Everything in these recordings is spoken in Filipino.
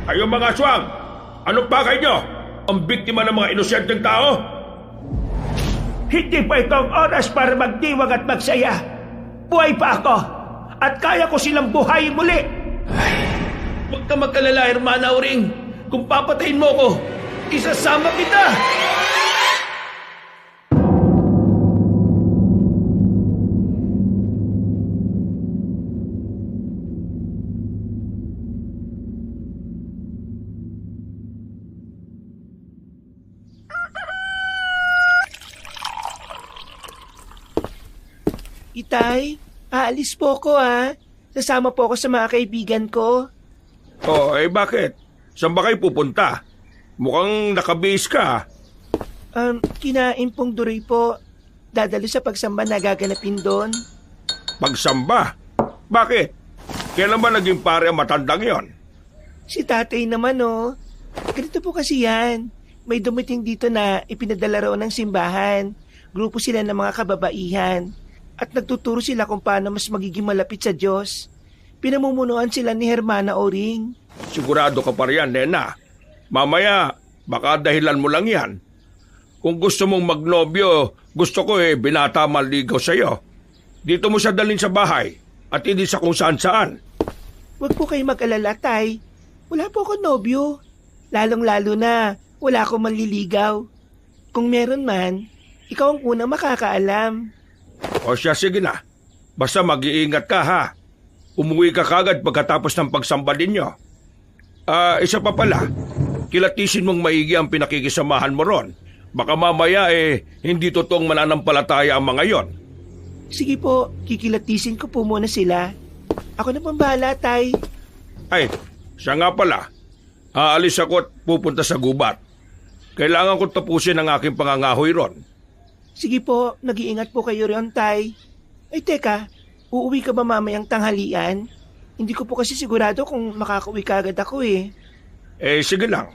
Kayong mga aswang! Anong pakay nyo? Ang biktima ng mga inosenteng tao? Hindi pa ito ang oras para magdiwang at magsaya. Buhay pa ako at kaya ko silang buhayin muli. Huwag ka magkalala, Hermana Auring. Kung papatayin mo ko, isasama kita! Itay, aalis po ko Sasama po ako sa mga kaibigan ko. Oh, bakit? Saan ba kayo pupunta? Mukhang nakabihis ka. Kinain pong duroy po. Dadalo sa pagsamba na gaganapin doon. Pagsamba? Bakit? Kailan ba naging pare ang matandang yon? Si tatay naman Ganito po kasi yan. May dumating dito na ipinadala raw ng simbahan. Grupo sila ng mga kababaihan. At nagtuturo sila kung paano mas magiging malapit sa Diyos. Pinamumunuan sila ni Hermana Auring. Sigurado ka pa riyan, Nena. Mamaya, baka dahilan mo lang yan. Kung gusto mong magnobyo, gusto ko binata maligaw sa'yo. Dito mo siya dalhin sa bahay at hindi sa kung saan-saan. Huwag po kayo mag-alala, Tay. Wala po ako nobyo. Lalong-lalo na, wala akong manliligaw. Kung meron man, ikaw ang unang makakaalam. O siya, sige na. Basta mag-iingat ka, ha? Umuwi ka kagad pagkatapos ng pagsamba ninyo. Isa pa pala. Kilatisin mong maigi ang pinakikisamahan mo ron. Baka mamaya hindi totoong mananampalataya ang mga yon. Sige po, kikilatisin ko po muna sila. Ako na pang bahala, Tay. Ay, siya nga pala. Aalis ako at pupunta sa gubat. Kailangan ko tapusin ang aking pangangahoy ron. Sige po, nag-iingat po kayo riyon, Tay. Ay teka, uuwi ka ba mamayang tanghalian? Hindi ko po kasi sigurado kung makakauwi ka agad ako Sige lang.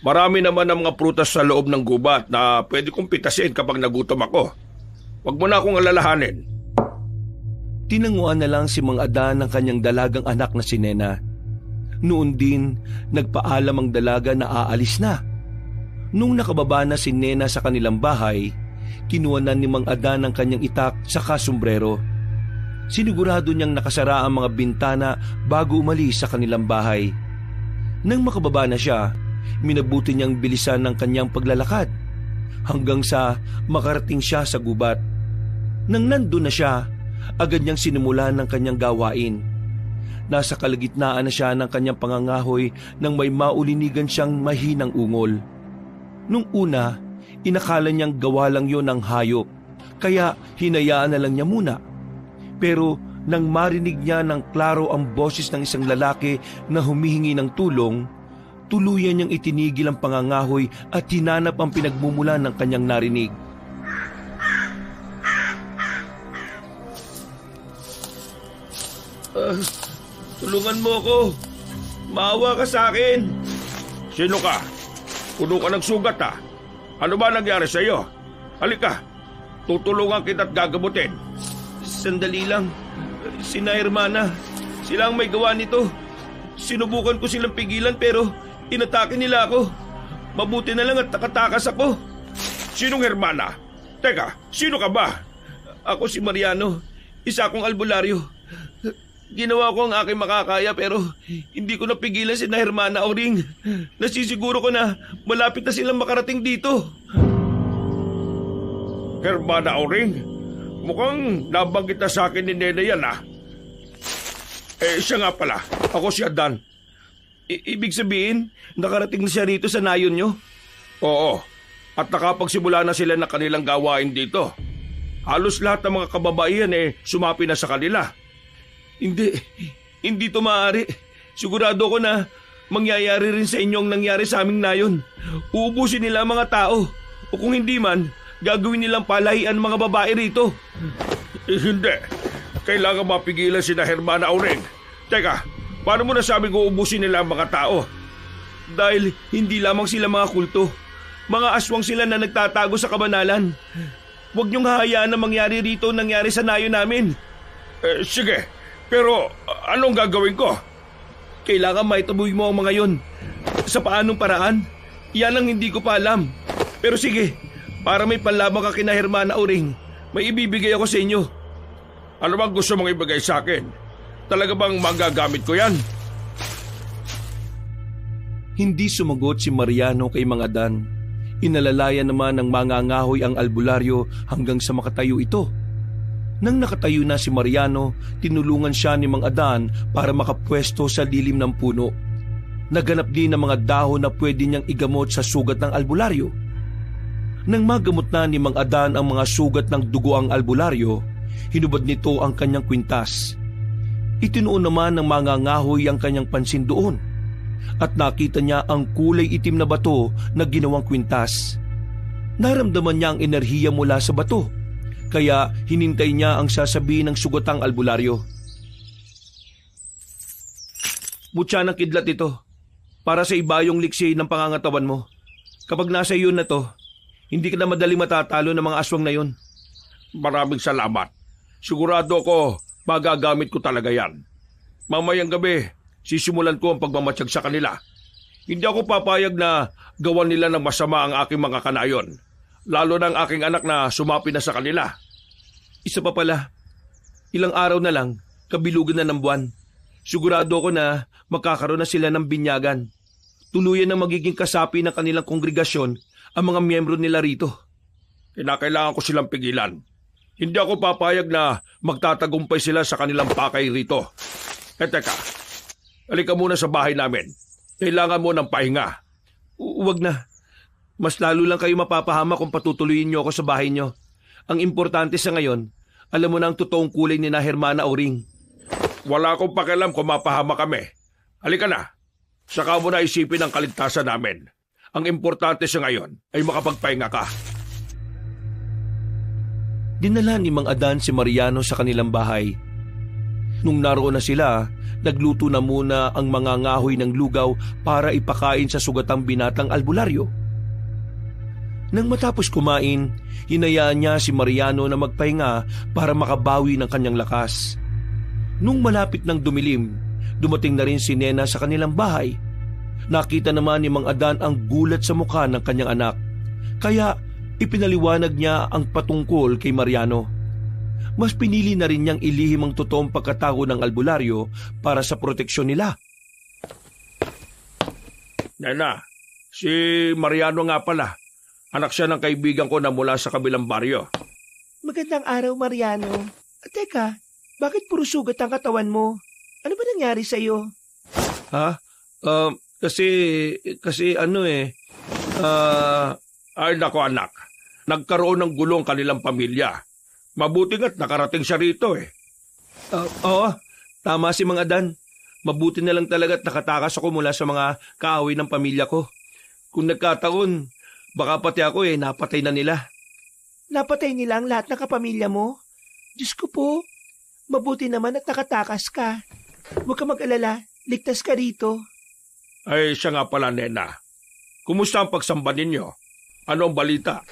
Marami naman ang mga prutas sa loob ng gubat na pwede kong pitasin kapag nagutom ako. Huwag mo na akong alalahanin. Tinanguan na lang si Mang Adan ng kanyang dalagang anak na si Nena. Noon din, nagpaalam ang dalaga na aalis na. Nung nakababa na si Nena sa kanilang bahay, kinuha na ni Mang Adan ang kanyang itak sa sombrero. Sinigurado niyang nakasara ang mga bintana bago umalis sa kanilang bahay. Nang makababa na siya, minabuti niyang bilisan ng kanyang paglalakad hanggang sa makarating siya sa gubat. Nang nandun na siya, agad niyang sinimulan ng kanyang gawain. Nasa kalagitnaan na siya ng kanyang pangangahoy nang may maulinigan siyang mahinang ungol. Nung una, inakala niyang gawa lang yon ng hayop, kaya hinayaan na lang niya muna. Pero nang marinig niya ng klaro ang boses ng isang lalaki na humihingi ng tulong, tuluyan niyang itinigil ang pangangahoy at hinanap ang pinagmumulan ng kanyang narinig. Tulungan mo ako. Maawa ka sa akin. Sino ka? Puno ka ng sugat, ha? Ano ba nangyari sa iyo? Halika, tutulungan kita't gagamutin. Sandali lang. Sina Hermana, sila ang may gawa nito. Sinubukan ko silang pigilan pero inatake nila ako. Mabuti na lang at nakatakas ako. Sinong Hermana? Teka, sino ka ba? Ako si Mariano, isa akong albularyo. Ginawa ko ang aking makakaya pero hindi ko napigilan sina Hermana Auring. Nasisiguro ko na malapit na silang makarating dito. Hermana Auring? Mukhang nabanggit na sa akin ni Nena yan, ha? Siya nga pala. Ako si Adan. Ibig sabihin, nakarating na siya rito sa nayon nyo? Oo. At nakapagsimula na sila ng kanilang gawain dito. Halos lahat ng mga kababaihan sumapi na sa kanila. Hindi to maaari. Sigurado ko na mangyayari rin sa inyong nangyari sa aming nayon. Uubusin nila ang mga tao. O kung hindi man, gagawin nilang palahian ang mga babae rito. Hindi. Kailangan mapigilan sina Hermana Auring. Teka, paano mo nasabing uubusin nila ang mga tao? Dahil hindi lamang sila mga kulto. Mga aswang sila na nagtatago sa kabanalan. Huwag niyong hahayaan na mangyari rito nangyari sa nayon namin. Sige, pero anong gagawin ko? Kailangan maitaboy mo ang mga yon. Sa paanong paraan? Yan ang hindi ko pa alam. Pero sige, para may panlamang ka kina Hermana Uring, may ibibigay ako sa inyo. Ano bang gusto mong ibigay sa akin? Talaga bang magagamit ko yan? Hindi sumagot si Mariano kay Mang Adan. Inalalayan naman ng mangangahoy ang albularyo hanggang sa makatayo ito. Nang nakatayo na si Mariano, tinulungan siya ni Mang Adan para makapwesto sa lilim ng puno. Naganap din ng mga dahon na pwede niyang igamot sa sugat ng albularyo. Nang magamot na ni Mang Adan ang mga sugat ng dugo ang albularyo, hinubad nito ang kanyang kwintas. Itinuon naman ng mangangahoy ang kanyang pansin doon at nakita niya ang kulay itim na bato na ginawang kwintas. Naramdaman niya ang enerhiya mula sa bato, kaya hinintay niya ang sasabihin ng sugatang albularyo. Mutya ng kidlat ito, para sa ibayong liksi ng pangangatawan mo. Kapag nasa iyon na to, hindi ka na madaling matatalo ng mga aswang na yon. Maraming salamat. Sigurado ko magagamit ko talaga yan. Mamayang gabi, sisimulan ko ang pagmamatsyag sa kanila. Hindi ako papayag na gawan nila ng masama ang aking mga kanayon. Lalo na ang aking anak na sumapi na sa kanila. Isa pa pala, ilang araw na lang, kabilugan na ng buwan. Sigurado ko na magkakaroon na sila ng binyagan. Tuluyan na magiging kasapi ng kanilang kongregasyon ang mga miyembro nila rito. Kinakailangan ko silang pigilan. Hindi ako papayag na magtatagumpay sila sa kanilang pakay rito. Teka, halika muna sa bahay namin. Kailangan mo ng pahinga. Huwag na. Mas lalo lang kayo mapapahama kung patutuloyin niyo ako sa bahay niyo. Ang importante sa ngayon, alam mo na ang totoong kulay ni na Hermana Uring. Wala akong pakialam kung mapahama kami. Halika na. Saka mo na isipin ang kaligtasan namin. Ang importante sa ngayon ay makapagpahinga ka. Dinala ni Mang Adan si Mariano sa kanilang bahay. Nung naroon na sila, nagluto na muna ang mga ngahoy ng lugaw para ipakain sa sugatang binatang albularyo. Nang matapos kumain, hinayaan niya si Mariano na magpahinga para makabawi ng kanyang lakas. Nung malapit ng dumilim, dumating na rin si Nena sa kanilang bahay. Nakita naman ni Mang Adan ang gulat sa mukha ng kanyang anak. Kaya ipinaliwanag niya ang patungkol kay Mariano. Mas pinili na rin niyang ilihim ang totoong pagkatao ng albularyo para sa proteksyon nila. Nena, si Mariano nga pala. Anak siya ng kaibigan ko na mula sa kabilang baryo. Magandang araw, Mariano. Teka, bakit puro sugat ang katawan mo? Ano ba nangyari sa'yo? Ha? Kasi ano Ay nako anak, nagkaroon ng gulong kanilang pamilya. Mabuti nga't nakarating siya rito eh. Oo, tama si Mang Adan. Mabuti na lang talaga at nakatakas ako mula sa mga kaaway ng pamilya ko. Kung nagkataon, baka pati ako napatay na nila. Napatay nila ang lahat ng kapamilya mo? Diyos ko po, mabuti naman at nakatakas ka. Huwag ka mag-alala, ligtas ka rito. Ay siya nga pala, Nena. Kumusta ang pagsamba ninyo? Ano ang balita?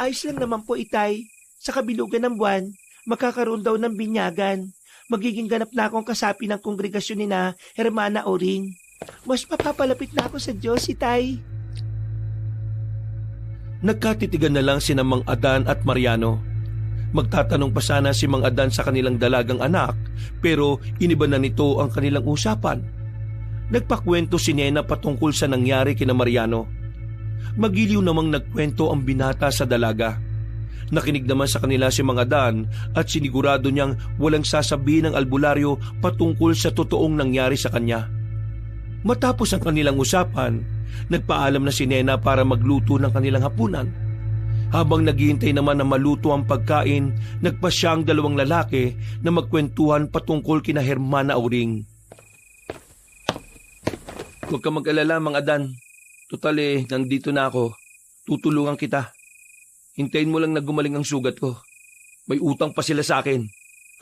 Ayos lang naman po, Itay. Sa kabilugan ng buwan, magkakaroon daw ng binyagan. Magiging ganap na akong kasapi ng kongregasyon ni na Hermana Uring. Mas papapalapit na ako sa Diyos, Itay. Nagkatitigan na lang sina Mang Adan at Mariano. Magtatanong pa sana si Mang Adan sa kanilang dalagang anak, pero iniba na nito ang kanilang usapan. Nagpakwento si Nena patungkol sa nangyari kina Mariano. Magiliw namang nagkwento ang binata sa dalaga. Nakinig naman sa kanila si Mang Adan at sinigurado niyang walang sasabihin ng albularyo patungkol sa totoong nangyari sa kanya. Matapos ang kanilang usapan, nagpaalam na si Nena para magluto ng kanilang hapunan. Habang naghihintay naman na maluto ang pagkain, nagpasya ang dalawang lalaki na magkwentuhan patungkol kina Hermana Uring. Huwag ka mag-alala, Mang Adan. Total nandito na ako. Tutulungan kita. Hintayin mo lang na gumaling ang sugat ko. May utang pa sila sa akin.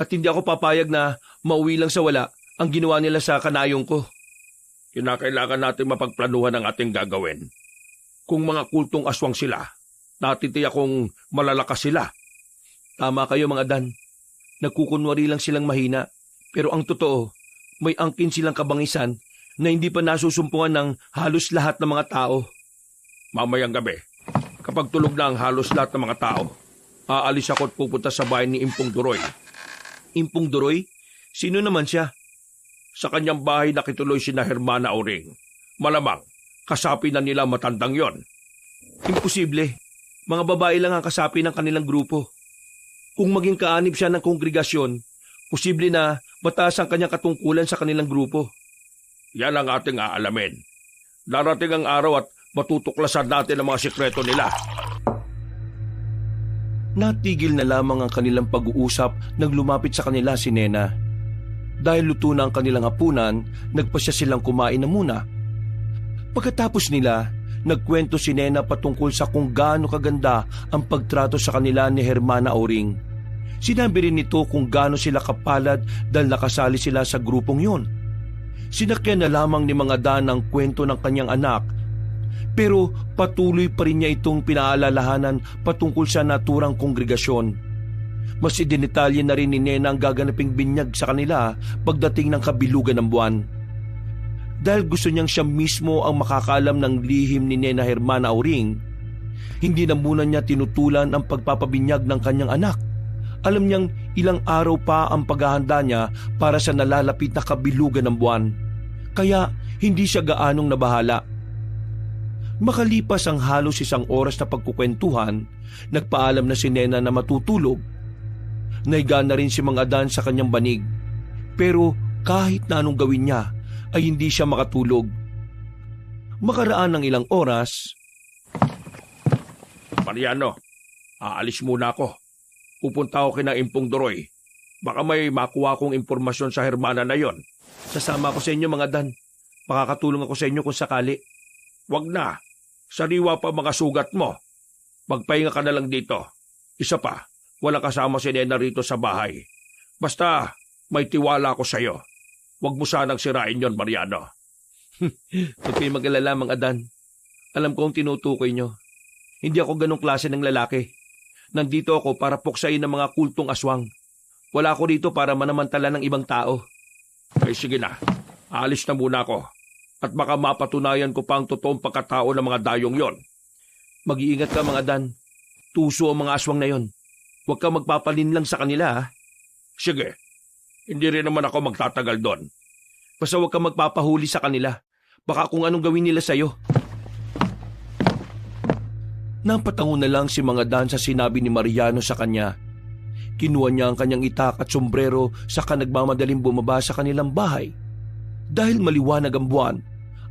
At hindi ako papayag na mauwi lang sa wala ang ginawa nila sa kanayong ko. Kinakailangan natin mapagplanuhan ang ating gagawin. Kung mga kultong aswang sila, natitiyak kong malalakas sila. Tama kayo, Mang Adan. Nagkukunwari lang silang mahina. Pero ang totoo, may angkin silang kabangisan na hindi pa nasusumpungan ng halos lahat ng mga tao. Mamayang gabi, kapag tulog na ang halos lahat ng mga tao, aalis ako at pupunta sa bahay ni Impong Duroy. Impong Duroy? Sino naman siya? Sa kanyang bahay nakituloy si na Hermana Oring. Malamang, kasapi na nila matandang yon. Imposible. Mga babae lang ang kasapi ng kanilang grupo. Kung maging kaanib siya ng kongregasyon, posible na mataas ang kanyang katungkulan sa kanilang grupo. Yan ang ating aalamin. Darating ang araw at matutuklasan natin ang mga sikreto nila. Natigil na lamang ang kanilang pag-uusap nang lumapit sa kanila si Nena. Dahil luto na ang kanilang hapunan, nagpasya silang kumain na muna. Pagkatapos nila, nagkwento si Nena patungkol sa kung gaano kaganda ang pagtrato sa kanila ni Hermana Oring. Sinabi rin nito kung gaano sila kapalad dahil nakasali sila sa grupong yun. Sinakyan na lamang ni Mang Adan ang kwento ng kanyang anak, pero patuloy pa rin niya itong pinaalalahanan patungkol sa naturang kongregasyon. Mas idinitalye na rin ni Nena ang gaganaping binyag sa kanila pagdating ng kabilugan ng buwan. Dahil gusto niyang siya mismo ang makakaalam ng lihim ni Nena Hermana Oring, hindi na muna niya tinutulan ang pagpapabinyag ng kanyang anak. Alam niyang ilang araw pa ang paghahanda niya para sa nalalapit na kabilugan ng buwan, kaya hindi siya gaanong nabahala. Makalipas ang halos 1 oras na pagkukwentuhan, nagpaalam na si Nena na matutulog. Naiga na rin si Mang Adan sa kanyang banig, pero kahit na anong gawin niya ay hindi siya makatulog. Makaraan ng ilang oras, Mariano, aalis muna ako. Pupunta ako kina Impong Duroy. Baka may makuha akong impormasyon sa Hermana na yon. sasama ako sa inyo Mang Adan. Makakatulong ako sa inyo kung sakali. Wag na. Sariwa pa mga sugat mo. Magpahinga ka na lang dito. Isa pa, wala kasama si Nena rito sa bahay. Basta, may tiwala ako sa'yo. Huwag mo sanang sirain yon, Mariano. Huwag kayong mag-alala, Mang Adan. Alam ko ang tinutukoy nyo. Hindi ako ganong klase ng lalaki. Nandito ako para puksain ng mga kultong aswang. Wala ako dito para manamantala ng ibang tao. Ay sige na, alis na muna ako. At baka mapatunayan ko pa ang totoong pagkatao ng mga dayong yon. Mag-iingat ka, Mang Adan. Tuso ang mga aswang na yon. Huwag ka magpapalinlang sa kanila, ha? Sige, hindi rin naman ako magtatagal doon. Basta huwag ka magpapahuli sa kanila. Baka kung anong gawin nila sa'yo. Napatango na lang si Mang Adan sa sinabi ni Mariano sa kanya. Kinuha niya ang kanyang itak at sombrero saka nagmamadaling bumaba sa kanilang bahay. Dahil maliwanag ang buwan,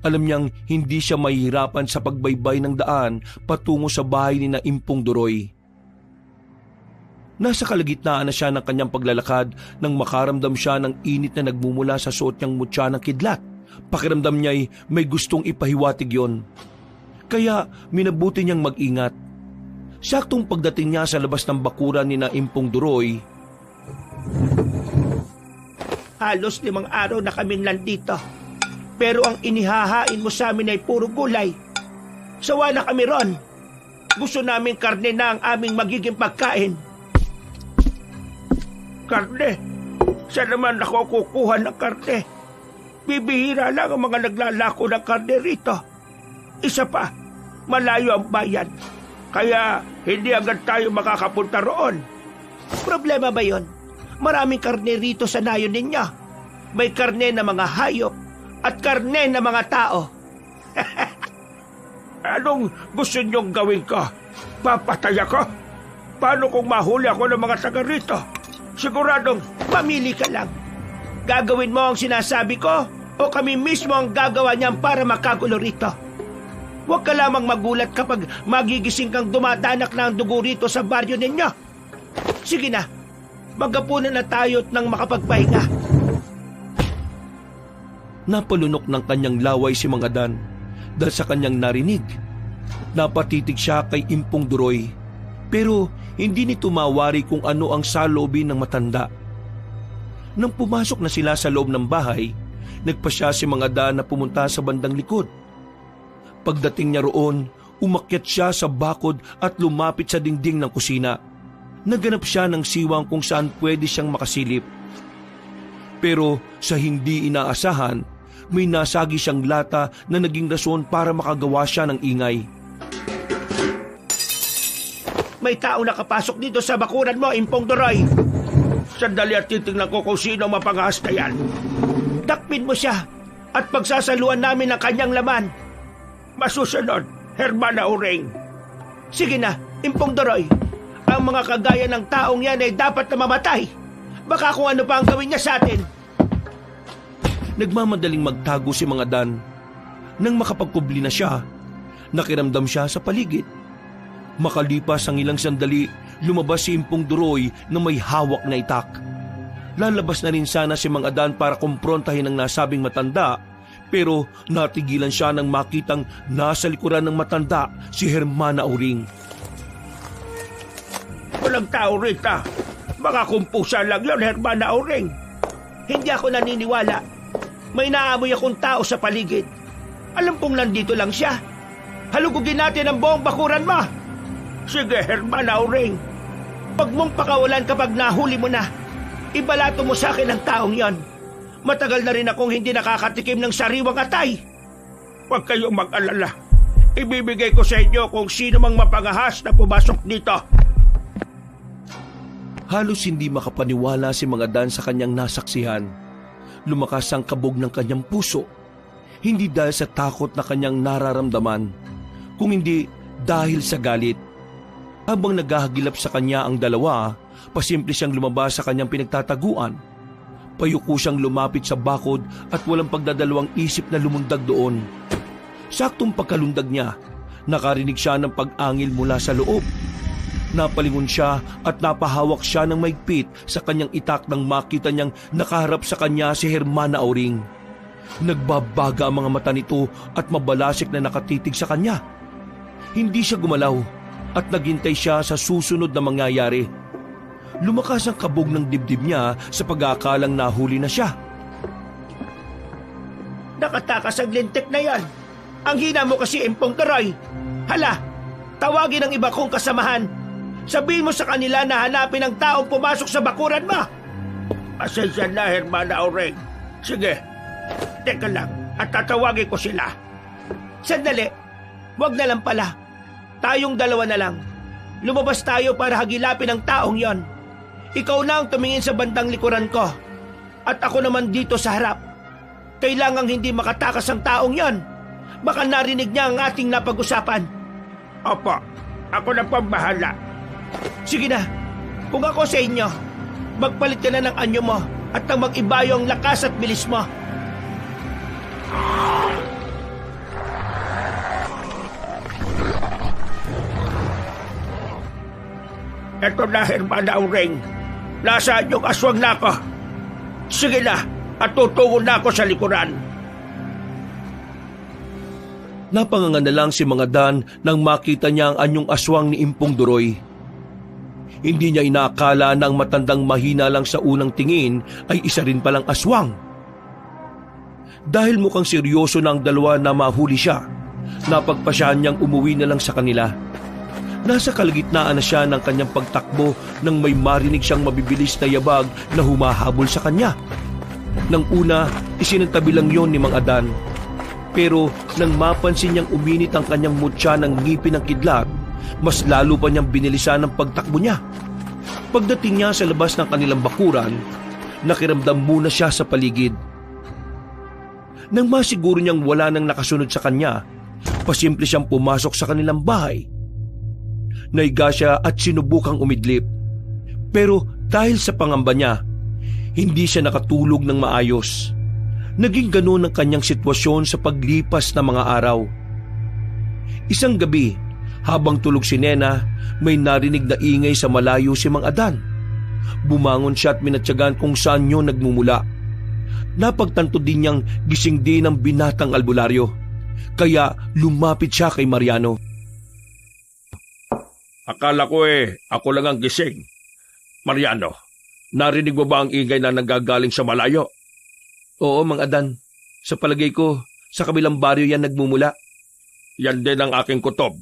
alam niyang hindi siya mahihirapan sa pagbaybay ng daan patungo sa bahay ni na Impong Duroy. Nasa kalagitnaan na siya ng kanyang paglalakad nang makaramdam siya ng init na nagmumula sa suot niyang mutya ng kidlat. Pakiramdam niya'y may gustong ipahiwatig yon. Kaya minabuti niyang mag-ingat. Saktong pagdating niya sa labas ng bakuran ni na Impong Duroy, Halos 5 araw na kami nandito. Pero ang inihahain mo sa amin ay puro gulay. Sawa na kami ron. Gusto namin karne na ang aming magiging pagkain. Karne? Saan naman ako kukuha ng karne? Bibihira lang ang mga naglalako ng karne rito. Isa pa, malayo ang bayan. Kaya hindi agad tayo makakapunta roon. Problema ba yon? Maraming karne rito sa nayon ninyo. May karne na mga hayop at karne na mga tao. Anong gusto niyong gawin ko? Papatay ako? Paano kung mahuli ako ng mga taga rito? Siguradong mamili ka lang. Gagawin mo ang sinasabi ko o kami mismo ang gagawa niyan para makagulo rito? Huwag ka lamang magulat kapag magigising kang dumadanak na ang dugo rito sa baryo ninyo. Sige na, magapunan na tayo nang makapagpahinga. napalunok ng kanyang laway si Mang Adan dahil sa kanyang narinig. Napatitig siya kay Impong Duroy, pero hindi nito mawari kung ano ang saloobin ng matanda. Nang pumasok na sila sa loob ng bahay, nagpasya si Mang Adan na pumunta sa bandang likod. Pagdating niya roon, umakyat siya sa bakod at lumapit sa dingding ng kusina. Naghanap siya ng siwang kung saan pwede siyang makasilip. Pero sa hindi inaasahan, may nasagi siyang lata na naging rason para makagawa siya ng ingay. May tao nakapasok dito sa bakuran mo, Impong Doroy. Sandali at titingnan ko kung sino mapangahas na yan. Dakpin mo siya at pagsasaluan namin ang kanyang laman. Masusunod, Hermana Uring. Sige na, Impong Doroy. Ang mga kagaya ng taong yan ay dapat na mamatay. Baka kung ano pa ang gawin niya sa atin. Nagmamadaling magtago si Mang Adan. Nang makapagkubli na siya, nakiramdam siya sa paligid. Makalipas ang ilang sandali, lumabas si Impong Doroy na may hawak na itak. Lalabas na rin sana si Mang Adan para kumprontahin ang nasabing matanda, pero natigilan siya nang makitang nasa likuran ng matanda si Hermana Uring. Walang tao rito. Mga kumpusa lang yun, Hermana Uring. Hindi ako naniniwala. May naamoy akong tao sa paligid. Alam kong nandito lang siya. Halugugin natin ang buong bakuran mo. Sige, Hermana Uring. Huwag mong pakawalan kapag nahuli mo na. Ibalato mo sa akin ang taong yon. Matagal na rin akong hindi nakakatikim ng sariwang atay. Huwag kayong mag-alala. Ibibigay ko sa inyo kung sino mang mapangahas na pumasok dito. Halos hindi makapaniwala si Mang Adan sa kanyang nasaksihan. Lumakas ang kabog ng kanyang puso. Hindi dahil sa takot na kanyang nararamdaman, kung hindi dahil sa galit. Habang naghahagilap sa kanya ang dalawa, pasimple siyang lumabas sa kanyang pinagtataguan. Payuko siyang lumapit sa bakod at walang pagdadalawang isip na lumundag doon. Saktong pagkalundag niya, nakarinig siya ng pag-angil mula sa loob. Napalingon siya at napahawak siya ng maigpit sa kanyang itak nang makita niyang nakaharap sa kanya si Hermana Uring. Nagbabaga ang mga mata nito at mabalasik na nakatitig sa kanya. Hindi siya gumalaw at naghintay siya sa susunod na mangyayari. Lumakas ang kabog ng dibdib niya sa pag-aakalang nahuli na siya. Nakatakas ang lintik na yan. Ang hina mo kasi, Impong Doroy. Hala, tawagin ang iba kong kasamahan. Sabihin mo sa kanila na hanapin ang taong pumasok sa bakuran mo. Pasensya na, Hermana Uring. Sige, teka lang at tatawagin ko sila. Sandali, wag na lang pala. Tayong dalawa na lang. Lumabas tayo para hagilapin ang taong yon. Ikaw na ang tumingin sa bandang likuran ko. At ako naman dito sa harap. Kailangang hindi makatakas ang taong yon. Baka narinig niya ang ating napag-usapan. Opo, ako na pambahala. Sige na, kung ako sa inyo, magpalit ka na ng anyo mo at nang mag-ibayo ang lakas at bilis mo. Eto na, Hermana Uring. Nasaan yung aswang na ako? Sige na, at tutungo na ako sa likuran. Napanganga na lang si Mang Adan nang makita niya ang anyong aswang ni Impong Doroy. Hindi niya inaakala na ang matandang mahina lang sa unang tingin ay isa rin palang aswang. Dahil mukhang seryoso na ang dalawa na mahuli siya, napagpasyahan niyang umuwi na lang sa kanila. Nasa kalagitnaan na siya ng kanyang pagtakbo nang may marinig siyang mabibilis na yabag na humahabol sa kanya. Nang una, isinantabi lang yon ni Mang Adan. Pero nang mapansin niyang uminit ang kanyang mutya ng ngipin ng kidlat, mas lalo pa niyang binilisan ang pagtakbo niya. Pagdating niya sa labas ng kanilang bakuran, nakiramdam muna siya sa paligid. Nang masiguro niyang wala nang nakasunod sa kanya, pasimple siyang pumasok sa kanilang bahay. Naiga siya at sinubukang umidlip. Pero dahil sa pangamba niya, hindi siya nakatulog ng maayos. Naging ganoon ang kanyang sitwasyon sa paglipas ng mga araw. Isang gabi, habang tulog si Nena, may narinig na ingay sa malayo si Mang Adan. Bumangon siya at minatyagan kung saan yun nagmumula. Napagtanto din niyang gising din ang binatang albularyo. Kaya lumapit siya kay Mariano. Akala ko ako lang ang gising. Mariano, narinig mo ba ang ingay na nanggagaling sa malayo? Oo, Mang Adan. Sa palagay ko, sa kabilang baryo yan nagmumula. Yan din ang aking kutob.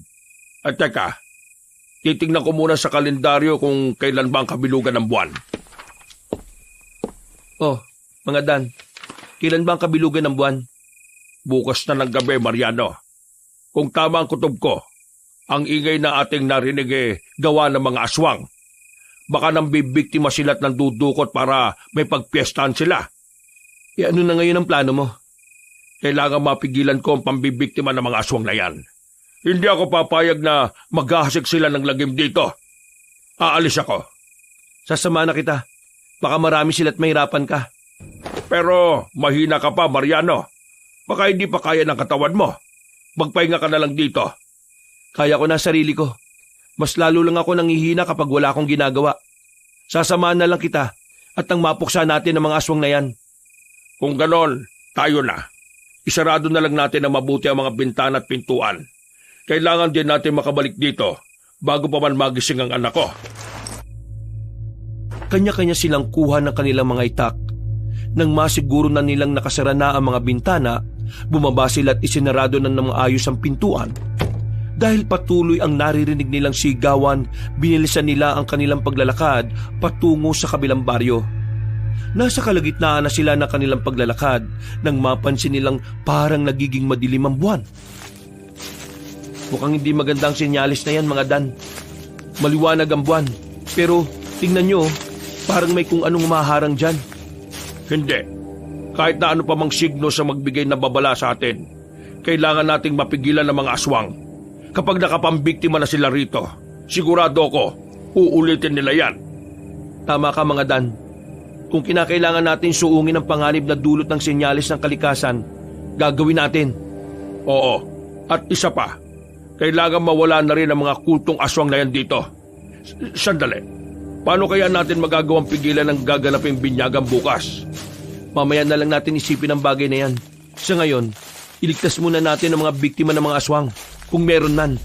At teka, titingnan ko muna sa kalendaryo kung kailan ba ang kabilugan ng buwan. Oh, Mga Dan, kailan ba ang kabilugan ng buwan? Bukas na ng gabi, Mariano. Kung tama ang kutob ko, ang ingay na ating narinig gawa ng mga aswang. Baka nang bibiktima sila at nandudukot para may pagpiestahan sila. Ano na ngayon ang plano mo? Kailangan mapigilan ko ang pambibiktima ng mga aswang na yan. Hindi ako papayag na maghahasik sila ng lagim dito. Aalis ako. Sasama na kita. Baka marami sila't mahirapan ka. Pero mahina ka pa, Mariano. Baka hindi pa kaya ng katawan mo. Magpahinga ka na lang dito. Kaya ko na sarili ko. Mas lalo lang ako nanghihina kapag wala akong ginagawa. Sasamahan na lang kita at nang mapuksa natin ang mga aswang na yan. Kung ganon, tayo na. Isarado na lang natin na mabuti ang mga bintana at pintuan. Kailangan din natin makabalik dito bago pa man magising ang anak ko. Kanya-kanya silang kuha ng kanilang mga itak. Nang masiguro na nilang nakasara na ang mga bintana, bumaba sila at isinarado na ng maayos ang pintuan. Dahil patuloy ang naririnig nilang sigawan, binilisan nila ang kanilang paglalakad patungo sa kabilang baryo. Nasa kalagitnaan na sila ng kanilang paglalakad nang mapansin nilang parang nagiging madilim ang buwan. Mukhang hindi magandang senyalis na yan, mga Dan. Maliwanag ang buwan, pero tingnan nyo, parang may kung anong maharang dyan. Hindi. Kahit na ano pa mang signo sa magbigay na babala sa atin, kailangan nating mapigilan ng mga aswang. Kapag nakapambiktima na sila rito, sigurado ko, uulitin nila yan. Tama ka, mga Dan. Kung kinakailangan natin suungin ang panganib na dulot ng senyalis ng kalikasan, gagawin natin. Oo. At isa pa, kailangan mawala na rin ang mga kultong aswang na yan dito. Sandali. Paano kaya natin magagawang pigilan ng gaganaping binyagan bukas? Mamaya na lang natin isipin ang bagay na yan. Sa ngayon, iligtas muna natin ang mga biktima ng mga aswang, kung meron man.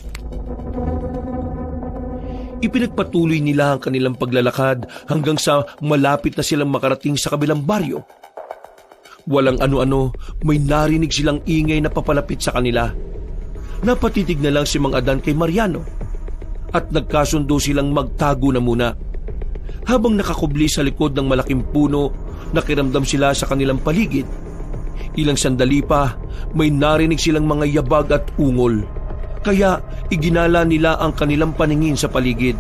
Ipinagpatuloy nila ang kanilang paglalakad hanggang sa malapit na silang makarating sa kabilang baryo. Walang ano-ano, may narinig silang ingay na papalapit sa kanila. Napatitig na lang si Mang Adan kay Mariano at nagkasundo silang magtago na muna. Habang nakakubli sa likod ng malaking puno, nakiramdam sila sa kanilang paligid. Ilang sandali pa, may narinig silang mga yabag at ungol. Kaya iginala nila ang kanilang paningin sa paligid.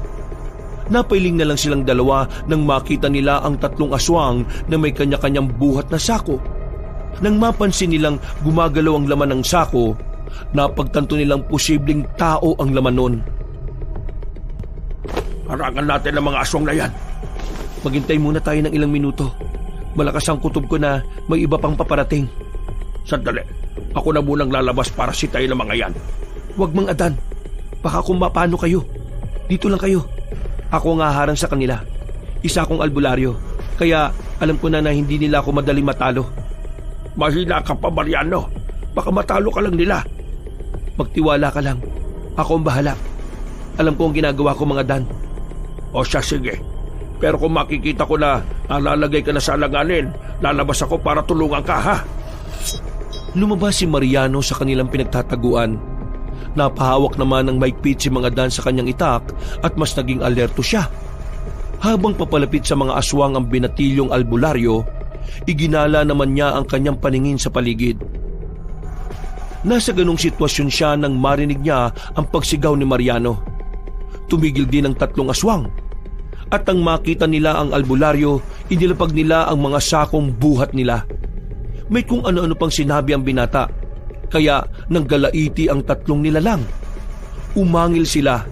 Napailing na lang silang dalawa nang makita nila ang tatlong aswang na may kanya-kanyang buhat na sako. Nang mapansin nilang gumagalaw ang laman ng sako, napagtanto nilang posibleng tao ang laman nun. Harangan natin ang mga aswang na yan. Maghintay muna tayo ng ilang minuto. Malakas ang kutob ko na may iba pang paparating. Sandali. Ako na munang lalabas para sitayin ang mga yan. Huwag, Mang Adan. Baka kung mapano kayo. Dito lang kayo. Ako ang haharang sa kanila. Isa akong albularyo. Kaya alam ko na hindi nila ako madaling matalo. Mahina ka pa, Mariano. Baka matalo ka lang nila. Magtiwala ka lang. Ako ang bahala. Alam ko ang ginagawa ko, Mang Adan. O siya, sige. Pero kung makikita ko na nalalagay ka na sa alanganin, lalabas ako para tulungan ka, ha? Lumabas si Mariano sa kanilang pinagtataguan. Napahawak naman ng maigpit si Mang Adan sa kanyang itak at mas naging alerto siya. Habang papalapit sa mga aswang ang binatilyong albularyo, iginala naman niya ang kanyang paningin sa paligid. Nasa ganong sitwasyon siya nang marinig niya ang pagsigaw ni Mariano. Tumigil din ang tatlong aswang. At nang makita nila ang albularyo, inilapag nila ang mga sakong buhat nila. May kung ano-ano pang sinabi ang binata, kaya nanggalaiti ang tatlong nilalang. Umangil sila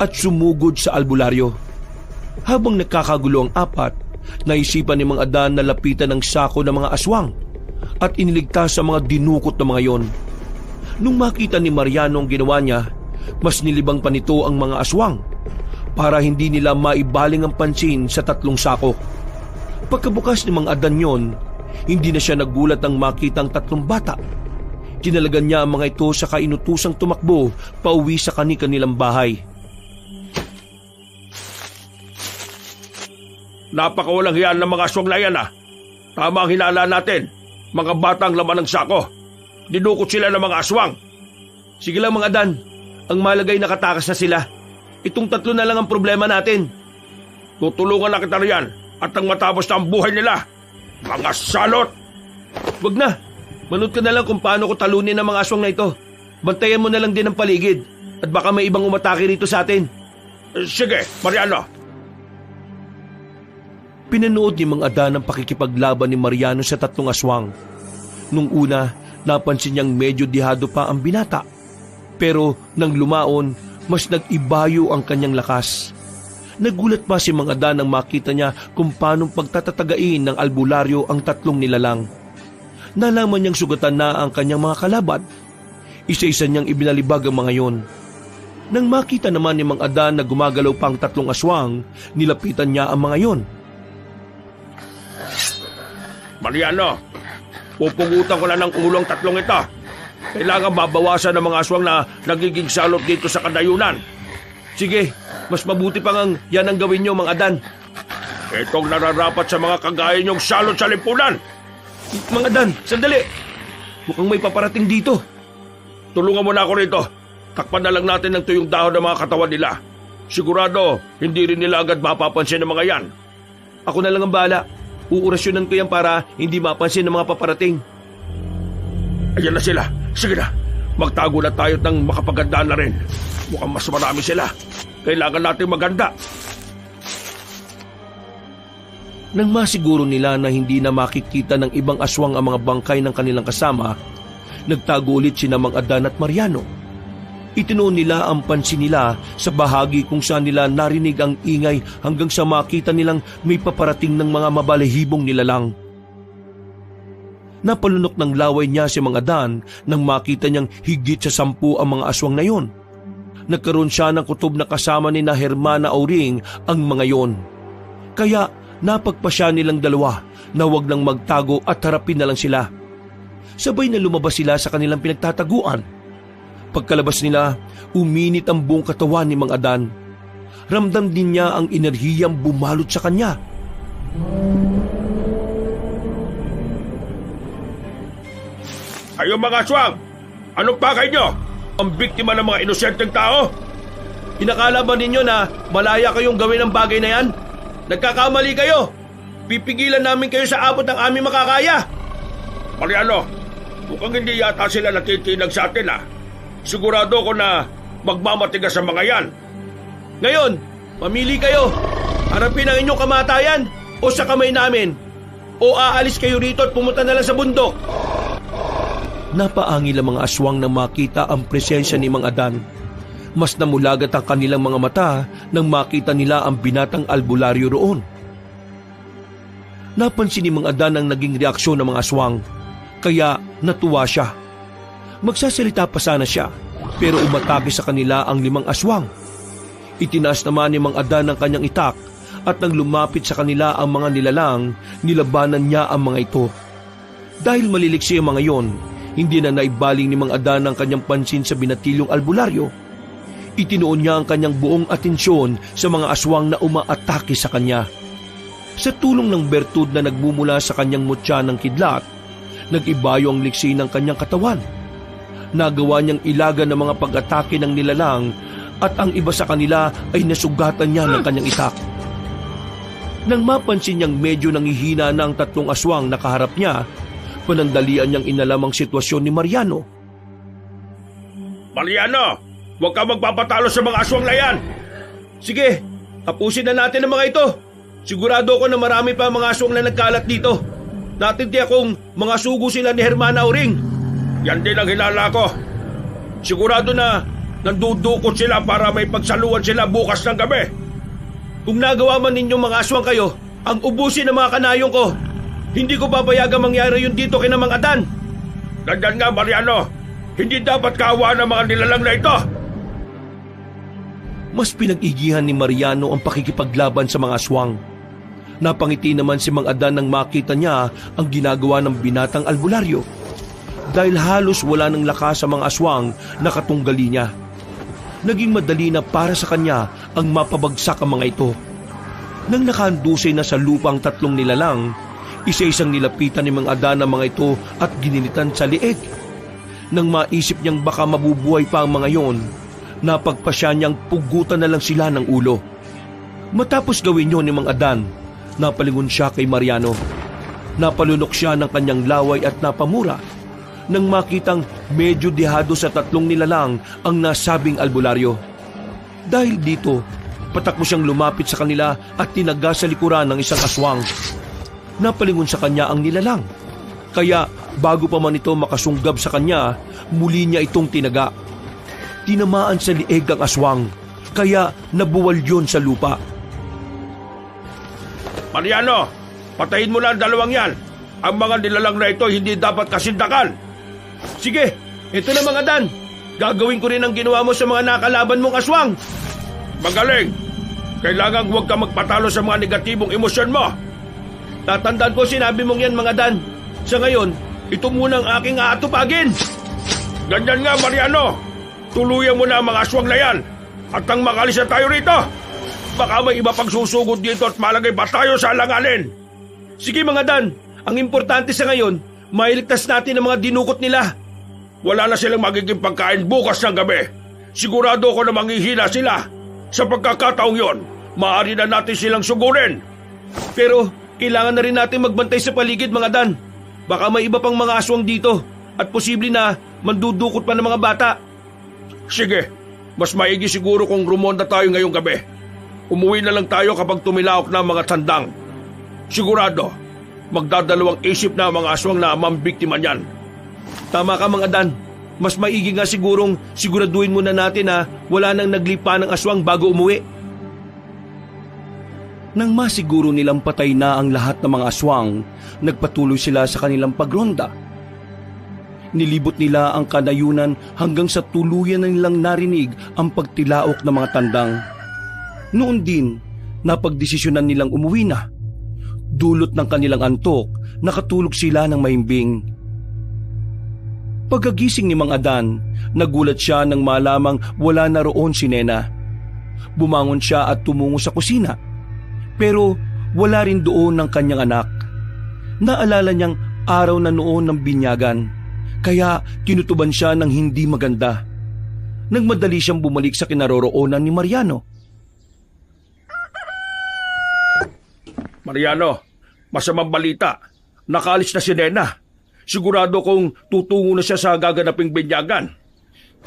at sumugod sa albularyo. Habang nakakagulo ang apat, naisipan ni Mang Adan na lapitan ang sako ng mga aswang at iniligtas sa mga dinukot na mga yon. Nung makita ni Mariano ang ginawa niya, mas nilibang pa nito ang mga aswang para hindi nila maibaling ang pansin sa tatlong sako. Pagkabukas ni Mang Adan yon, hindi na siya nagulat ang makita ang tatlong bata. Kinalagan niya ang mga ito sa kainutusang tumakbo pauwi sa kani-kanilang bahay. Napakawalang hiyaan ng mga aswang na yan, ha? Tama ang hinala natin. Mga batang laman ng sako. Dinukot sila ng mga aswang. Sige lang, Mang Adan. Ang malagay nakatakas na sila. Itong tatlo na lang ang problema natin. Tutulungan na kita riyan at nang matapos na ang buhay nila, Mga salot! Wag na. Manood ka na lang kung paano ko talunin ang mga aswang na ito. Bantayan mo na lang din ang paligid. At baka may ibang umatake rito sa atin. Sige, Mariano. Pinanood ni Mang Adan ang pakikipaglaban ni Mariano sa tatlong aswang. Nung una, napansin niyang medyo dihado pa ang binata. Pero nang lumaon, mas nag-ibayo ang kanyang lakas. Nagulat pa si Mang Adan nang makita niya kung paanong pagtatatagain ng albularyo ang tatlong nilalang. Nalaman niyang sugatan na ang kanyang mga kalaban. Isa-isa niyang ibinalibag ang mga yon. Nang makita naman ni Mang Adan na gumagalaw pa ang tatlong aswang, nilapitan niya ang mga yon. Mariano, pupugutan ko na ng ulo ang tatlong ito. Kailangan babawasan ng mga aswang na nagiging salot dito sa kadayunan. Sige, mas mabuti pa ngang yan ang gawin niyo, Mang Adan. Itong nararapat sa mga kagaya niyong salot sa lipunan. Mang Adan, sandali. Mukhang may paparating dito. Tulungan mo na ako rito. Takpan na lang natin ng tuyong dahon ng mga katawan nila. Sigurado, hindi rin nila agad mapapansin ng mga yan. Ako na lang ang bahala. Uurasyonan ko yan para hindi mapansin ng mga paparating. Ayan na sila. Sige na. Magtago na tayo ng makapagandaan na rin. Mukhang mas marami sila. Kailangan natin maganda. Nang masiguro nila na hindi na makikita ng ibang aswang ang mga bangkay ng kanilang kasama, nagtago ulit sina Mang Adan at Mariano. Itinuon nila ang pansin nila sa bahagi kung saan nila narinig ang ingay hanggang sa makita nilang may paparating ng mga mabalahibong nilalang. Napalunok ng laway niya si Mang Adan nang makita niyang higit sa 10 ang mga aswang na yon. Nagkaroon siya ng kutob na kasama ni na Hermana Auring ang mga yon. Kaya napagpasya nilang dalawa na wag nang magtago at harapin na lang sila. Sabay na lumabas sila sa kanilang pinagtataguan. Pagkalabas nila, uminit ang buong katawan ni Mang Adan. Ramdam din niya ang enerhiyang bumalot sa kanya. Kayo mga aswang! Anong pakay nyo? Ang biktima ng mga inosenteng tao? Inakala ba ninyo na malaya kayong gawin ang bagay na yan? Nagkakamali kayo! Pipigilan namin kayo sa abot ng aming makakaya! Mariano, mukhang hindi yata sila natitinag sa atin Sigurado ko na magmamatigas sa mga yan. Ngayon, mamili kayo. Harapin ang inyong kamatayan o sa kamay namin. O aalis kayo rito at pumunta na lang sa bundok. Napaangil ang mga aswang nang makita ang presensya ni Mang Adan. Mas namulagat ang kanilang mga mata nang makita nila ang binatang albularyo roon. Napansin ni Mang Adan ang naging reaksyon ng mga aswang, kaya natuwa siya. Magsasalita pa sana siya, pero umatake sa kanila ang 5 aswang. Itinaas naman ni Mang Adan ang kanyang itak at nang lumapit sa kanila ang mga nilalang, nilabanan niya ang mga ito. Dahil maliliksi ang mga yon, hindi na naibaling ni Mang Adan ang kanyang pansin sa binatilyong albularyo. Itinuon niya ang kanyang buong atensyon sa mga aswang na umaatake sa kanya. Sa tulong ng bertud na nagmumula sa kanyang mutya ng kidlat, nag-ibayo ang liksi ng kanyang katawan. Nagawa niyang ilaga ng mga pag-atake ng nilalang at ang iba sa kanila ay nasugatan niya ng kanyang itak. Nang mapansin niyang medyo nangihina na ang 3 aswang na kaharap niya, panandalian niyang inalam ang sitwasyon ni Mariano. Mariano, huwag ka magpapatalo sa mga aswang na yan! Sige, tapusin na natin ang mga ito. Sigurado ko na marami pa mga aswang na nagkalat dito. Natindi akong mga sugo sila ni Hermana Auring. Yan din ang hinala ko. Sigurado na nandudukot sila para may pagsaluan sila bukas ng gabi. Kung nagawa man ninyong mga aswang kayo, ang ubusin ng mga kanayong ko, hindi ko papayagang mangyari yun dito kina Mang Adan. Ganyan nga, Mariano. Hindi dapat kaawaan ng mga nilalang na ito. Mas pinag-igihan ni Mariano ang pakikipaglaban sa mga aswang. Napangiti naman si Mang Adan nang makita niya ang ginagawa ng binatang albularyo. Dahil halos wala ng lakas sa mga aswang na katunggali niya. Naging madali na para sa kanya ang mapabagsak ang mga ito. Nang nakahandusay na sa lupa ang 3 nilalang, isa-isang nilapitan ni Mang Adan ang mga ito at gininitan sa lieg. Nang maisip niyang baka mabubuhay pa ang mga yon, napagpasya niyang pugutan na lang sila ng ulo. Matapos gawin yun ni Mang Adan, napalingon siya kay Mariano. Napalunok siya ng kanyang laway at napamura nang makitang medyo dihado sa tatlong nilalang ang nasabing albularyo. Dahil dito, patakbo siyang lumapit sa kanila at tinaga sa likuran ng isang aswang. Napalingon sa kanya ang nilalang. Kaya bago pa man ito makasunggab sa kanya, muli niya itong tinaga. Tinamaan sa lieg ang aswang, kaya nabuwal yon sa lupa. Mariano, patayin mo lang ang dalawang yan. Ang mga nilalang na ito hindi dapat kasindakan. Sige, ito na mga Dan. Gagawin ko rin ang ginawa mo sa mga nakalaban mong aswang. Magaling. Kailangan huwag ka magpatalo sa mga negatibong emosyon mo. Tatandaan ko sinabi mong yan mga Dan. Sa ngayon, ito muna ang aking aatupagin. Ganyan nga, Mariano. Tuluyan mo na ang mga aswang na yan. At nang makalis na tayo rito, baka may iba pang susugod dito at malagay pa tayo sa alanganin. Sige mga Dan, ang importante sa ngayon, mailigtas natin ang mga dinukot nila. Wala na silang magiging pagkain bukas ng gabi. Sigurado ko na manghihina sila. Sa pagkakataong yon, maaari na natin silang sugurin. Pero kailangan na rin natin magbantay sa paligid mga Dan. Baka may iba pang mga aswang dito at posible na mandudukot pa ng mga bata. Sige, mas maigi siguro kung rumonda tayo ngayong gabi. Umuwi na lang tayo kapag tumilaok na ang mga tandang. Sigurado, magdadalawang isip na ang mga aswang na mambiktima niyan. Tama ka mga Dan. Mas maigi nga sigurong siguraduhin muna natin na wala nang naglipa ng aswang bago umuwi. Nang masiguro nilang patay na ang lahat ng mga aswang, nagpatuloy sila sa kanilang pagronda. Nilibot nila ang kanayunan hanggang sa tuluyan na nilang narinig ang pagtilaok ng mga tandang. Noon din, napagdesisyonan nilang umuwi na. Dulot ng kanilang antok, nakatulog sila ng mahimbing. Pagkagising ni Mang Adan, nagulat siya nang malamang wala na roon si Nena. Bumangon siya at tumungo sa kusina. Pero wala rin doon ng kanyang anak. Naalala niyang araw na noon ng binyagan. Kaya kinutuban siya ng hindi maganda. Nagmadali siyang bumalik sa kinaroroonan ni Mariano. Mariano, masamang balita. Nakaalis na si Nena. Sigurado kong tutungo na siya sa gaganaping binyagan.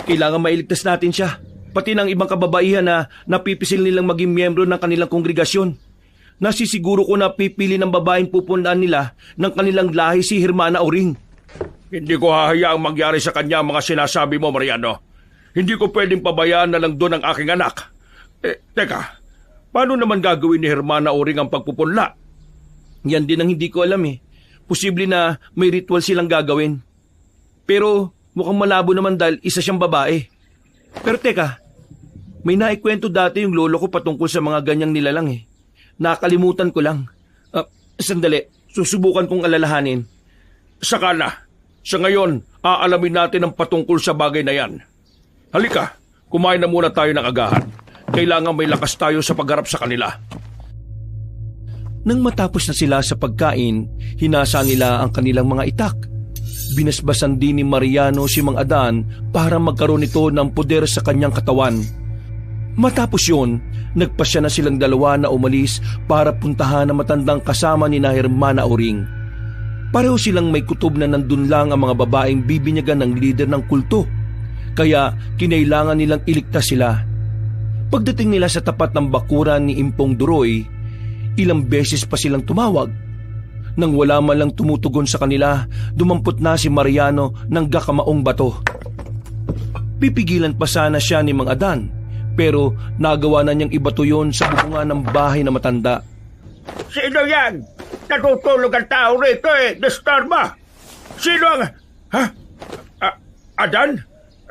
Kailangan mailigtas natin siya. Pati ng ibang kababaihan na napipisil nilang maging miyembro ng kanilang kongregasyon. Nasisiguro ko na pipili ng babaeng pupuntaan nila ng kanilang lahi si Hermana Oring. Hindi ko hahayaang mangyari sa kanya ang mga sinasabi mo, Mariano. Hindi ko pwedeng pabayaan na lang doon ang aking anak. Teka, paano naman gagawin ni Hermana Oring ang pagpupunla? Yan din ang hindi ko alam eh. Posible na may ritual silang gagawin. Pero mukhang malabo naman dahil isa siyang babae. Pero teka, may naikwento dati yung lolo ko patungkol sa mga ganyang nilalang eh. Nakalimutan ko lang. Sandali, susubukan kong alalahanin. Saka na. Sa ngayon, aalamin natin ang patungkol sa bagay na yan. Halika, kumain na muna tayo ng agahan. Kailangan may lakas tayo sa pagharap sa kanila. Nang matapos na sila sa pagkain, hinasa nila ang kanilang mga itak. Binasbasan din ni Mariano si Mang Adan para magkaroon ito ng poder sa kanyang katawan. Matapos yun, nagpasya na silang dalawa na umalis para puntahan ang matandang kasama ni na Hermana Oring. Pareho silang may kutob na nandun lang ang mga babaeng bibinyagan ng lider ng kulto. Kaya kinailangan nilang iligtas sila. Pagdating nila sa tapat ng bakuran ni Impong Duroy, ilang beses pa silang tumawag. Nang wala man lang tumutugon sa kanila, dumampot na si Mariano ng gakamaong bato. Pipigilan pa sana siya ni Mang Adan, pero nagawa na niyang ibato yon sa bubungan ng bahay na matanda. Sino yan? Natutulog ang tao rito eh. Disturba. Sino ang... Ha? Adan?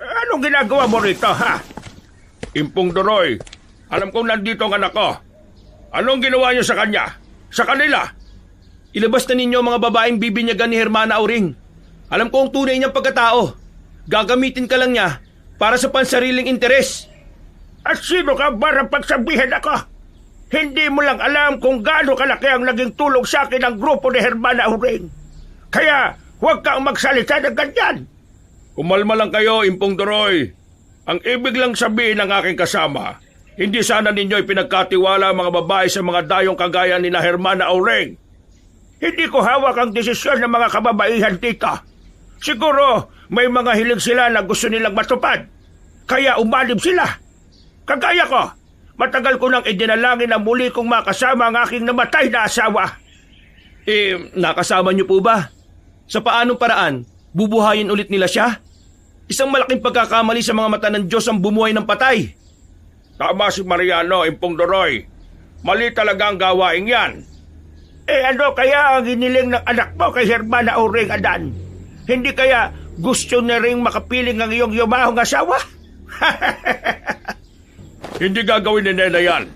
Anong ginagawa mo rito, ha? Impong Duroy, alam kong nandito ang anak ko. Anong ginawa niyo sa kanya? Sa kanila? Ilabas na ninyo ang mga babaeng bibinyagan ni Hermana Oring. Alam ko ang tunay niyang pagkatao. Gagamitin ka lang niya para sa pansariling interes. At sino ka para pagsabihin ako? Hindi mo lang alam kung gaano kalaki ang naging tulong sa akin ng grupo ni Hermana Oring. Kaya huwag kang magsalita ng ganyan. Umalma lang kayo, Impong Duroy. Ang ibig lang sabihin ng aking kasama, hindi sana ninyo ipinagkatiwala ang mga babae sa mga dayong kagaya ni na Hermana Oring. Hindi ko hawak ang desisyon ng mga kababaihan dito. Siguro may mga hiling sila na gusto nilang matupad. Kaya umalib sila. Kagaya ko, matagal ko nang idinalangin na muli kong makasama ang aking namatay na asawa. Nakasama niyo po ba? Sa paanong paraan? Bubuhayin ulit nila siya? Isang malaking pagkakamali sa mga mata ng Diyos ang bumuhay ng patay. Tama si Mariano, Impong Doroy. Mali talaga ang gawain yan. Ano kaya ang hiniling ng anak mo kay Hermana Uring Adan? Hindi kaya gusto na rin makapiling ang iyong yumahong asawa? Hindi gagawin ni Nena yan.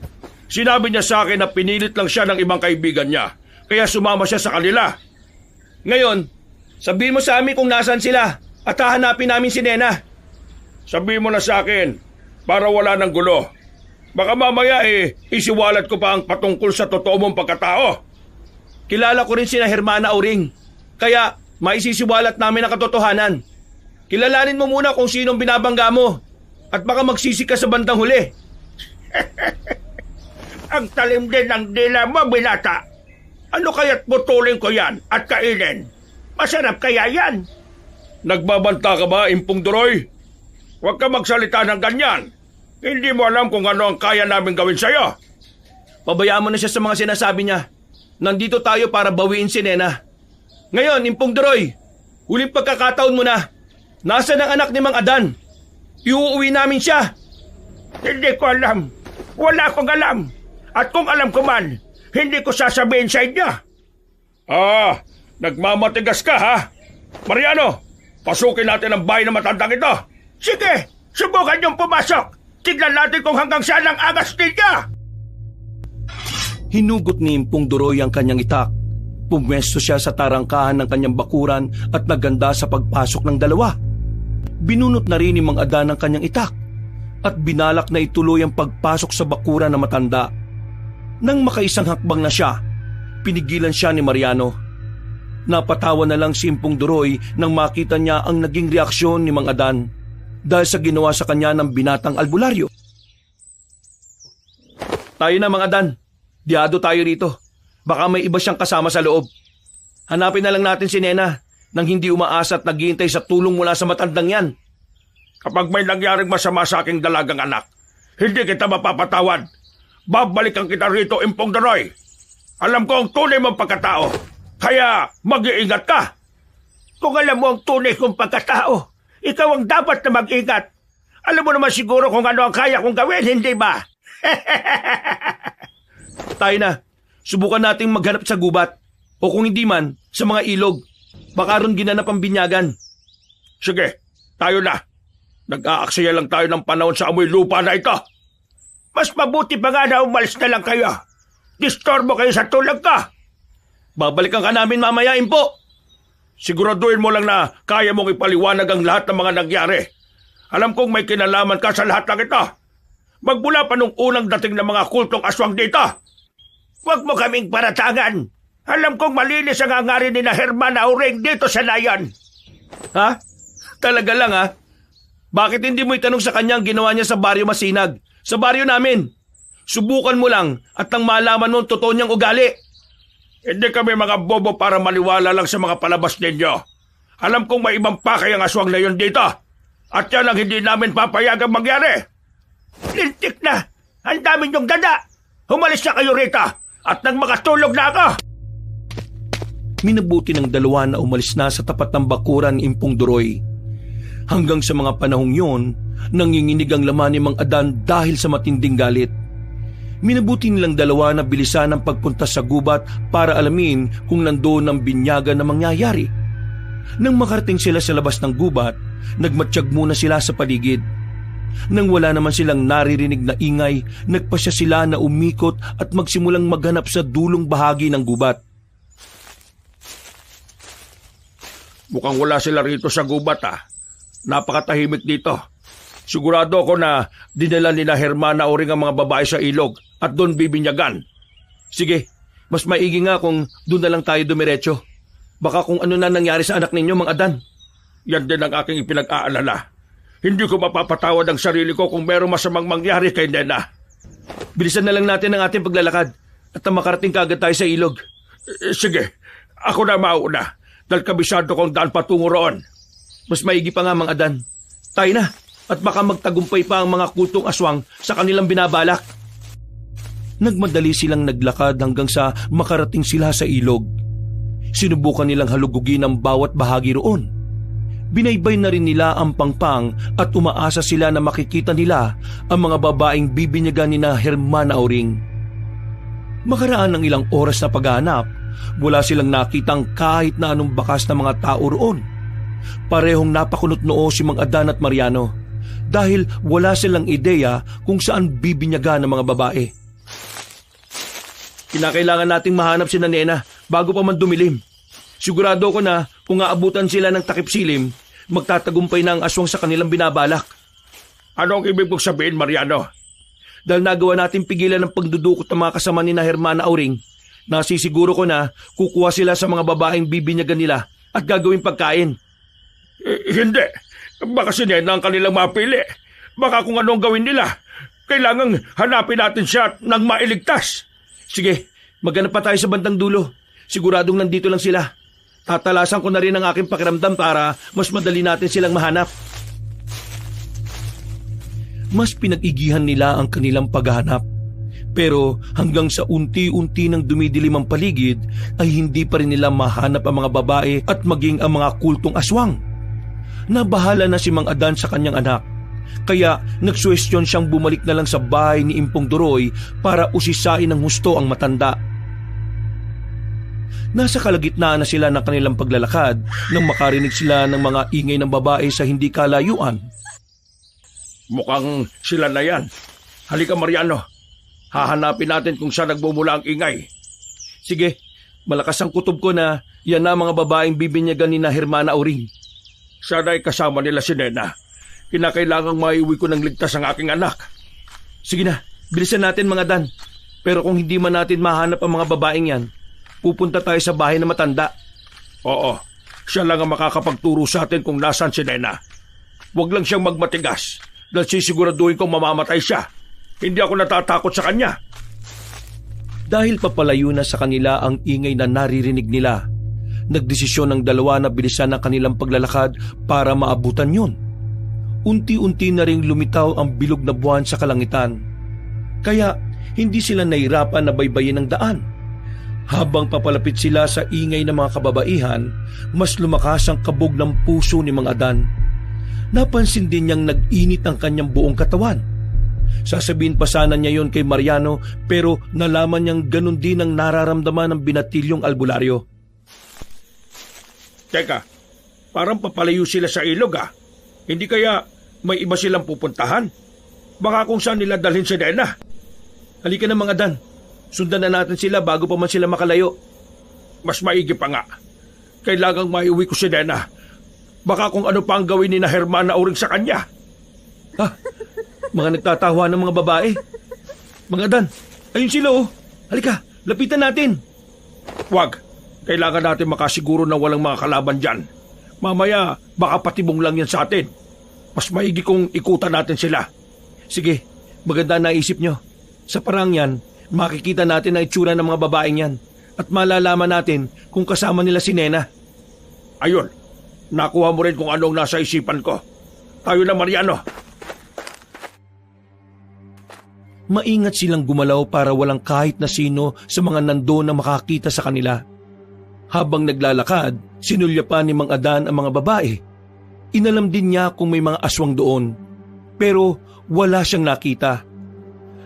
Sinabi niya sa akin na pinilit lang siya ng ibang kaibigan niya. Kaya sumama siya sa kanila. Ngayon, sabihin mo sa amin kung nasaan sila at hahanapin namin si Nena. Sabihin mo na sa akin para wala ng gulo. Baka mamaya isiwalat ko pa ang patungkol sa totoo mong pagkatao. Kilala ko rin sina Hermana Uring. Kaya maisisiwalat namin ang katotohanan. Kilalanin mo muna kung sinong binabangga mo. At baka magsisi ka sa bandang huli. Ang talim din ng dila mo, binata. Ano kaya't putulin ko yan at kainin? Masarap kaya yan? Nagbabanta ka ba, Impong Doroy? Huwag ka magsalita ng ganyan. Hindi mo alam kung ano ang kaya namin gawin sa'yo. Pabayaan mo na siya sa mga sinasabi niya. Nandito tayo para bawiin si Nena. Ngayon, Impong Doroy, huling pagkakataon mo na. Nasaan ang anak ni Mang Adan? Iuuwi namin siya. Hindi ko alam. Wala akong alam. At kung alam ko man, hindi ko sasabihin sa inyo. Nagmamatigas ka ha? Mariano, pasukin natin ang bahay na matandang ito. Sige, subukan niyong pumasok. Tignan natin kung hanggang saan ang angas ninyo. Hinugot ni Impong Doroy ang kanyang itak. Pumwesto siya sa tarangkahan ng kanyang bakuran at naganda sa pagpasok ng dalawa. Binunot na rin ni Mang Adan ang kanyang itak at binalak na ituloy ang pagpasok sa bakuran na matanda. Nang makaisang hakbang na siya, pinigilan siya ni Mariano. Napatawa na lang si Impong Doroy nang makita niya ang naging reaksyon ni Mang Adan dahil sa ginawa sa kanya ng binatang albularyo. Tayo na, Mang Adan. Diado tayo rito. Baka may iba siyang kasama sa loob. Hanapin na lang natin si Nena nang hindi umaasa at naghihintay sa tulong mula sa matandang yan. Kapag may nangyaring masama sa aking dalagang anak, hindi kita mapapatawad. Babalikan kita rito, Impong Doroy. Alam ko ang tunay mong pagkatao, kaya mag-iingat ka. Kung alam mo ang tunay kong pagkatao, ikaw ang dapat na mag-ingat. Alam mo naman siguro kung ano ang kaya kong gawin, hindi ba? Tayo na. Subukan nating maghanap sa gubat. O kung hindi man, sa mga ilog. Baka ron ginanap ang binyagan. Sige, tayo na. Nag-aaksaya lang tayo ng panahon sa amoy lupa na ito. Mas mabuti pa nga na umalis na lang kayo. Disturbo kayo sa tulog ko. Babalikan ka namin mamaya, Impo. Siguraduhin mo lang na kaya mong ipaliwanag ang lahat ng mga nangyari. Alam kong may kinalaman ka sa lahat ng ito. Magmula pa nung unang dating ng mga kultong aswang dito. Huwag mo kaming paratangan. Alam kong malinis ang hangarin ni na Hermana Uring dito sa nayon. Ha? Talaga lang ha? Bakit hindi mo itanong sa kanya ang ginawa niya sa Baryo Masinag? Sa baryo namin. Subukan mo lang at nang malaman mo ang totoo niyang ugali. Hindi kami mga bobo para maniwala lang sa mga palabas ninyo. Alam kong may ibang pakay ang aswang na yun dito. At yan ang hindi namin papayagang mangyari. Lintik na! Ang dami niyong dada! Humalis na kayo rito! At nang makatulog na ako! Minabuti ng dalawa na umalis na sa tapat ng bakuran ni Impong Doroy. Hanggang sa mga panahong yon, nanginginig ang laman ni Mang Adan dahil sa matinding galit. Minabuti nilang dalawa na bilisan ang pagpunta sa gubat para alamin kung nandoon ang binyagan na mangyayari. Nang makarating sila sa labas ng gubat, nagmatsyag muna sila sa paligid. Nang wala naman silang naririnig na ingay, nagpasya sila na umikot at magsimulang maghanap sa dulong bahagi ng gubat. Mukhang wala sila rito sa gubat Napakatahimik dito. Sigurado ako na dinala ni na Hermana Uring ang mga babae sa ilog at doon bibinyagan. Sige, mas maigi nga kung doon na lang tayo dumiretso. Baka kung ano na nangyari sa anak ninyo, Mang Adan. Yan din ang aking ipinag-aalala. Hindi ko mapapatawad ang sarili ko kung merong masamang mangyari kay Nena. Bilisan na lang natin ang ating paglalakad at makarating kaagad tayo sa ilog. Sige, Ako na mauna dahil kabisado kong daan patungo roon. Mas maigi pa nga, Mang Adan. Tayo na, at baka magtagumpay pa ang mga kultong aswang sa kanilang binabalak. Nagmadali silang naglakad hanggang sa makarating sila sa ilog. Sinubukan nilang halugugin ang bawat bahagi roon. Binaybay na rin nila ang pangpang at umaasa sila na makikita nila ang mga babaeng bibinyagan ni na Hermana Auring. Makaraan ng ilang oras na paghahanap, wala silang nakitang kahit na anong bakas na mga tao roon. Parehong napakunot noo si Mang Adan at Mariano dahil wala silang ideya kung saan bibinyagan ng mga babae. Kinakailangan nating mahanap si Nena bago pa man dumilim. Sigurado ko na kung aabutan sila ng takip silim, magtatagumpay na ang aswang sa kanilang binabalak. Ano ang ibig mong sabihin, Mariano? Dahil nagawa natin pigilan ng pagdudukot ng mga kasama ni na Hermana Auring, nasisiguro ko na kukuha sila sa mga babaeng bibinyagan nila at gagawing pagkain. Hindi. Baka si Nena ang kanilang mapili. Baka kung anong gawin nila. Kailangang hanapin natin siya nang mailigtas. Sige, maghanap pa tayo sa bandang dulo. Siguradong nandito lang sila. Tatalasan ko na rin ang aking pakiramdam para mas madali natin silang mahanap. Mas pinag-igihan nila ang kanilang paghahanap. Pero hanggang sa unti-unti nang dumidilim ang paligid ay hindi pa rin nila mahanap ang mga babae at maging ang mga kultong aswang. Nabahala na si Mang Adan sa kanyang anak. Kaya nagsuwestyon siyang bumalik na lang sa bahay ni Impong Duroy para usisain ng husto ang matanda. Nasa kalagitnaan na sila ng kanilang paglalakad nang makarinig sila ng mga ingay ng babae sa hindi kalayuan. Mukhang sila na yan. Halika, Mariano. Hahanapin natin kung saan nagbumula ang ingay. Sige, malakas ang kutob ko na yan na mga babaeng bibinyagan ni na Hermana Auring. Sana ay kasama nila si Nena. Kinakailangang maiuwi ko ng ligtas ang aking anak. Sige na, bilisan natin mga Dan. Pero kung hindi man natin mahanap ang mga babaeng yan, pupunta tayo sa bahay na matanda. Oo, siya lang ang makakapagturo sa atin kung nasaan si Nena. Huwag lang siyang magmatigas dahil sisiguraduhin kong mamamatay siya. Hindi ako natatakot sa kanya. Dahil papalayo na sa kanila ang ingay na naririnig nila, nagdesisyon ng dalawa na bilisan ang kanilang paglalakad para maabutan yun. Unti-unti na ring lumitaw ang bilog na buwan sa kalangitan. Kaya hindi sila nahirapan na baybayin ang daan. Habang papalapit sila sa ingay ng mga kababaihan, mas lumakas ang kabog ng puso ni Mang Adan. Napansin din niyang nag-init ang kanyang buong katawan. Sasabihin pa sana niya yon kay Mariano pero nalaman niyang ganun din ang nararamdaman ng binatilyong albularyo. Teka, parang papalayo sila sa ilog ah. Hindi kaya may iba silang pupuntahan? Baka kung saan nila dalhin si Nena. Halika na Mang Adan. Sundan na natin sila bago pa man sila makalayo. Mas maigi pa nga. Kailangang maiuwi ko si Nena. Baka kung ano pa ang gawin ni na Hermana Auring sa kanya. Mga nagtatawa ng mga babae. Mga Dan, ayun sila oh. Halika, lapitan natin. Wag. Kailangan natin makasiguro na walang mga kalaban dyan. Mamaya, baka patibong lang yan sa atin. Mas maigi kung ikutan natin sila. Sige, maganda na isip nyo. Sa parang yan, makikita natin ang itsura ng mga babaeng yan at malalaman natin kung kasama nila si Nena. Ayun, nakuha mo rin kung anong nasa isipan ko. Tayo na, Mariano. Maingat silang gumalaw para walang kahit na sino sa mga nandoon na makakita sa kanila. Habang naglalakad, sinulya pa ni Mang Adan ang mga babae. Inalam din niya kung may mga aswang doon, pero wala siyang nakita.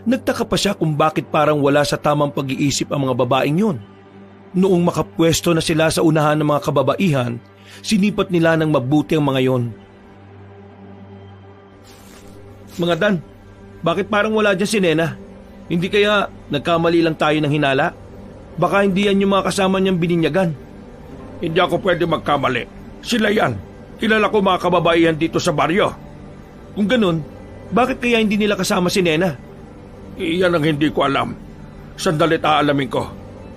Nagtaka pa siya kung bakit parang wala sa tamang pag-iisip ang mga babaeng yun. Noong makapwesto na sila sa unahan ng mga kababaihan, sinipat nila ng mabuti ang mga yon. Mga Dan, bakit parang wala dyan si Nena? Hindi kaya nagkamali lang tayo ng hinala? Baka hindi yan yung mga kasama niyang bininyagan. Hindi ako pwede magkamali. Sila yan. Kilala ko mga kababaihan dito sa baryo. Kung ganun, bakit kaya hindi nila kasama si Nena? Iyan ang hindi ko alam. Sandalit aalamin ko.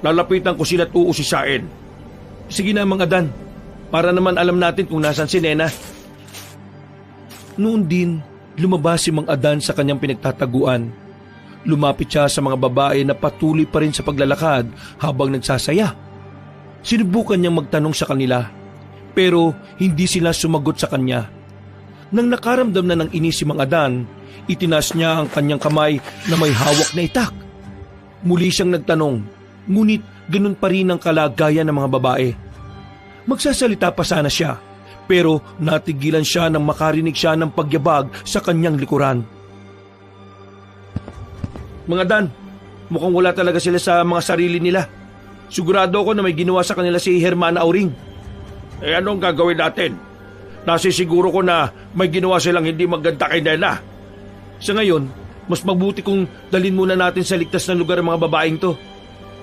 Lalapitan ko sila at uusisain. Sige na Mang Adan, para naman alam natin kung nasan si Nena. Noon din, lumabas si Mang Adan sa kanyang pinagtataguan. Lumapit siya sa mga babae na patuloy pa rin sa paglalakad habang nagsasaya. Sinubukan niyang magtanong sa kanila, pero hindi sila sumagot sa kanya. Nang nakaramdam na ng inis si Mang Adan, itinaas niya ang kanyang kamay na may hawak na itak. Muli siyang nagtanong, ngunit ganun pa rin ang kalagayan ng mga babae. Magsasalita pa sana siya, pero natigilan siya nang makarinig siya ng pagyabag sa kanyang likuran. Mga Dan, mukhang wala talaga sila sa mga sarili nila. Sigurado ako na may ginawa sa kanila si Hermana Auring. Eh anong gagawin natin? Nasisiguro ko na may ginawa silang hindi maganda kay Nena. Sa ngayon, mas mabuti kung dalhin muna natin sa ligtas na lugar ang mga babaeng to.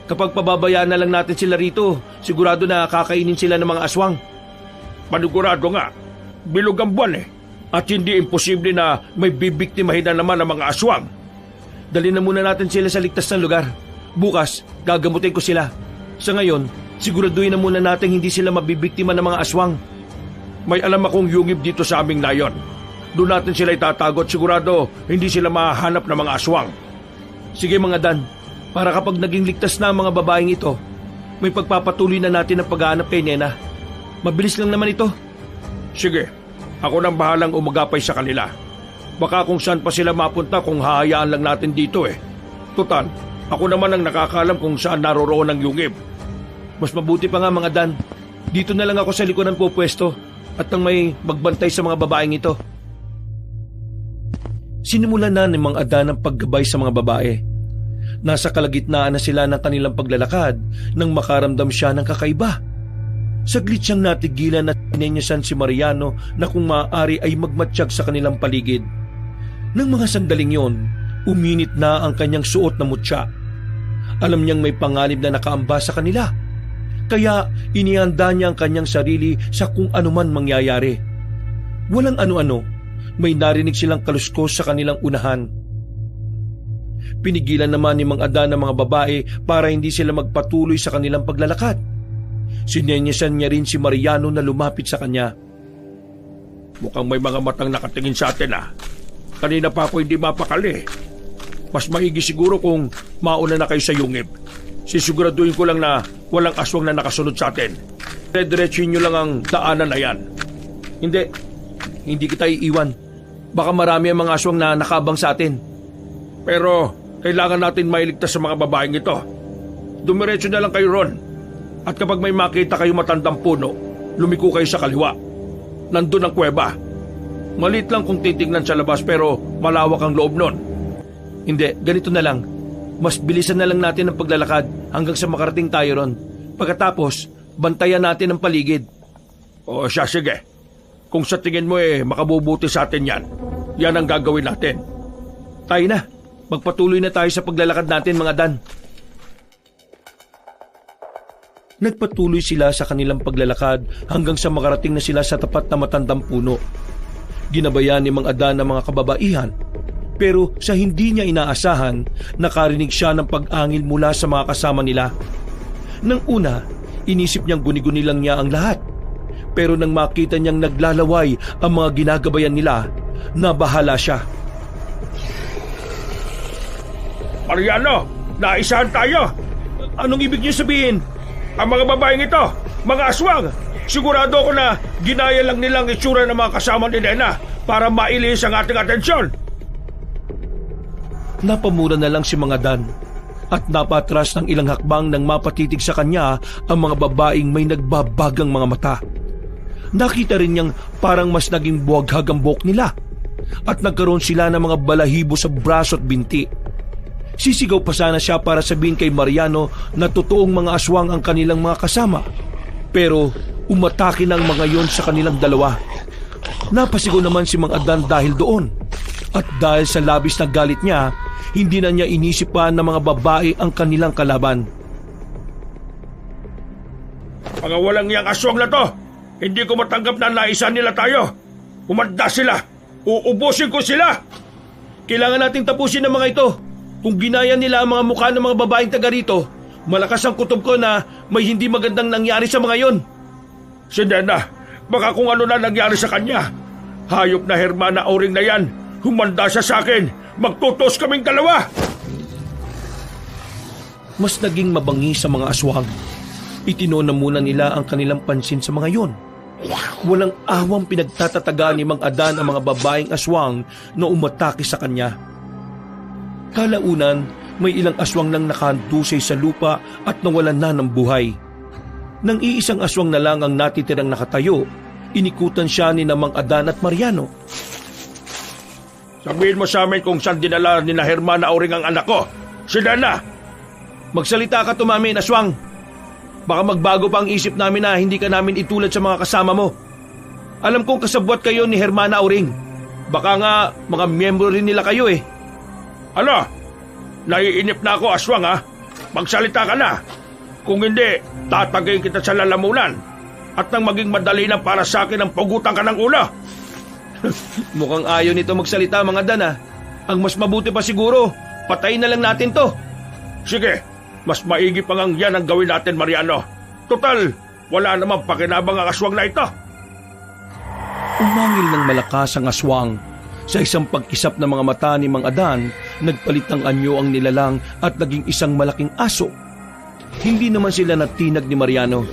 Kapag pababayaan na lang natin sila rito, sigurado na kakainin sila ng mga aswang. Panigurado nga, bilog ang buwan at hindi imposible na may bibiktimahin na naman ang mga aswang. Dalhin na muna natin sila sa ligtas na lugar. Bukas, gagamutin ko sila. Sa ngayon, siguraduhin na muna natin hindi sila mabibiktima ng mga aswang. May alam akong yungib dito sa aming nayon. Doon natin sila itatago at sigurado hindi sila mahanap ng mga aswang. Sige mga Dan, para kapag naging ligtas na ang mga babaeng ito, may pagpapatuloy na natin ang paghahanap kay Nena. Mabilis lang naman ito. Sige, ako nang bahalang umagapay sa kanila. Baka kung saan pa sila mapunta kung hahayaan lang natin dito Tutal, ako naman ang nakakaalam kung saan naroroon ang yungib. Mas mabuti pa nga mga Dan, dito na lang ako sa likuran pupwesto at nang may magbantay sa mga babaeng ito. Sinimulan na ni Mang Adan ang paggabay sa mga babae. Nasa kalagitnaan na sila ng kanilang paglalakad nang makaramdam siya ng kakaiba. Saglit siyang natigilan at pinenyasan si Mariano na kung maaari ay magmatsyag sa kanilang paligid. Nang mga sandaling yon, uminit na ang kanyang suot na mutya. Alam niyang may panganib na nakaamba sa kanila. Kaya inihanda niya ang kanyang sarili sa kung anuman mangyayari. Walang ano-ano, may narinig silang kaluskos sa kanilang unahan. Pinigilan naman ni Mang Adan ang mga babae para hindi sila magpatuloy sa kanilang paglalakad. Sinenyasan niya rin si Mariano na lumapit sa kanya. Mukhang may mga matang nakatingin sa atin Kanina pa ako hindi mapakali. Mas maigi siguro kung mauna na kayo sa yungib. Sisiguraduhin ko lang na walang aswang na nakasunod sa atin. Diretsuhin nyo lang ang daanan na yan. Hindi kita iiwan. Baka marami ang mga aswang na nakabang sa atin. Pero kailangan natin mailigtas sa mga babaeng ito. Dumiretso na lang kayo ron. At kapag may makita kayo matandang puno, lumiko kayo sa kaliwa. Nandun ang kuweba. Malit lang kung titignan sa labas pero malawak ang loob nun. Hindi, ganito na lang. Mas bilisan na lang natin ang paglalakad hanggang sa makarating tayo ron. Pagkatapos, bantayan natin ang paligid. O siya, sige. Kung sa tingin mo makabubuti sa atin yan, yan ang gagawin natin. Tayo na. Magpatuloy na tayo sa paglalakad natin mga Dan. Nagpatuloy sila sa kanilang paglalakad hanggang sa makarating na sila sa tapat na matandang puno. Ginabayan ni Mang Adan ang mga kababaihan, pero sa hindi niya inaasahan, nakarinig siya ng pag-angil mula sa mga kasama nila. Nang una, inisip niyang guni-guni lang niya ang lahat. Pero nang makita niyang naglalaway ang mga ginagabayan nila, nabahala siya. Mariano, naisahan tayo! Anong ibig niyo sabihin? Ang mga babaeng ito, mga aswang! Sigurado ako na ginaya lang nilang itsura ng mga kasama ni Nena para mailis ang ating atensyon. Napamura na lang si Mang Adan at napatras ng ilang hakbang nang mapatitig sa kanya ang mga babaeng may nagbabagang mga mata. Nakita rin niyang parang mas naging buwaghag ang buhok nila at nagkaroon sila ng mga balahibo sa braso at binti. Sisigaw pa sana siya para sabihin kay Mariano na totoong mga aswang ang kanilang mga kasama. Pero umatake na ang mga yon sa kanilang dalawa. Napasigaw naman si Mang Adan dahil doon. At dahil sa labis na galit niya, hindi na niya inisip pa na mga babae ang kanilang kalaban. Mga walang iyang aswang na to, hindi ko matanggap na naisan nila tayo. Umanda sila. Uubusin ko sila. Kailangan nating tapusin ang mga ito. Kung ginaya nila ang mga mukha ng mga babaeng taga rito, malakas ang kutob ko na may hindi magandang nangyari sa mga yon. Si Nena, baka kung ano na nangyari sa kanya. Hayop na Hermana Auring na yan. Humanda siya sa akin. Magtutos kaming dalawa. Mas naging mabangi sa mga aswang. Itinona muna nila ang kanilang pansin sa mga yon. Walang awang pinagtatataga ni Mang Adan ang mga babaeng aswang na umatake sa kanya. Kalaunan, may ilang aswang nang nakandusay sa lupa at nawalan na ng buhay. Nang iisang aswang na lang ang natitirang nakatayo, inikutan siya ni Mang Adan at Mariano. Sabihin mo sa amin kung saan dinala ni na Hermana Auring ang anak ko. Si Nena! Magsalita ka tumamin, aswang. Baka magbago pa ang isip namin na hindi ka namin itulad sa mga kasama mo. Alam kong kasabwat kayo ni Hermana Auring. Baka nga mga miyembro rin nila kayo eh. Ano? Naiinip na ako, aswang ha? Magsalita ka na. Kung hindi, tatagayin kita sa lalamunan. At nang maging madali na para sa akin ang pagutan ka ng ulo. Mukhang ayaw nito magsalita mga Dan ah. Ang mas mabuti pa siguro, patayin na lang natin to. Sige, mas maigi pa ngang yan ang gawin natin, Mariano. Total, wala namang pakinabang ang aswang na ito. Umangil ng malakas ang aswang. Sa isang pagkisap ng mga mata ni Mang Adan, nagpalit ng anyo ang nilalang at naging isang malaking aso. Hindi naman sila natinag ni Mariano.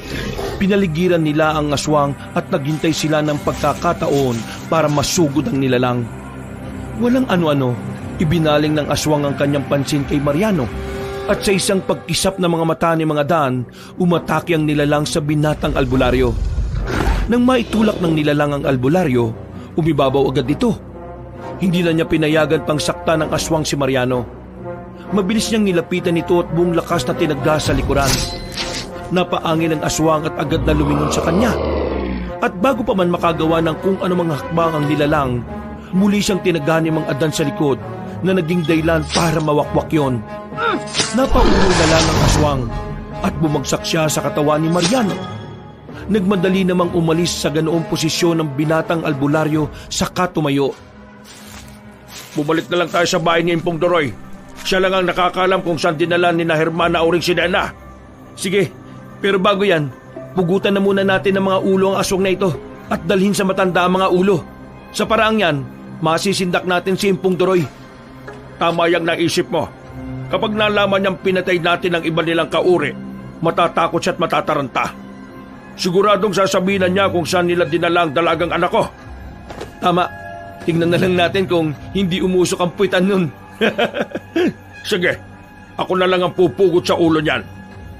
Pinaligiran nila ang aswang at naghintay sila ng pagkakataon para masugod ang nilalang. Walang ano-ano, ibinaling ng aswang ang kanyang pansin kay Mariano. At sa isang pagkisap ng mga mata ni Mang Adan, umatake ang nilalang sa binatang albularyo. Nang maitulak ng nilalang ang albularyo, umibabaw agad ito. Hindi na niya pinayagan pang sakta ng aswang si Mariano. Mabilis niyang nilapitan ito at buong lakas na tinagda sa likuran. Napaangin ang aswang at agad na lumingon sa kanya. At bago pa man makagawa ng kung anumang hakbang ang nilalang, muli siyang tinaga ni Mang Adan sa likod na naging dahilan para mawakwak yon. Napaulo na lang ang aswang at bumagsak siya sa katawan ni Mariano. Nagmadali namang umalis sa ganoong posisyon ng binatang albularyo saka tumayo. Bumalik na lang tayo sa bahay ni Impong Doroy. Siya lang ang nakakaalam kung saan dinala ni na Hermana Auring si Nena. Sige, pero bago yan, pugutan na muna natin ang mga ulo ang aswang na ito at dalhin sa matanda ang mga ulo. Sa paraang yan, masisindak natin si Impong Doroy. Tama yang naisip mo. Kapag nalaman niyang pinatay natin ang iba nilang kauri, matatakot siya at matataranta. Siguradong sasabihin niya kung saan nila dinala ang dalagang anak ko. Tama. Tingnan na lang natin kung hindi umusok ang puwitan nun. Sige, ako na lang ang pupugot sa ulo niyan.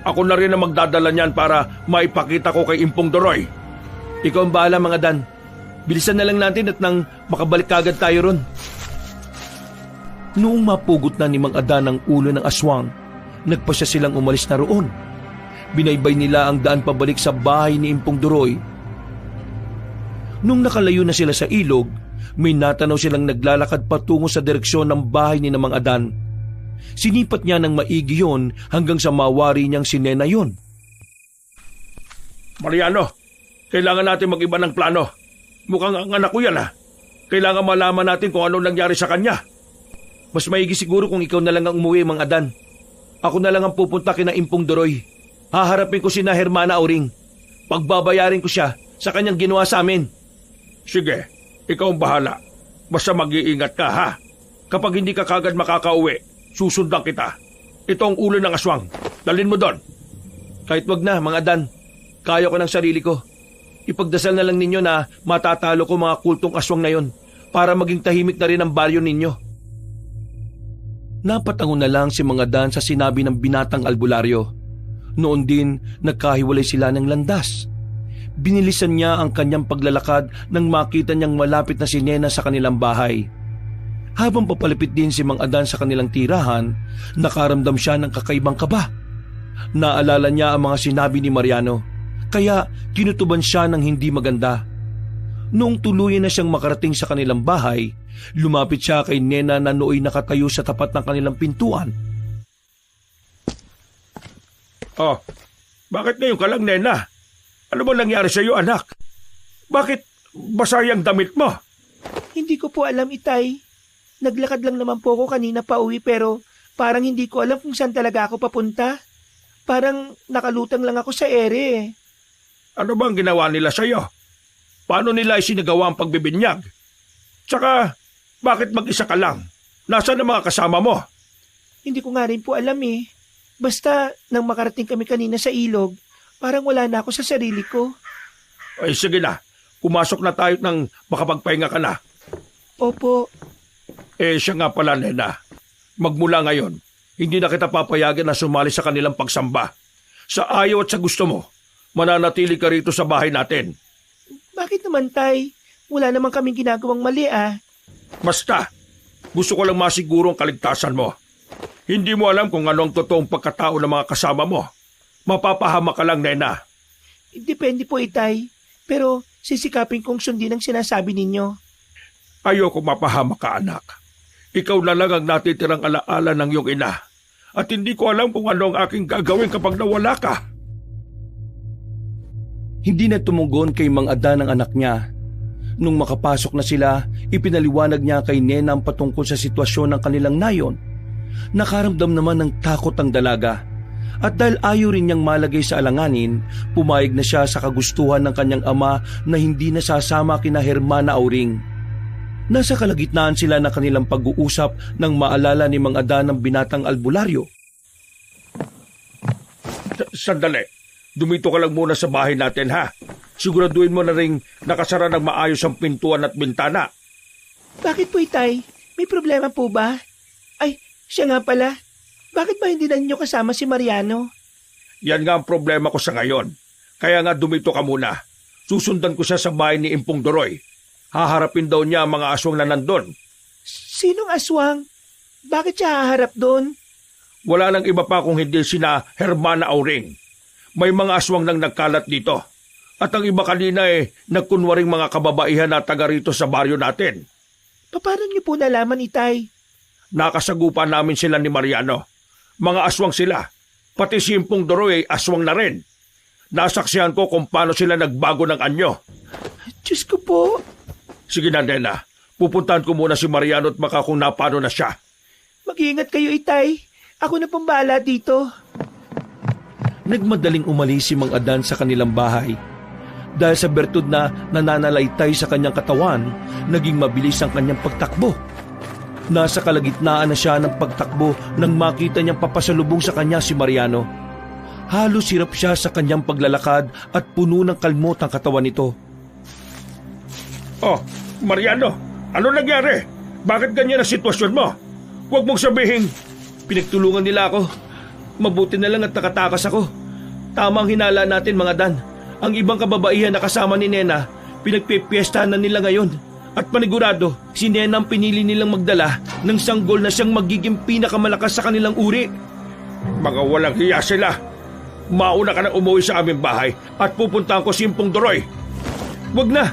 Ako na rin ang magdadala niyan para maipakita ko kay Impong Doroy. Ikaw ang bahala mga Dan. Bilisan na lang natin at nang makabalik kagad tayo ron. Noong mapugot na ni Mang Adan ang ulo ng aswang, nagpasya silang umalis na roon. Binaybay nila ang daan pabalik sa bahay ni Impong Doroy. Nung nakalayo na sila sa ilog, may natanaw silang naglalakad patungo sa direksyon ng bahay ni Mang Adan. Sinipat niya ng maigi yon hanggang sa mawari niyang si Nena yon. Mariano, kailangan natin mag-iba ng plano. Mukhang ang anak ko yan ha. Kailangan malaman natin kung ano nangyari sa kanya. Mas maigi siguro kung ikaw na lang ang umuwi, Mang Adan. Ako na lang ang pupunta kina Impong Doroy. Haharapin ko si na Hermana Auring. Pagbabayarin ko siya sa kanyang ginawa sa amin. Sige, ikaw ang bahala. Basta mag-iingat ka ha. Kapag hindi ka kagad makakauwi, susundan kita. Ito ang ulo ng aswang. Dalhin mo doon. Kahit wag na, Mang Adan. Kaya ko ng sarili ko. Ipagdasal na lang ninyo na matatalo ko mga kultong aswang na yon para maging tahimik na rin ang baryo ninyo. Napatango na lang si Mang Adan sa sinabi ng binatang albularyo. Noon din, nagkahiwalay sila ng landas. Binilisan niya ang kanyang paglalakad nang makita niyang malapit na si Nena sa kanilang bahay. Habang papalapit din si Mang Adan sa kanilang tirahan, nakaramdam siya ng kakaibang kaba. Naalala niya ang mga sinabi ni Mariano, kaya kinutuban siya ng hindi maganda. Noong tuluyan na siyang makarating sa kanilang bahay, lumapit siya kay Nena na nooy nakatayo sa tapat ng kanilang pintuan. Oh, bakit ngayon ka lang, Nena? Ano ba nangyari sa iyo, anak? Bakit basa yung damit mo? Hindi ko po alam, Itay. Naglakad lang naman po ako kanina pa uwi pero parang hindi ko alam kung saan talaga ako papunta. Parang nakalutang lang ako sa ere. Ano bang ginawa nila sa iyo? Paano nila isinagawa ang pagbibinyag? Tsaka, bakit mag-isa ka lang? Nasaan ang mga kasama mo? Hindi ko nga rin po alam eh. Basta nang makarating kami kanina sa ilog, Parang wala na ako sa sarili ko. Ay sige na, pumasok na tayo nang makapagpahinga ka na. Opo, Siya nga pala, Nena. Magmula ngayon, hindi na kita papayagan na sumali sa kanilang pagsamba. Sa ayaw at sa gusto mo, mananatili ka rito sa bahay natin. bakit naman, Tay? Wala naman kaming ginagawang mali, ah. Basta, gusto ko lang masiguro ang kaligtasan mo. Hindi mo alam kung ano ang totoong pagkatao ng mga kasama mo. Mapapahama ka lang, Nena. Depende po, Itay. Pero sisikapin kong sundin ang sinasabi ninyo. Ayoko mapahama ka, anak. Ikaw na lang ang natitirang alaala ng iyong ina. At hindi ko alam kung ano ang aking gagawin kapag nawala ka. Hindi na tumugon kay Mang Adan ang anak niya. Nung makapasok na sila, ipinaliwanag niya kay Nena ang patungkol sa sitwasyon ng kanilang nayon. Nakaramdam naman ng takot ang dalaga. At dahil ayaw rin niyang malagay sa alanganin, pumayag na siya sa kagustuhan ng kanyang ama na hindi nasasama kina Hermana Auring. Nasa kalagitnaan sila ng kanilang pag-uusap nang maalala ni Mang Adan ang binatang albularyo. Sandali. Dumito ka lang muna sa bahay natin, ha? Siguraduhin mo na ring nakasara ng maayos ang pintuan at bintana. Bakit po, Itay? May problema po ba? Ay, siya nga pala. Bakit ba hindi na ninyo kasama si Mariano? Yan nga ang problema ko sa ngayon. Kaya nga dumito ka muna. Susundan ko siya sa bahay ni Impong Doroy. Haharapin daw niya ang mga aswang na nandun. Sinong aswang? Bakit siya haharap doon? Wala nang iba pa kung hindi sina Hermana Auring. May mga aswang nang nagkalat dito. At ang iba kanina nagkunwaring mga kababaihan na taga rito sa baryo natin. Paano niyo po nalaman, Itay? Nakasagupan namin sila ni Mariano. Mga aswang sila. Pati si Impong Doroy ay aswang na rin. Nasaksihan ko kung paano sila nagbago ng anyo. Diyos ko po. Sige na, Nena. Pupuntahan ko muna si Mariano at baka kung napano na siya. Mag-iingat kayo, Itay. Ako na pong bahala dito. Nagmadaling umalis si Mang Adan sa kanilang bahay. Dahil sa bertud na nananalaytay sa kanyang katawan, naging mabilis ang kanyang pagtakbo. Nasa kalagitnaan na siya ng pagtakbo nang makita niyang papasalubong sa kanya si Mariano. Halos hirap siya sa kanyang paglalakad at puno ng kalmot ang katawan nito. Oh, Mariano, ano nangyari? Bakit ganyan ang sitwasyon mo? Huwag mong sabihin. Pinagtulungan nila ako. Mabuti na lang at nakatakas ako. Tama ang hinala natin, Mga Dan. Ang ibang kababaihan na kasama ni Nena, pinagpipiestahan na nila ngayon. At panigurado, si Nena ang pinili nilang magdala ng sanggol na siyang magiging pinakamalakas sa kanilang uri. Mga walang hiya sila. Mauna ka na umuwi sa aming bahay at pupuntahan ko si Impong Doroy. Wag na!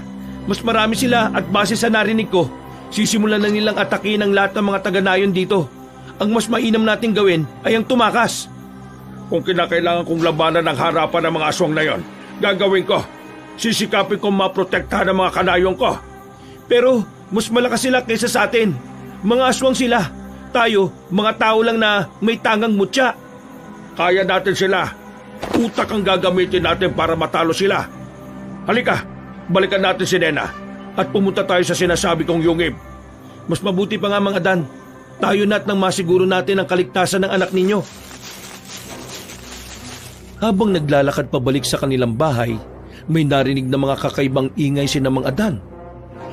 Mas marami sila at base sa narinig ko, sisimulan na nilang atakin ang lahat ng mga taga-nayon dito. Ang mas mainam nating gawin ay ang tumakas. Kung kinakailangan kong labanan ng harapan ng mga aswang na yon, gagawin ko. Sisikapin kong maprotektahan ang mga kanayong ko. Pero mas malakas sila kaysa sa atin. Mga aswang sila. Tayo, mga tao lang na may tangang mutya. Kaya natin sila. Utak ang gagamitin natin para matalo sila. Halika, balikan natin si Nena at pumunta tayo sa sinasabi kong yungib. Mas mabuti pa nga, Mga Dan. Tayo na't nang masiguro natin ang kaligtasan ng anak ninyo. Habang naglalakad pabalik sa kanilang bahay, may narinig na mga kakaibang ingay si Mang Adan.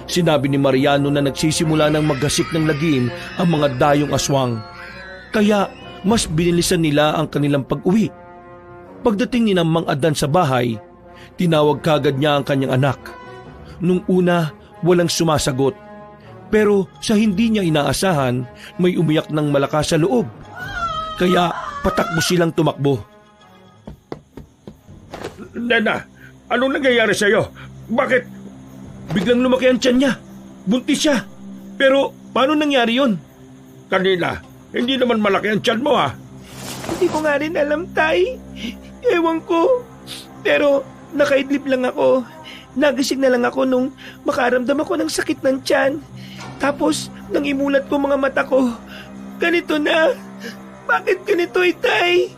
Sinabi ni Mariano na nagsisimula ng maggasik ng lagim ang mga dayong aswang. Kaya mas binilisan nila ang kanilang pag-uwi. Pagdating ni Mang Adan sa bahay, tinawag kagad niya ang kanyang anak. Nung una, walang sumasagot. Pero sa hindi niya inaasahan, may umiyak ng malakas sa loob. Kaya patakbo silang tumakbo. Nena, anong nangyayari sa'yo? Bakit? Biglang lumaki ang tiyan niya. Buntis siya. Pero paano nangyari yon? Kanina, hindi naman malaki ang tiyan mo, ha? Hindi ko nga rin alam, Tay. Ewan ko. Pero nakaidlip lang ako. Nagising na lang ako nung makaramdam ako ng sakit ng tiyan. Tapos, nang imulat ko mga mata ko, ganito na. Bakit ganito, Itay?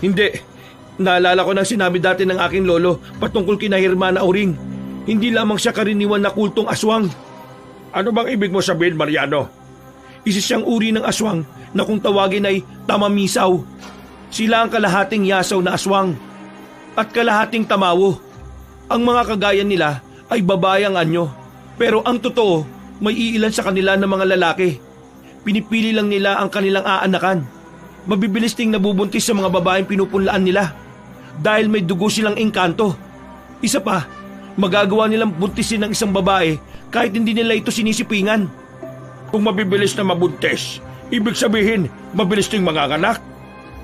Hindi. Naalala ko ng sinabi dati ng aking lolo patungkol kina Hermana Auring. Hindi lamang siya karaniwan na kultong aswang. Ano bang ibig mo sabihin, Mariano? Isa siyang uri ng aswang na kung tawagin ay tamamisaw. Sila ang kalahating yasaw na aswang. at kalahating tamawo. Ang mga kagaya nila ay babae ang anyo. Pero ang totoo, may iilan sa kanila na mga lalaki. Pinipili lang nila ang kanilang aanakan. Mabibilis ding nabubuntis sa mga babaeng pinupunlaan nila dahil may dugo silang engkanto. Isa pa, magagawa nilang buntisin ng isang babae kahit hindi nila ito sinisipingan. Kung mabibilis na mabuntis, ibig sabihin mabilis ding manganganak?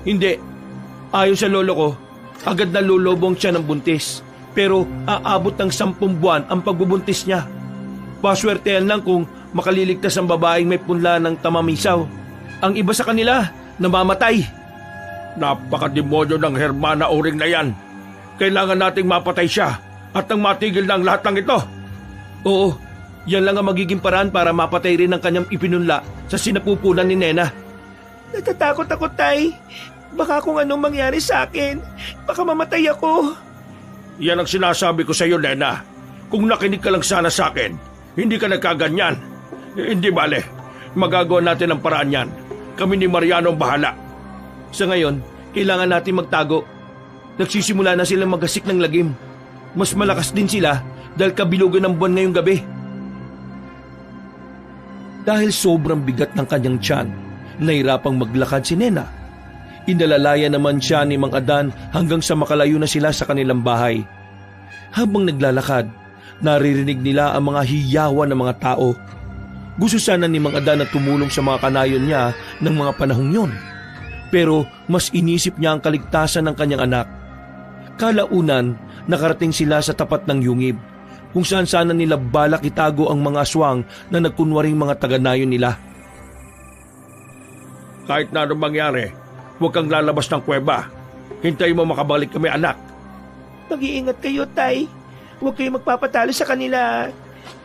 Hindi. Ayon sa lolo ko, agad na lulobong siya ng buntis. Pero aabot ng 10 buwan ang pagbubuntis niya. Paswertehan lang kung makaliligtas ang babaeng may punla ng tamamisaw. Ang iba sa kanila, namamatay. Napakademonyo ng Hermana Oring na yan. Kailangan nating mapatay siya at nang matigil ng lahat ng ito. Oo, yan lang ang magiging paraan para mapatay rin ang kanyang ipinunla sa sinapupunan ni Nena. Natatakot ako, Tay. Baka kung anong mangyari sa akin, baka mamatay ako. Yan ang sinasabi ko sa iyo, Nena. Kung nakinig ka lang sana sa akin, hindi ka nagkaganyan. Hindi bale, magagawa natin ang paraan yan. Kami ni Mariano ang bahala. Sa ngayon, kailangan natin magtago. Nagsisimula na silang magasik ng lagim. Mas malakas din sila dahil kabilugan ng buwan ngayong gabi. Dahil sobrang bigat ng kanyang tiyan, nahirapang maglakad si Nena. Inalalaya naman siya ni Mang Adan hanggang sa makalayo na sila sa kanilang bahay. Habang naglalakad, naririnig nila ang mga hiyawan ng mga tao. Gusto sana ni Mang Adan na tumulong sa mga kanayon niya ng mga panahong yon. Pero mas inisip niya ang kaligtasan ng kanyang anak. Kalaunan, nakarating sila sa tapat ng yungib, kung saan sana nila balak itago ang mga aswang na nagkunwaring mga taga-nayon nila. Kahit na anong mangyari, huwag kang lalabas ng kuweba. Hintayin mo makabalik kami, anak. Mag-iingat kayo, Tay. Huwag kayong magpapatalo sa kanila.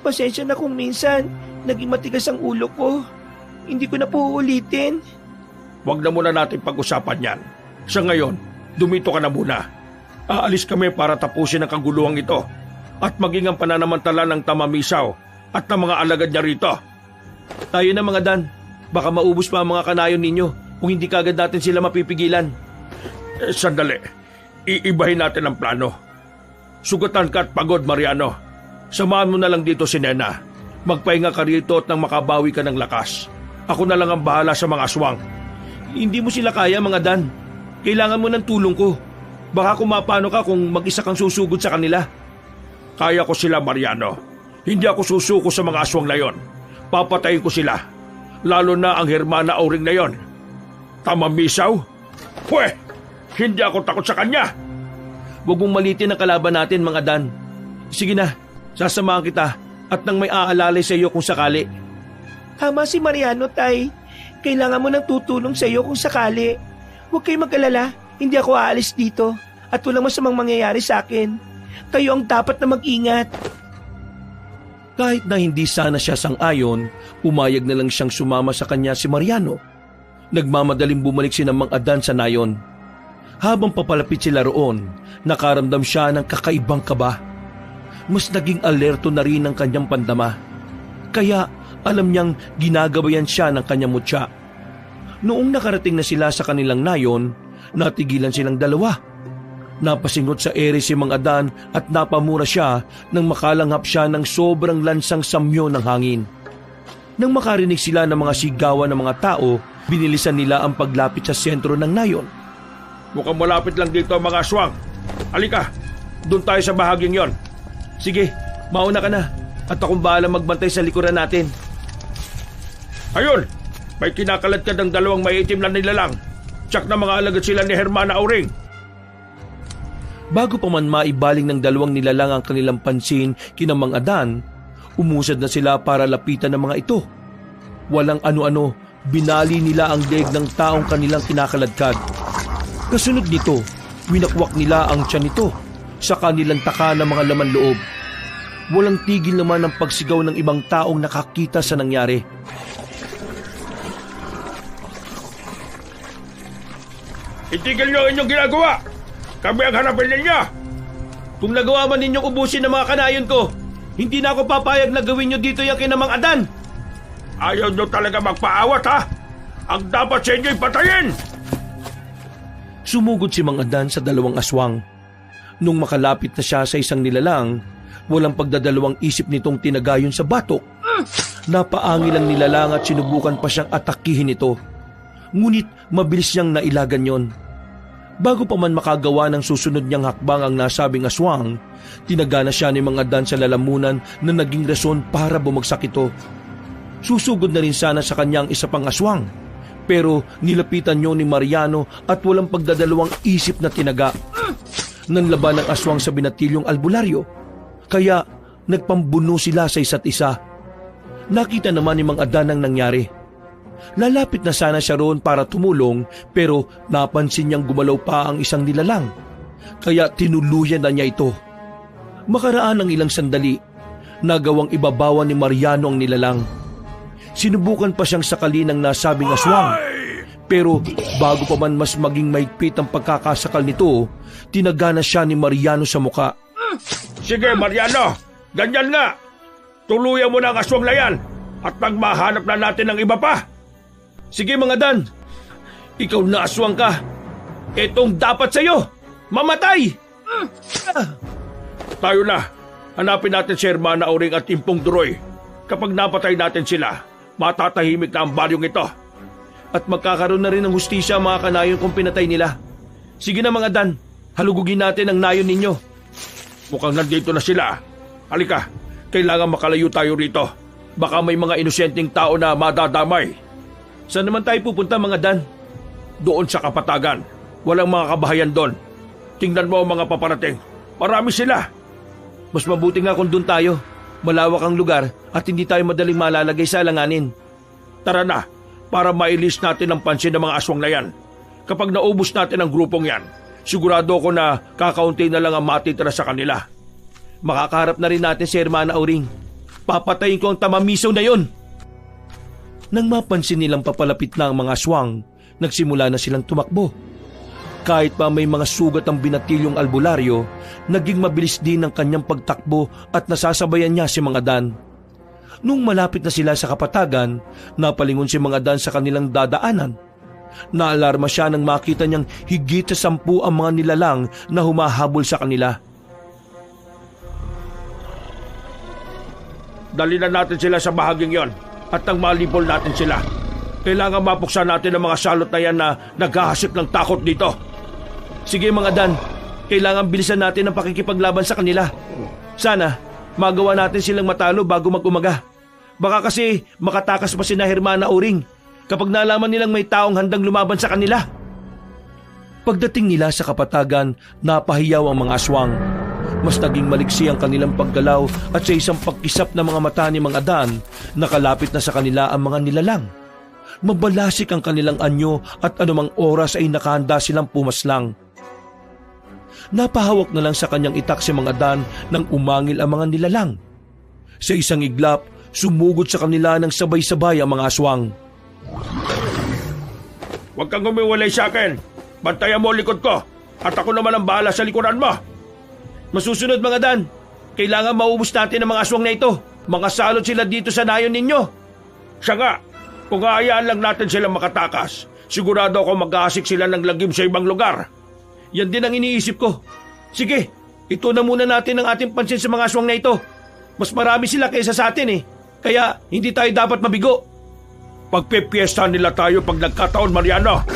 Pasensya na kung minsan naging matigas ang ulo ko. Hindi ko na po uulitin. Huwag na muna natin pag-usapan yan. Sa ngayon, dumito ka na muna. Aalis kami para tapusin ang kaguluhang ito at maging ang pananamantala ng tamamisaw at ng mga alagad niya rito. Tayo na Mga Dan, baka maubos pa ang mga kanayon ninyo kung hindi kagad natin sila mapipigilan. Sandali, iibahin natin ang plano. Sugatan ka at pagod, Mariano. Samahan mo na lang dito si Nena. Magpahinga ka rito at nang makabawi ka ng lakas. Ako na lang ang bahala sa mga aswang. Hindi mo sila kaya, Mga Dan. Kailangan mo ng tulong ko. Baka kumapano ka kung mag-isa kang susugod sa kanila. Kaya ko sila, Mariano. Hindi ako susuko sa mga aswang na yon. Papatayin ko sila. Lalo na ang Hermana Oring na yon. Tamamisaw? Pwe! Hindi ako takot sa kanya. Huwag mong malitin ang kalaban natin, Mga Dan. Sige na, sasamahan kita at nang may aalalay sa iyo kung sakali. Tama si Mariano, Tay. Kailangan mo ng tutulong sa iyo kung sakali. Huwag kayong mag-alala. Hindi ako aalis dito at walang masamang mangyayari sa akin. Kayo ang dapat na mag-ingat. Kahit na hindi sana siya sang-ayon, pumayag na lang siyang sumama sa kanya si Mariano. Nagmamadaling bumalik si Mang Adan sa nayon. Habang papalapit sila roon, nakaramdam siya ng kakaibang kaba. Mas naging alerto na rin ang kanyang pandama. Kaya alam niyang ginagabayan siya ng kanyang mutya. Noong nakarating na sila sa kanilang nayon, natigilan silang dalawa. Napasingot sa ere si Mang Adan at napamura siya nang makalanghap siya ng sobrang lansang samyo ng hangin. Nang makarinig sila ng mga sigawan ng mga tao, binilisan nila ang paglapit sa sentro ng nayon. Mukhang malapit lang dito ang mga aswang. Halika, doon tayo sa bahaging yon. Sige, mauna ka na at akong bahala magbantay sa likuran natin. Ayun, may kinakalat ka ng 2 maiitim na nilalang. Tsak na mga alagad sila ni Hermana Oring. Bago pa man maibaling ng 2 nilalang ang kanilang pansin kina Mang Adan, umusad na sila para lapitan ng mga ito. Walang ano-ano, binali nila ang leeg ng taong kanilang kinakaladkad. Kasunod nito, winakwak nila ang tiyan nito sa kanilang taka ng mga laman loob. Walang tigil naman ang pagsigaw ng ibang taong nakakita sa nangyari. Itigil niyo ang inyong ginagawa! Kami ang hanapin ninyo! Kung nagawa man ninyong ubusin ng mga kanayon ko, hindi na ako papayag na gawin nyo dito yung kina Mang Adan! Ayaw niyo talaga magpaawat, ha? Ang dapat sa inyo'y patayin! Sumugod si Mang Adan sa 2 aswang. Nung makalapit na siya sa isang nilalang, walang pagdadalawang isip nitong tinagayon sa batok. Napaangil ang nilalang at sinubukan pa siyang atakihin ito. Ngunit mabilis niyang nailagan yon. Bago pa man makagawa ng susunod niyang hakbang ang nasabing aswang, tinagana siya ni Mang Adan sa lalamunan na naging rason para bumagsak ito. Susugod na rin sana sa kanyang isa pang aswang, pero nilapitan niyo ni Mariano at walang pagdadalawang isip na tinaga. Nanlaban ang aswang sa binatilyong albularyo, kaya nagpambuno sila sa isa't isa. Nakita naman ni Mang Adan ang nangyari. Lalapit na sana siya roon para tumulong, pero napansin niyang gumalaw pa ang isang nilalang, kaya tinuluyan na niya ito. Makaraan ng ilang sandali, nagawang ibabawan ni Mariano ang nilalang. Sinubukan pa siyang sakali ng nasabing aswang, pero bago pa man mas maging mahigpit ang pagkakasakal nito, tinagana siya ni Mariano sa muka. Sige, Mariano, ganyan nga. Tuluyan mo na ang aswang na yan at magmahanap na natin ng iba pa. Sige Mang Adan, ikaw na aswang ka. Itong dapat sa'yo, mamatay! Tayo na. Hanapin natin si Hermana Auring at Impong Duroy. Kapag napatay natin sila, matatahimik na ang balyong ito. At magkakaroon na rin ng hustisya ang mga kanayon kung pinatay nila. Sige na Mang Adan, halugugin natin ang nayon ninyo. Mukhang nandito na sila. Halika, kailangan makalayo tayo rito. Baka may mga inosenteng tao na madadamay. Saan naman tayo pupunta Mang Adan? Doon sa kapatagan. Walang mga kabahayan doon. Tingnan mo ang mga paparating. Marami sila. Mas mabuti nga kung doon tayo. Malawak ang lugar at hindi tayo madaling malalagay sa alanganin. Tara na, para mailis natin ang pansin ng mga aswang na yan. Kapag naubos natin ang grupong yan, sigurado ko na kakaunti na lang ang matitira sa kanila. Makakaharap na rin natin si Hermana Auring. Papatayin ko ang tamamisaw na yon. Nang mapansin nilang papalapit na ang mga aswang, nagsimula na silang tumakbo. Kahit pa may mga sugat ang binatilyong albularyo, naging mabilis din ang kanyang pagtakbo at nasasabayan niya si Mang Adan. Nung malapit na sila sa kapatagan, napalingon si Mang Adan sa kanilang dadaanan. Naalarma siya nang makita niyang higit sa 10 ang mga nilalang na humahabol sa kanila. Dali na natin sila sa bahaging yon at nang malipol natin sila. Kailangan mapuksan natin ang mga salot na yan na naghahasip ng takot dito. Sige Mang Adan, kailangan bilisan natin ang pakikipaglaban sa kanila. Sana magawa natin silang matalo bago mag-umaga. Baka kasi makatakas pa sina Hermana Auring kapag nalaman nilang may taong handang lumaban sa kanila. Pagdating nila sa kapatagan, napahiyaw ang mga aswang. Mas naging maliksi ang kanilang paggalaw at sa isang pagkisap ng mga mata ni Mang Adan, nakalapit na sa kanila ang mga nilalang. Mabalasik ang kanilang anyo at anumang oras ay nakahanda silang pumaslang. Napahawak na lang sa kanyang itak si Mang Adan nang umangil ang mga nilalang. Sa isang iglap, sumugod sa kanila ng sabay-sabay ang mga aswang. Huwag kang umiwalay sa akin. Bantayan mo likod ko at ako naman ang bahala sa likuran mo. Masusunod Mang Adan, kailangan maubos natin ang mga aswang na ito. Mga salot sila dito sa nayon ninyo. Siya nga, kung aayaan lang natin silang makatakas, sigurado ako mag-aasik sila ng lagim sa ibang lugar. Yan din ang iniisip ko. Sige, ito na muna natin ang ating pansin sa mga aswang na ito. Mas marami sila kaysa sa atin eh. Kaya hindi tayo dapat mabigo. Pagpipiesta nila tayo pag nagkataon, Mariano.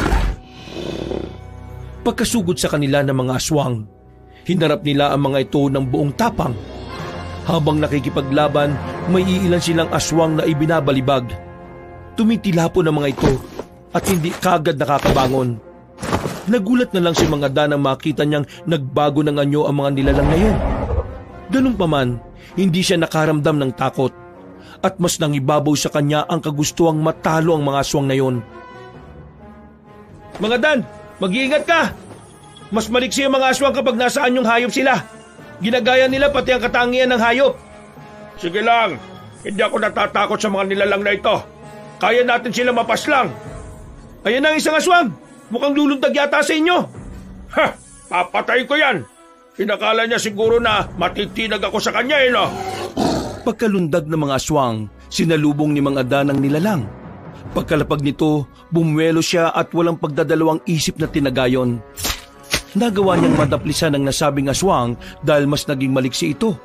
Pagkasugod sa kanila ng mga aswang, hinarap nila ang mga ito ng buong tapang. Habang nakikipaglaban, may iilan silang aswang na ibinabalibag. Tumitila po ng mga ito at hindi kagad nakakabangon. Nagulat na lang si Mang Adan nang makita niyang nagbago ng anyo ang mga nilalang na yun. Ganun pa man, hindi siya nakaramdam ng takot at mas nangibabaw sa kanya ang kagustuhang matalo ang mga aswang na yun. Mang Adan, mag-iingat ka! Mas maliksi ang mga aswang kapag nasaan yung hayop sila. Ginagaya nila pati ang katangian ng hayop. Sige lang, hindi ako natatakot sa mga nilalang na ito. Kaya natin sila mapaslang. Ayan na ang isang aswang. Mukhang lulundag yata sa inyo. Ha! Papatay ko yan. Pinakala niya siguro na matitinag ako sa kanya eh, no? Pagkalundag ng mga aswang, sinalubong ni Mang Adan ang nilalang. Pagkalapag nito, bumuelo siya at walang pagdadalawang isip na tinagayon. Nagawa niyang madaplisan ang nasabing aswang dahil mas naging maliksi ito.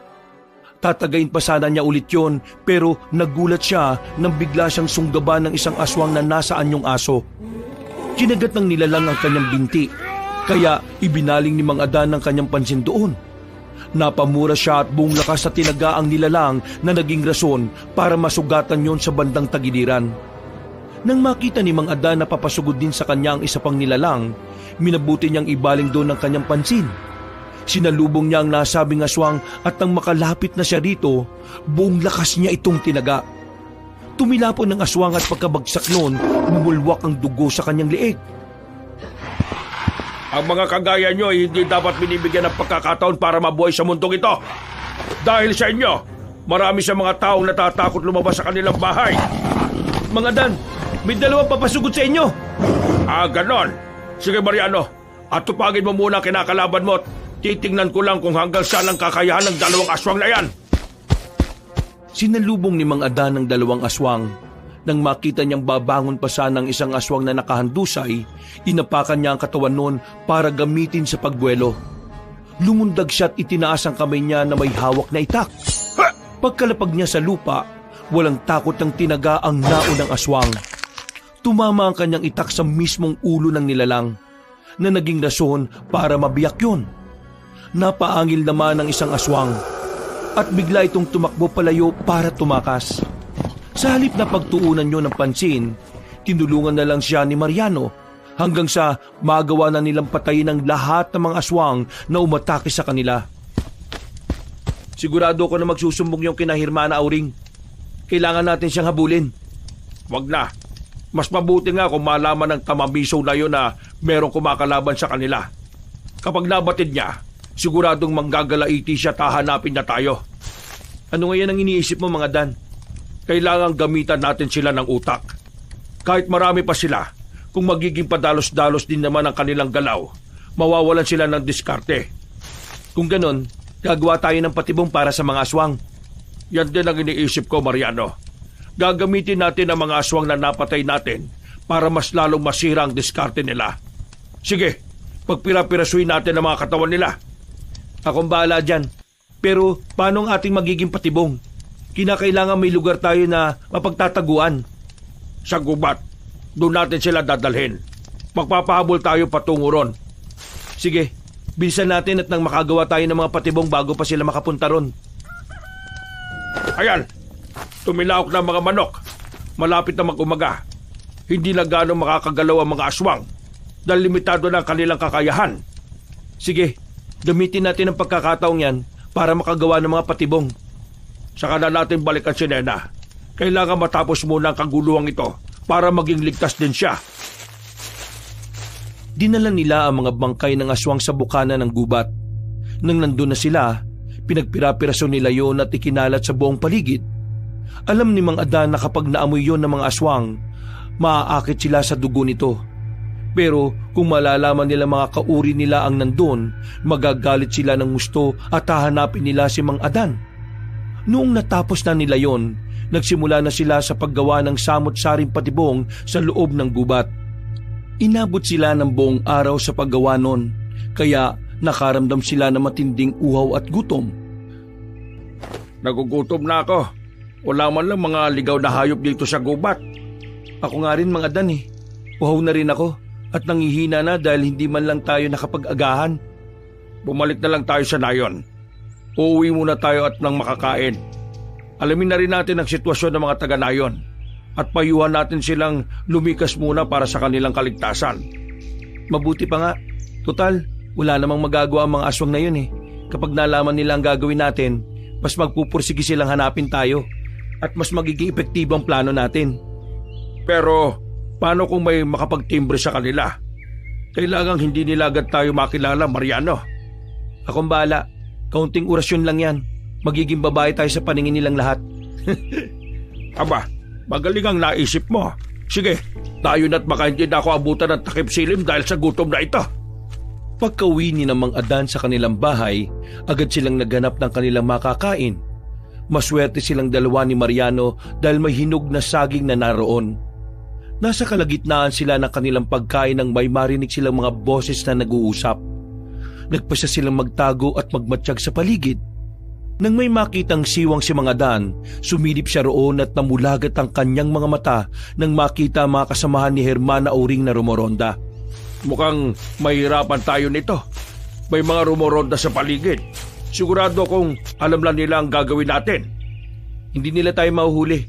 Tatagayin pa sana niya ulit yon pero nagulat siya nang bigla siyang sunggaban ng isang aswang na nasa anyong aso. Kinagat ng nilalang ang kanyang binti, kaya ibinaling ni Mang Adan ang kanyang pansin doon. Napamura siya at buong lakas sa tinaga ang nilalang na naging rason para masugatan yon sa bandang tagiliran. Nang makita ni Mang Adan na papasugod din sa kanya ang isa pang nilalang, minabuti niyang ibaling doon ang kanyang pansin. Sinalubong niya ang nasabing aswang at nang makalapit na siya rito, buong lakas niya itong tinaga. Tumilapon ng aswang at pagkabagsak noon, bumulwak ang dugo sa kanyang leeg. Ang mga kagaya nyo ay hindi dapat binibigyan ng pagkakataon para mabuhay sa mundong ito. Dahil sa inyo, marami sa mga taong natatakot lumabas sa kanilang bahay. Mang Adan, may dalawang papasugod sa inyo. Ganon. Sige Mariano, at tupagin mo muna ang kinakalaban mo at titingnan ko lang kung hanggang saan ang kakayahan ng dalawang aswang na yan. Sinalubong ni Mang Adan ng dalawang aswang. Nang makita niyang babangon pa sana ng isang aswang na nakahandusay, inapakan niya ang katawan noon para gamitin sa pagbuelo. Lumundag siya at itinaas ang kamay niya na may hawak na itak. Pagkalapag niya sa lupa, walang takot ng tinaga ang naunang aswang. Tumama ang kanyang itak sa mismong ulo ng nilalang na naging rason para mabiyak yun. Napaangil naman ng isang aswang at bigla itong tumakbo palayo para tumakas. Sa halip na pagtuunan niyo ng pansin, tinulungan na lang siya ni Mariano hanggang sa magawa na nilang patayin ang lahat ng mga aswang na umatake sa kanila. Sigurado ko na magsusumbong yung kina Hermana Auring. Kailangan natin siyang habulin. Wag na. Mas mabuti nga kung malaman ng tamamiso na yun na merong kumakalaban sa kanila. Kapag nabatid niya, siguradong manggagalaiti siya at hahanapin na tayo. Ano ngayon ang iniisip mo, Mang Adan? Kailangang gamitan natin sila ng utak. Kahit marami pa sila, kung magiging padalos-dalos din naman ang kanilang galaw, mawawalan sila ng diskarte. Kung ganon, gagawa tayo ng patibong para sa mga aswang. Yan din ang iniisip ko, Mariano. Gagamitin natin ang mga aswang na napatay natin para mas lalong masira ang diskarte nila. Sige, pagpira-pirasuin natin ang mga katawan nila. Akong bahala dyan. Pero paano ang ating magiging patibong? Kinakailangan may lugar tayo na mapagtataguan. Sa gubat, doon natin sila dadalhin. Magpapahabol tayo patungo ron. Sige, bilisan natin at nang makagawa tayo ng mga patibong bago pa sila makapunta ron. Ayan, tumilaok na mga manok. Malapit na mag-umaga. Hindi na gano'ng makakagalaw ang mga aswang dahil limitado na ang kanilang kakayahan. Sige, gamitin natin ang pagkakataong yan para makagawa ng mga patibong. Saka na natin balikan si Nena. Kailangan matapos muna ang kaguluhang ito para maging ligtas din siya. Dinala nila ang mga bangkay ng aswang sa bukana ng gubat. Nang nandun na sila, pinagpira-piraso nila yon at ikinalat sa buong paligid. Alam ni Mang Adan na kapag naamoy yon ng mga aswang, maaakit sila sa dugo nito. Pero kung malalaman nila mga kauri nila ang nandun, magagalit sila ng gusto at hahanapin nila si Mang Adan. Noong natapos na nila yon, nagsimula na sila sa paggawa ng samot-saring patibong sa loob ng gubat. Inabot sila ng buong araw sa paggawa nun, kaya nakaramdam sila ng matinding uhaw at gutom. Nagugutom na ako. Wala man lang mga ligaw na hayop dito sa gubat. Ako nga rin, Mang Adan eh. Uhaw na rin ako at nangihina na dahil hindi man lang tayo nakapag-agahan. Bumalik na lang tayo sa nayon. Uuwi muna tayo at nang makakain. Alamin na rin natin ang sitwasyon ng mga taga-nayon at payuhan natin silang lumikas muna para sa kanilang kaligtasan. Mabuti pa nga. Total, wala namang magagawa ang mga aswang na yun eh. Kapag nalaman nila ang gagawin natin, mas magpupursige silang hanapin tayo at mas magiging epektibo ang plano natin. Pero paano kung may makapagtimbre sa kanila? Kailangang hindi nila agad tayo makilala, Mariano. Akong bahala. Kaunting orasyon lang yan. Magiging babae tayo sa paningin nilang lahat. Aba, magaling ang naisip mo. Sige, tayo na't baka hindi na ako abutan ng takip silim dahil sa gutom na ito. Pagkauwi ni Mang Adan sa kanilang bahay, agad silang naghanap ng kanilang makakain. Maswerte silang dalawa ni Mariano dahil may hinog na saging na naroon. Nasa kalagitnaan sila ng kanilang pagkain nang may marinig silang mga boses na nag-uusap. nagpasya silang magtago at magmatsyag sa paligid. Nang may makitang siwang si Mang Adan, sumilip siya roon at namulagat ang kanyang mga mata nang makita ang mga kasamahan ni Hermana Auring na rumoronda. Mukhang mahirapan tayo nito. May mga rumoronda sa paligid. Sigurado kung alam lang nila ang gagawin natin. Hindi nila tayo mahuhuli.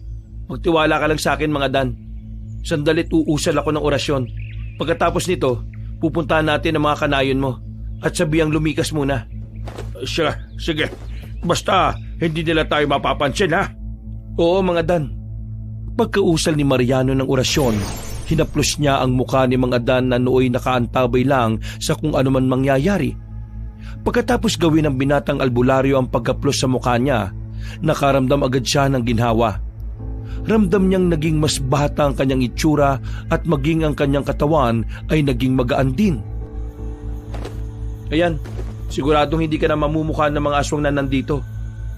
Magtiwala ka lang sa akin, Mang Adan. Sandalit uusal ako ng orasyon. Pagkatapos nito, pupuntahan natin ang mga kanayon mo at sabihang lumikas muna. Sige. Basta hindi nila tayo mapapansin, ha? Oo, Mang Adan. Pagkausal ni Mariano ng orasyon, hinaplos niya ang mukha ni Mang Adan na nooy nakaantabay lang sa kung ano man mangyayari. Pagkatapos gawin ng binatang albularyo ang pagkaplos sa mukha niya, nakaramdam agad siya ng ginhawa. Ramdam niyang naging mas bata ang kanyang itsura at maging ang kanyang katawan ay naging magaan din. Ayan, siguradong hindi ka na mamumukha ng mga aswang na nandito.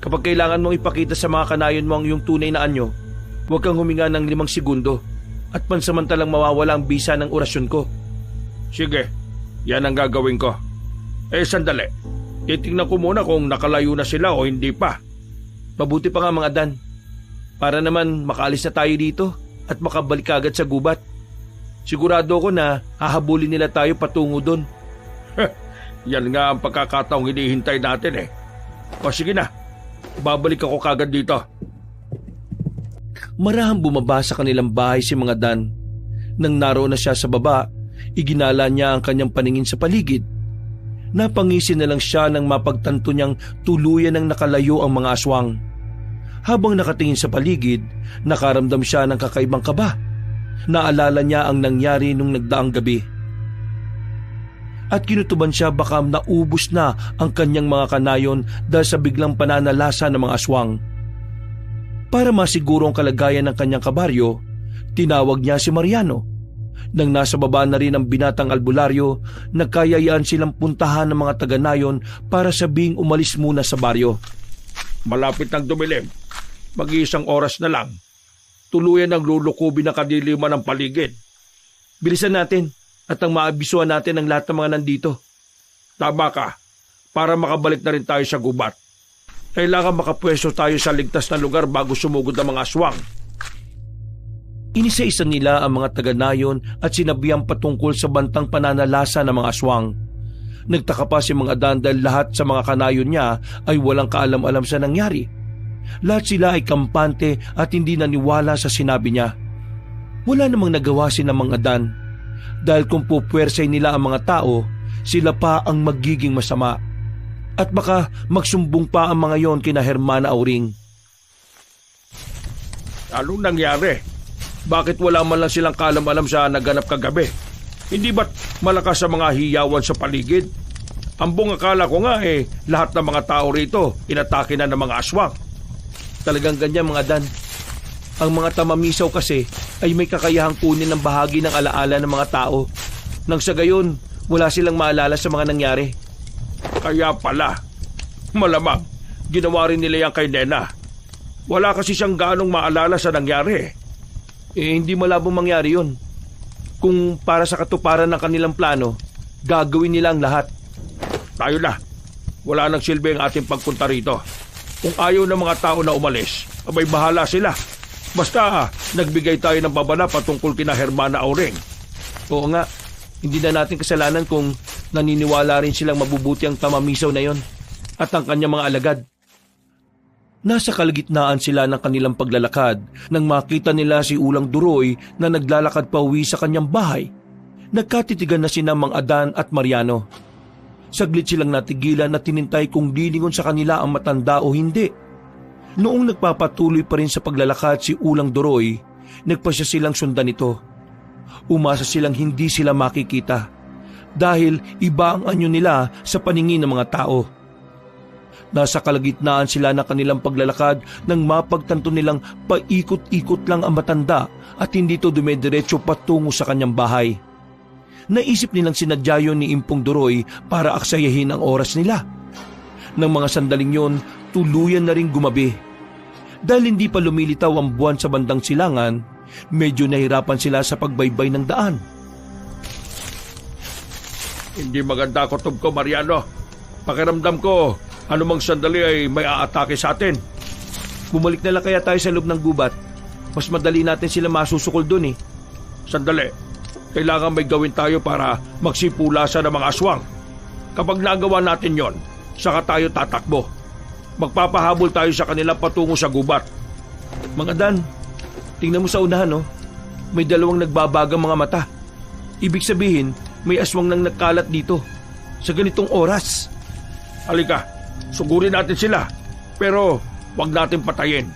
Kapag kailangan mong ipakita sa mga kanayon mo ang iyong tunay na anyo, huwag kang huminga ng 5 segundo at pansamantalang mawawala ang bisa ng orasyon ko. Sige, yan ang gagawin ko. Sandali. Titingnan ko muna kung nakalayo na sila o hindi pa. Mabuti pa nga, Mang Adan. Para naman makaalis na tayo dito at makabalik agad sa gubat. Sigurado ko na hahabulin nila tayo patungo doon. Yan nga ang pagkakataong hinihintay natin, eh. O sige na, babalik ako kagad dito. Marahang bumaba sa kanilang bahay si Mang Adan. Nang naroon na siya sa baba, iginala niya ang kanyang paningin sa paligid. Napangisi na lang siya nang mapagtanto niyang tuluyan ng nakalayo ang mga aswang. Habang nakatingin sa paligid, nakaramdam siya ng kakaibang kaba. Naalala niya ang nangyari nung nagdaang gabi. At kinutuban siya baka naubos na ang kanyang mga kanayon dahil sa biglang pananalasa ng mga aswang. Para masiguro ang kalagayan ng kanyang kabaryo, tinawag niya si Mariano. Nang nasa baba na rin ang binatang albularyo, nagkayayaan silang puntahan ng mga taga-nayon para sabing umalis muna sa baryo. Malapit ng dumilim. Mag-iisang oras na lang. Tuluyan ang lulukubin ng kadiliman ng paligid. Bilisan natin at ang maabisuhan natin ang lahat ng mga nandito. Tama ka. Para makabalik na rin tayo sa gubat. Kailangan makapwesto tayo sa ligtas na lugar bago sumugod ang mga aswang. Inisa-isa nila ang mga taga-nayon at sinabihan patungkol sa bantang pananalasa ng mga aswang. Nagtaka pa si Mang Adan dahil lahat sa mga kanayon niya ay walang kaalam-alam sa nangyari. Lahat sila ay kampante at hindi naniwala sa sinabi niya. Wala namang nagawa si Mang Adan dahil kung pupwersay nila ang mga tao, sila pa ang magiging masama. At baka magsumbong pa ang mga yon kina Hermana Auring. Anong nangyari? Bakit wala man lang silang kaalam-alam sa naganap kagabi? Hindi ba't malakas sa mga hiyawan sa paligid? Ambong akala ko nga lahat ng mga tao rito inatake na ng mga aswang. Talagang ganyan, Mga Dan. Ang mga tamamisaw kasi ay may kakayahang kunin ng bahagi ng alaala ng mga tao. Nang sa gayon, wala silang maalala sa mga nangyari. Kaya pala, malamang ginawa rin nila yan kay Nena. Wala kasi siyang ganong maalala sa nangyari. Hindi malabong mangyari yun. Kung para sa katuparan ng kanilang plano, gagawin nila ang lahat. Tayo na. Wala nang silbi ang ating pagpunta rito. Kung ayaw ng mga tao na umalis, abay bahala sila. Basta nagbigay tayo ng babala patungkol kina Hermana Auring. Oo nga, hindi na natin kasalanan kung naniniwala rin silang mabubuti ang tamamisaw na yon at ang kanyang mga alagad. Nasa kalagitnaan sila ng kanilang paglalakad nang makita nila si Ulang Duroy na naglalakad pa uwi sa kanyang bahay. Nagkatitigan na sina Mang Adan at Mariano. Saglit silang natigilan at tinintay kung lilingon sa kanila ang matanda o hindi. Noong nagpapatuloy pa rin sa paglalakad si Ulang Duroy, nagpasya silang sundan ito. Umasa silang hindi sila makikita dahil iba ang anyo nila sa paningin ng mga tao. Nasa kalagitnaan sila ng kanilang paglalakad nang mapagtanto nilang paikot-ikot lang ang matanda at hindi ito dumediretso patungo sa kanyang bahay. Naisip nilang sinadya yun ni Impong Duroy para aksayahin ang oras nila. Nang mga sandaling yon, tuluyan na rin gumabi. Dahil hindi pa lumilitaw ang buwan sa bandang silangan, medyo nahirapan sila sa pagbaybay ng daan. Hindi maganda kutob ko, Mariano. Pakiramdam ko, anumang sandali ay may aatake sa atin. Bumalik na lang kaya tayo sa loob ng gubat. Mas madali natin sila masusukol dun eh. Sandali. Kailangan may gawin tayo para magsipulasan ng mga aswang. Kapag nagawa natin yon, saka tayo tatakbo. Magpapahabol tayo sa kanila patungo sa gubat. Mga Dan, tingnan mo sa unahan oh. May dalawang nagbabagang mga mata. Ibig sabihin, may aswang nang nagkalat dito. Sa ganitong oras. Halika, sugurin natin sila. Pero wag natin patayin.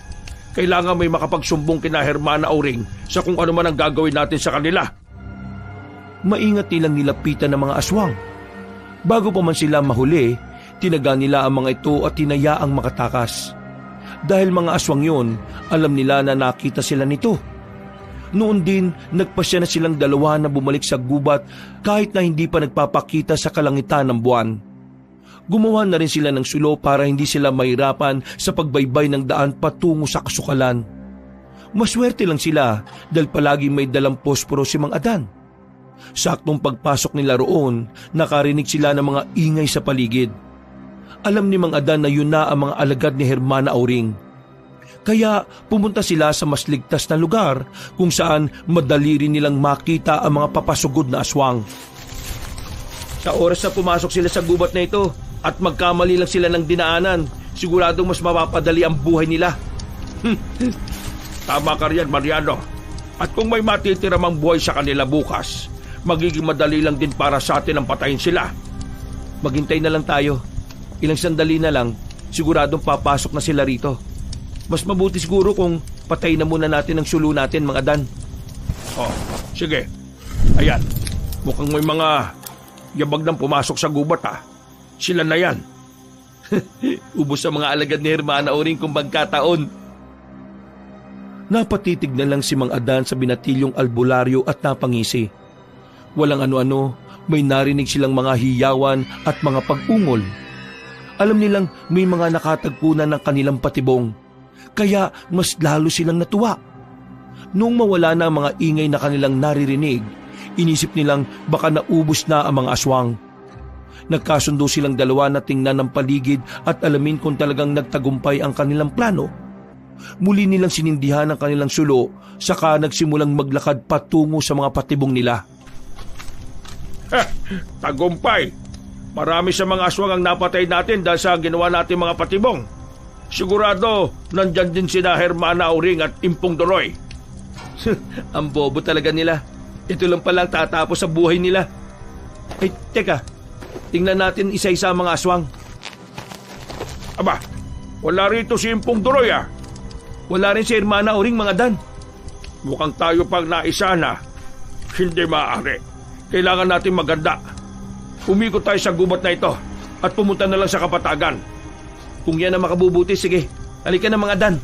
Kailangan may makapagsumbong kina Hermana Auring sa kung ano man ang gagawin natin sa kanila. Maingat nilang nilapitan ng mga aswang. Bago pa man sila mahuli, tinaga nila ang mga ito at tinayaang makatakas. Dahil mga aswang yun, alam nila na nakita sila nito. Noon din, nagpasya na silang dalawa na bumalik sa gubat kahit na hindi pa nagpapakita sa kalangitan ng buwan. Gumawa na rin sila ng sulo para hindi sila mahirapan sa pagbaybay ng daan patungo sa kasukalan. Maswerte lang sila dahil palagi may dalang posporo si Mang Adan. Saktong pagpasok nila roon, nakarinig sila ng mga ingay sa paligid. Alam ni Mang Adan na yun na ang mga alagad ni Hermana Auring. Kaya pumunta sila sa mas ligtas na lugar kung saan madali rin nilang makita ang mga papasugod na aswang. Sa oras na pumasok sila sa gubat na ito at magkamali lang sila ng dinaanan, siguradong mas mapapadali ang buhay nila. Tama ka riyan, Mariano. At kung may matitira mang buhay sa kanila bukas, magiging madali lang din para sa atin ang patayin sila. Maghintay na lang tayo. Ilang sandali na lang, siguradong papasok na sila rito. Mas mabuti siguro kung patay na muna natin ang sulo natin, Mang Adan. Oh, sige. Ayan, mukhang may mga yabag nang pumasok sa gubat ha. Sila na yan. Ubos sa mga alagad ni Hermana Auring kung magkataon. Napatitig na lang si Mang Adan sa binatilyong albularyo at napangisi. Walang ano-ano, may narinig silang mga hiyawan at mga pag-ungol. Alam nilang may mga nakatagpo na ng kanilang patibong, kaya mas lalo silang natuwa. Noong mawala na ang mga ingay na kanilang naririnig, inisip nilang baka naubos na ang mga aswang. Nagkasundo silang dalawa na tingnan ng paligid at alamin kung talagang nagtagumpay ang kanilang plano. Muli nilang sinindihan ang kanilang sulo, saka nagsimulang maglakad patungo sa mga patibong nila. Tagumpay! Marami sa mga aswang ang napatay natin dahil sa ginawa natin mga patibong. Sigurado, nandyan din sina Hermana Auring at Impong Doroy. Ang bobo talaga nila. Ito lang palang tatapos sa buhay nila. Ay, teka. Tingnan natin isa-isa ang mga aswang. Aba, wala rito si Impong Doroy ah. Wala rin si Hermana Auring, Mga Dan. Mukhang tayo pang naisa na. Hindi maaari. Kailangan natin maganda. Umikot tayo sa gubat na ito at pumunta na lang sa kapatagan. Kung yan ang makabubuti, sige. Halika na, Mga Dan.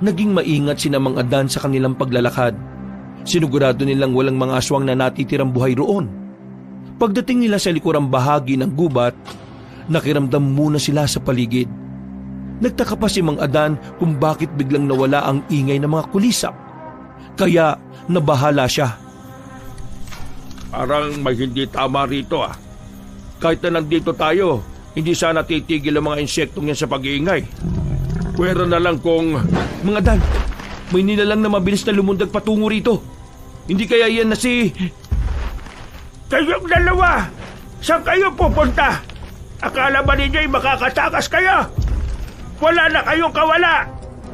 Naging maingat sina Mang Adan sa kanilang paglalakad. Sinugurado nilang walang mga aswang na natitirang buhay roon. Pagdating nila sa likurang bahagi ng gubat, nakiramdam muna sila sa paligid. Nagtaka pa si Mang Adan kung bakit biglang nawala ang ingay ng mga kulisap. Kaya nabahala siya. Parang may hindi tama rito ah. Kahit na nandito tayo, hindi sana titigil ang mga insektong yan sa pag-iingay. Pwera na lang kung... Mga Dan, may nilalang na mabilis na lumundag patungo rito. Hindi kaya yan na si... Kayong dalawa! Saan kayo pupunta? Akala ba ninyo'y makakatakas kayo? Wala na kayong kawala!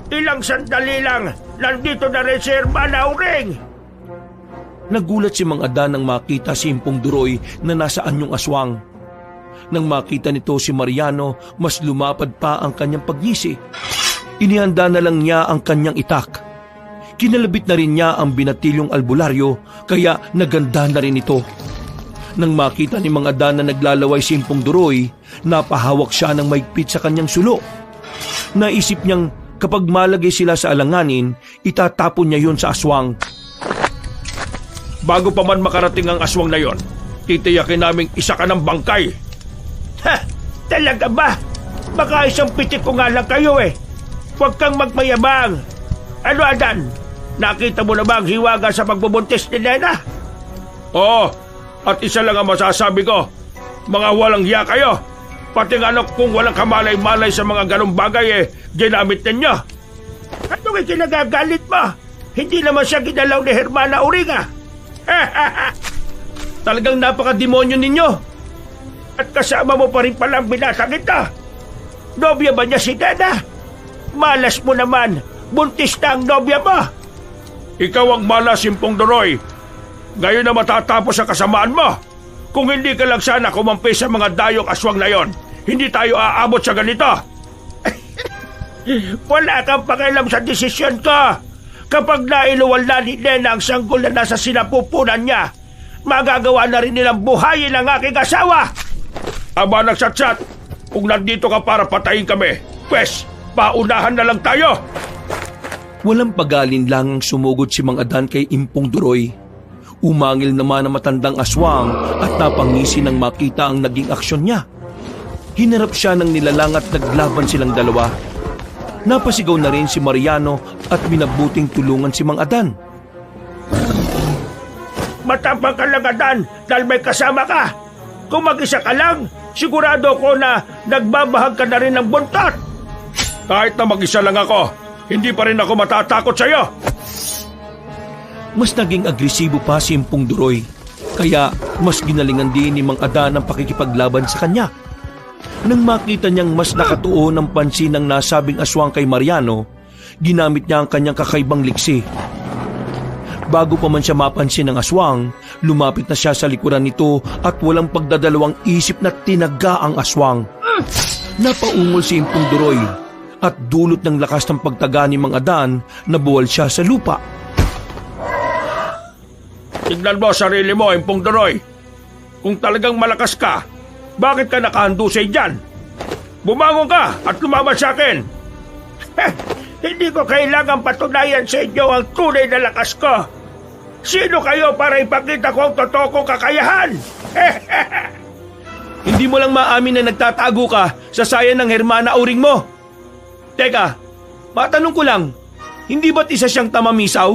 Ilang sandali lang, nandito na rin si Hermana Auring! Nagulat si Mang Adan nang makita si Impong Doroy na nasaan yung aswang. Nang makita nito si Mariano, mas lumapad pa ang kanyang pagngisi. Inihanda na lang niya ang kanyang itak. Kinalabit na rin niya ang binatilyong albularyo, kaya naganda na rin ito. Nang makita ni Mang Adan na naglalaway si Impong Doroy, napahawak siya ng maigpit sa kanyang sulo. Naisip niyang kapag malagay sila sa alanganin, itatapon niya yon sa aswang. Bago pa man makarating ang aswang na yon, titiyakin naming isa ka ng bangkay. Ha! Talaga ba? Baka isang pitik ko nga lang kayo eh. Huwag kang magmayabang. Ano, Adan? Nakita mo na ba ang hiwaga sa pagbubuntis ni Nena? Oo, At isa lang ang masasabi ko, mga walang hiya kayo. Pati nga kung walang kamalay-malay sa mga ganong bagay ginamit ninyo. Ano kay kinagagalit mo? Hindi naman siya ginalaw ni Hermana Uringa. Talagang napaka-demonyo ninyo. At kasama mo pa rin palang binatang ito. Nobya ba niya si Nena? Malas mo naman. Buntis na ang nobya mo. Ikaw ang malas, Impong Doroy. Ngayon na matatapos ang kasamaan mo. Kung hindi ka lang sana kumampi sa mga dayok aswang na yon, hindi tayo aabot sa ganito. Wala kang pakialam sa desisyon ko. Kapag nailuwal na ni Nena ang sanggol na nasa sinapupunan niya, magagawa na rin nilang buhayin ang aking asawa. Aba, nagsatsat, kung nandito ka para patayin kami, pwes, paunahan na lang tayo. Walang pag-alinlangang sumugod si Mang Adan kay Impong Doroy. Umangil naman ang matandang aswang at napangisi nang makita ang naging aksyon niya. Hinarap siya ng nilalang at naglaban silang dalawa. Napasigaw na rin si Mariano at minabuting tulungan si Mang Adan. Matapang ka lang, Adan, dahil may kasama ka. Kung mag-isa ka lang, sigurado ko na nagbabahag ka na rin ng buntot. Kahit na mag-isa lang ako, hindi pa rin ako matatakot sa'yo. Mas naging agresibo pa si Impong Doroy, kaya mas ginalingan din ni Mang Adan ang pakikipaglaban sa kanya. Nang makita niyang mas nakatuon ang pansin ng nasabing aswang kay Mariano, ginamit niya ang kanyang kakaibang liksi. Bago pa man siya mapansin ng aswang, lumapit na siya sa likuran nito at walang pagdadalawang isip na tinaga ang aswang. Napaungol si Impong Doroy at dulot ng lakas ng pagtaga ni Mang Adan, nabuwal siya sa lupa. Tignan mo sarili mo, Impong Doroy. Kung talagang malakas ka, bakit ka nakahandusay dyan? Bumangon ka at lumaban sa akin. Hindi ko kailangan patunayan sa inyo ang tunay na lakas ko. Sino kayo para ipakita ko ang totoo kong kakayahan? Hindi mo lang maamin na nagtatago ka sa saya ng Hermana Uring mo. Teka, matanong ko lang, hindi ba't isa siyang tamamisaw?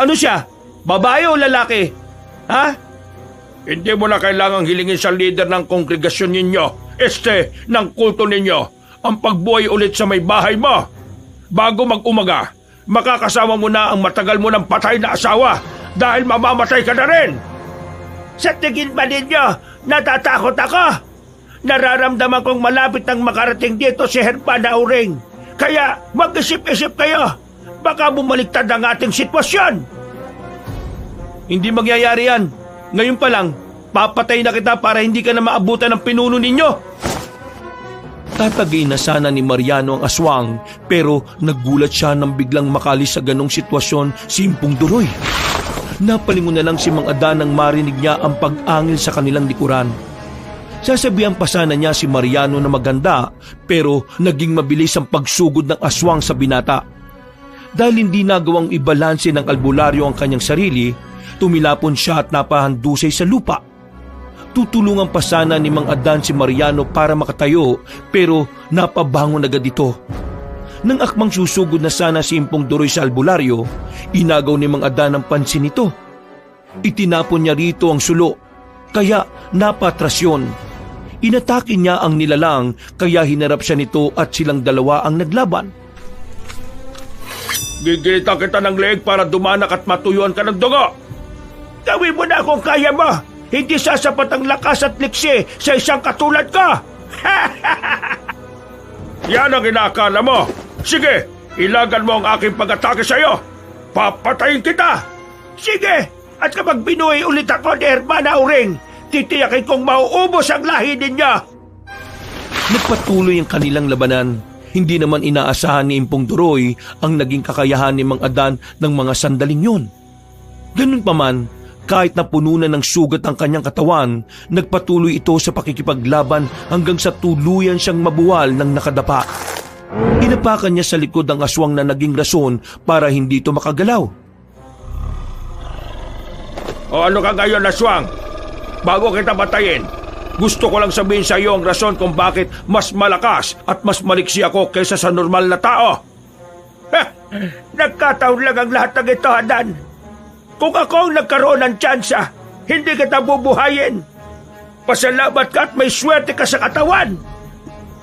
Ano siya? Babae o lalaki? Ha? Hindi mo na kailangang hilingin sa leader ng kongregasyon ninyo, ng kulto ninyo, ang pagbuhay ulit sa may bahay mo. Bago mag-umaga, makakasama mo na ang matagal mo ng patay na asawa dahil mamamatay ka na rin. Sa tingin ba ninyo, natatakot ako? Nararamdaman kong malapit nang makarating dito si Hermana Uring. Kaya mag-isip-isip kayo. Baka bumaliktad ang ating sitwasyon. Hindi mangyayari yan. Ngayon pa lang, papatay na kita para hindi ka na maabutan ng pinuno ninyo. Tatagay na sana ni Mariano ang aswang, pero naggulat siya nang biglang makalis sa ganong sitwasyon si Impong Doroy. Napalingon na lang si Mang Adan nang marinig niya ang pag-angil sa kanilang likuran. Sasabihan pa sana niya si Mariano na maganda, pero naging mabilis ang pagsugod ng aswang sa binata. Dahil hindi nagawang ibalanse ng albularyo ang kanyang sarili, tumilapon siya at napahandusay sa lupa. Tutulungan pa sana ni Mang Adan si Mariano para makatayo, pero napabangon agad ito. Nang akmang susugod na sana si Impong Doroy sa albularyo, inagaw ni Mang Adan ang pansin nito. Itinapon niya rito ang sulo, kaya napatras yun. Inatake niya ang nilalang, kaya hinarap siya nito at silang dalawa ang naglaban. Gigilitan kita ng leeg para dumanak at matuyuan ka ng dugo. Gawin mo na kung kaya mo. Hindi sasapat ang lakas at liksi sa isang katulad ko. Yan ang inaakala mo. Sige, ilagan mo ang aking pag-atake sa'yo. Papatayin kita. Sige, at kapag binuhay ulit ako ni Hermana Uring, titiyakin kong mauubos ang lahi ninyo. Nagpatuloy ang kanilang labanan. Hindi naman inaasahan ni Impong Doroy ang naging kakayahan ni Mang Adan ng mga sandaling yun. Ganun pa man, kahit na puno na ng sugat ang kanyang katawan, nagpatuloy ito sa pakikipaglaban hanggang sa tuluyan siyang mabuwal ng nakadapa. Hinapakan niya sa likod ang aswang na naging rason para hindi ito makagalaw. O ano ka ngayon, aswang? Bago kita patayin, gusto ko lang sabihin sa iyo ang rason kung bakit mas malakas at mas maliksi ako kaysa sa normal na tao. Nagkataon lang ang lahat ng ito, Adan. Kung ako ang nagkaroon ng tsansa, hindi kita bubuhayin. Pasalamat ka at may swerte ka sa katawan.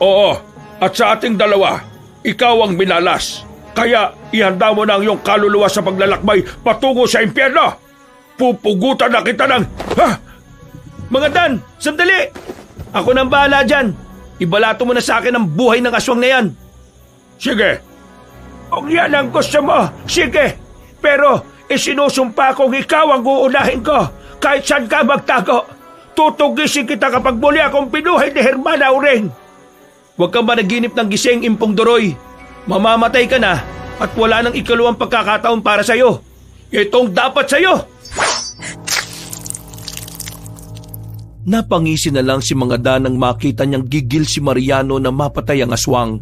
Oo, at sa ating dalawa, ikaw ang minalas. Kaya ihanda mo na ang iyong kaluluwa sa paglalakbay patungo sa impyerno. Pupugutan na kita ng... Ha? Mga Dan, sandali! Ako nang bahala dyan. Ibalato mo na sa akin ang buhay ng aswang na yan. Sige, Kung yan ang gusto mo, sige. Pero isinusumpa kong ikaw ang uunahin ko. Kahit saan ka magtago. Tutugisin kita kapag muli akong pinuhay ni Hermana Uring. Huwag kang managinip ng gising, Impong Doroy. Mamamatay ka na at wala nang ikalawang pagkakataon para sa'yo. Itong dapat sa'yo! Napangisi na lang si Mga Dan nang makita niyang gigil si Mariano na mapatay ang aswang.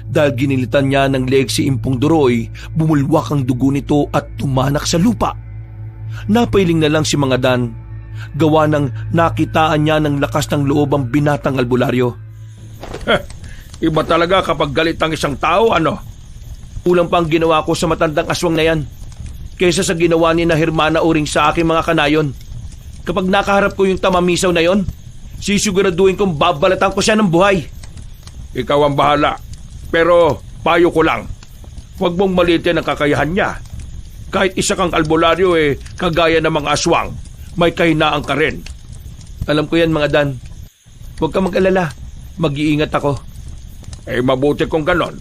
Dahil ginilitan niya ng leeg si Impong Doroy, bumulwak ang dugo nito at tumanak sa lupa. Napailing na lang si Mga Dan, gawa ng nakitaan niya ng lakas ng loob ang binatang albularyo. iba talaga kapag galit ang isang tao, ano? Kulang pa ang ginawa ko sa matandang aswang na yan kaysa sa ginawa ni na Hermana Uring sa aking mga kanayon. Kapag nakaharap ko yung tamamisaw na yon, sisiguraduhin kong babalatan ko siya ng buhay. Ikaw ang bahala. Pero payo ko lang, huwag mong malitin ang kakayahan niya. Kahit isa kang albularyo kagaya ng mga aswang, may kahinaan ka rin. Alam ko yan, Mga Dan. Huwag ka mag-alala. Mag-iingat ako. Mabuti kung ganon.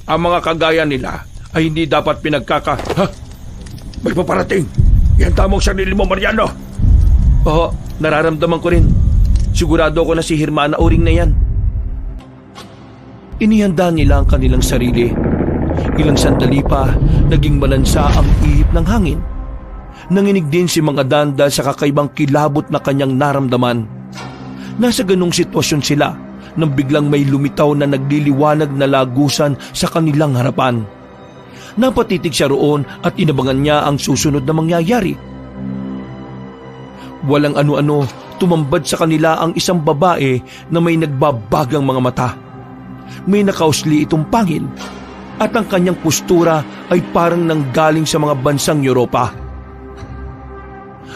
Ang mga kagaya nila ay hindi dapat Ha? May paparating. Yan tamang sarili mo, Mariano. Oo, nararamdaman ko rin. Sigurado ko na si Hermana Uring na yan. Inihanda nila ang kanilang sarili. Ilang sandali pa, naging malansa ang ihip ng hangin. Nanginig din si Mga Dan dahil sa kakaibang kilabot na kanyang naramdaman. Nasa ganong sitwasyon sila nang biglang may lumitaw na nagliliwanag na lagusan sa kanilang harapan. Napatitig siya roon at inabangan niya ang susunod na mangyayari. Walang ano-ano, tumambad sa kanila ang isang babae na may nagbabagang mga mata. May nakausli itong pangil at ang kanyang postura ay parang nanggaling sa mga bansang Europa.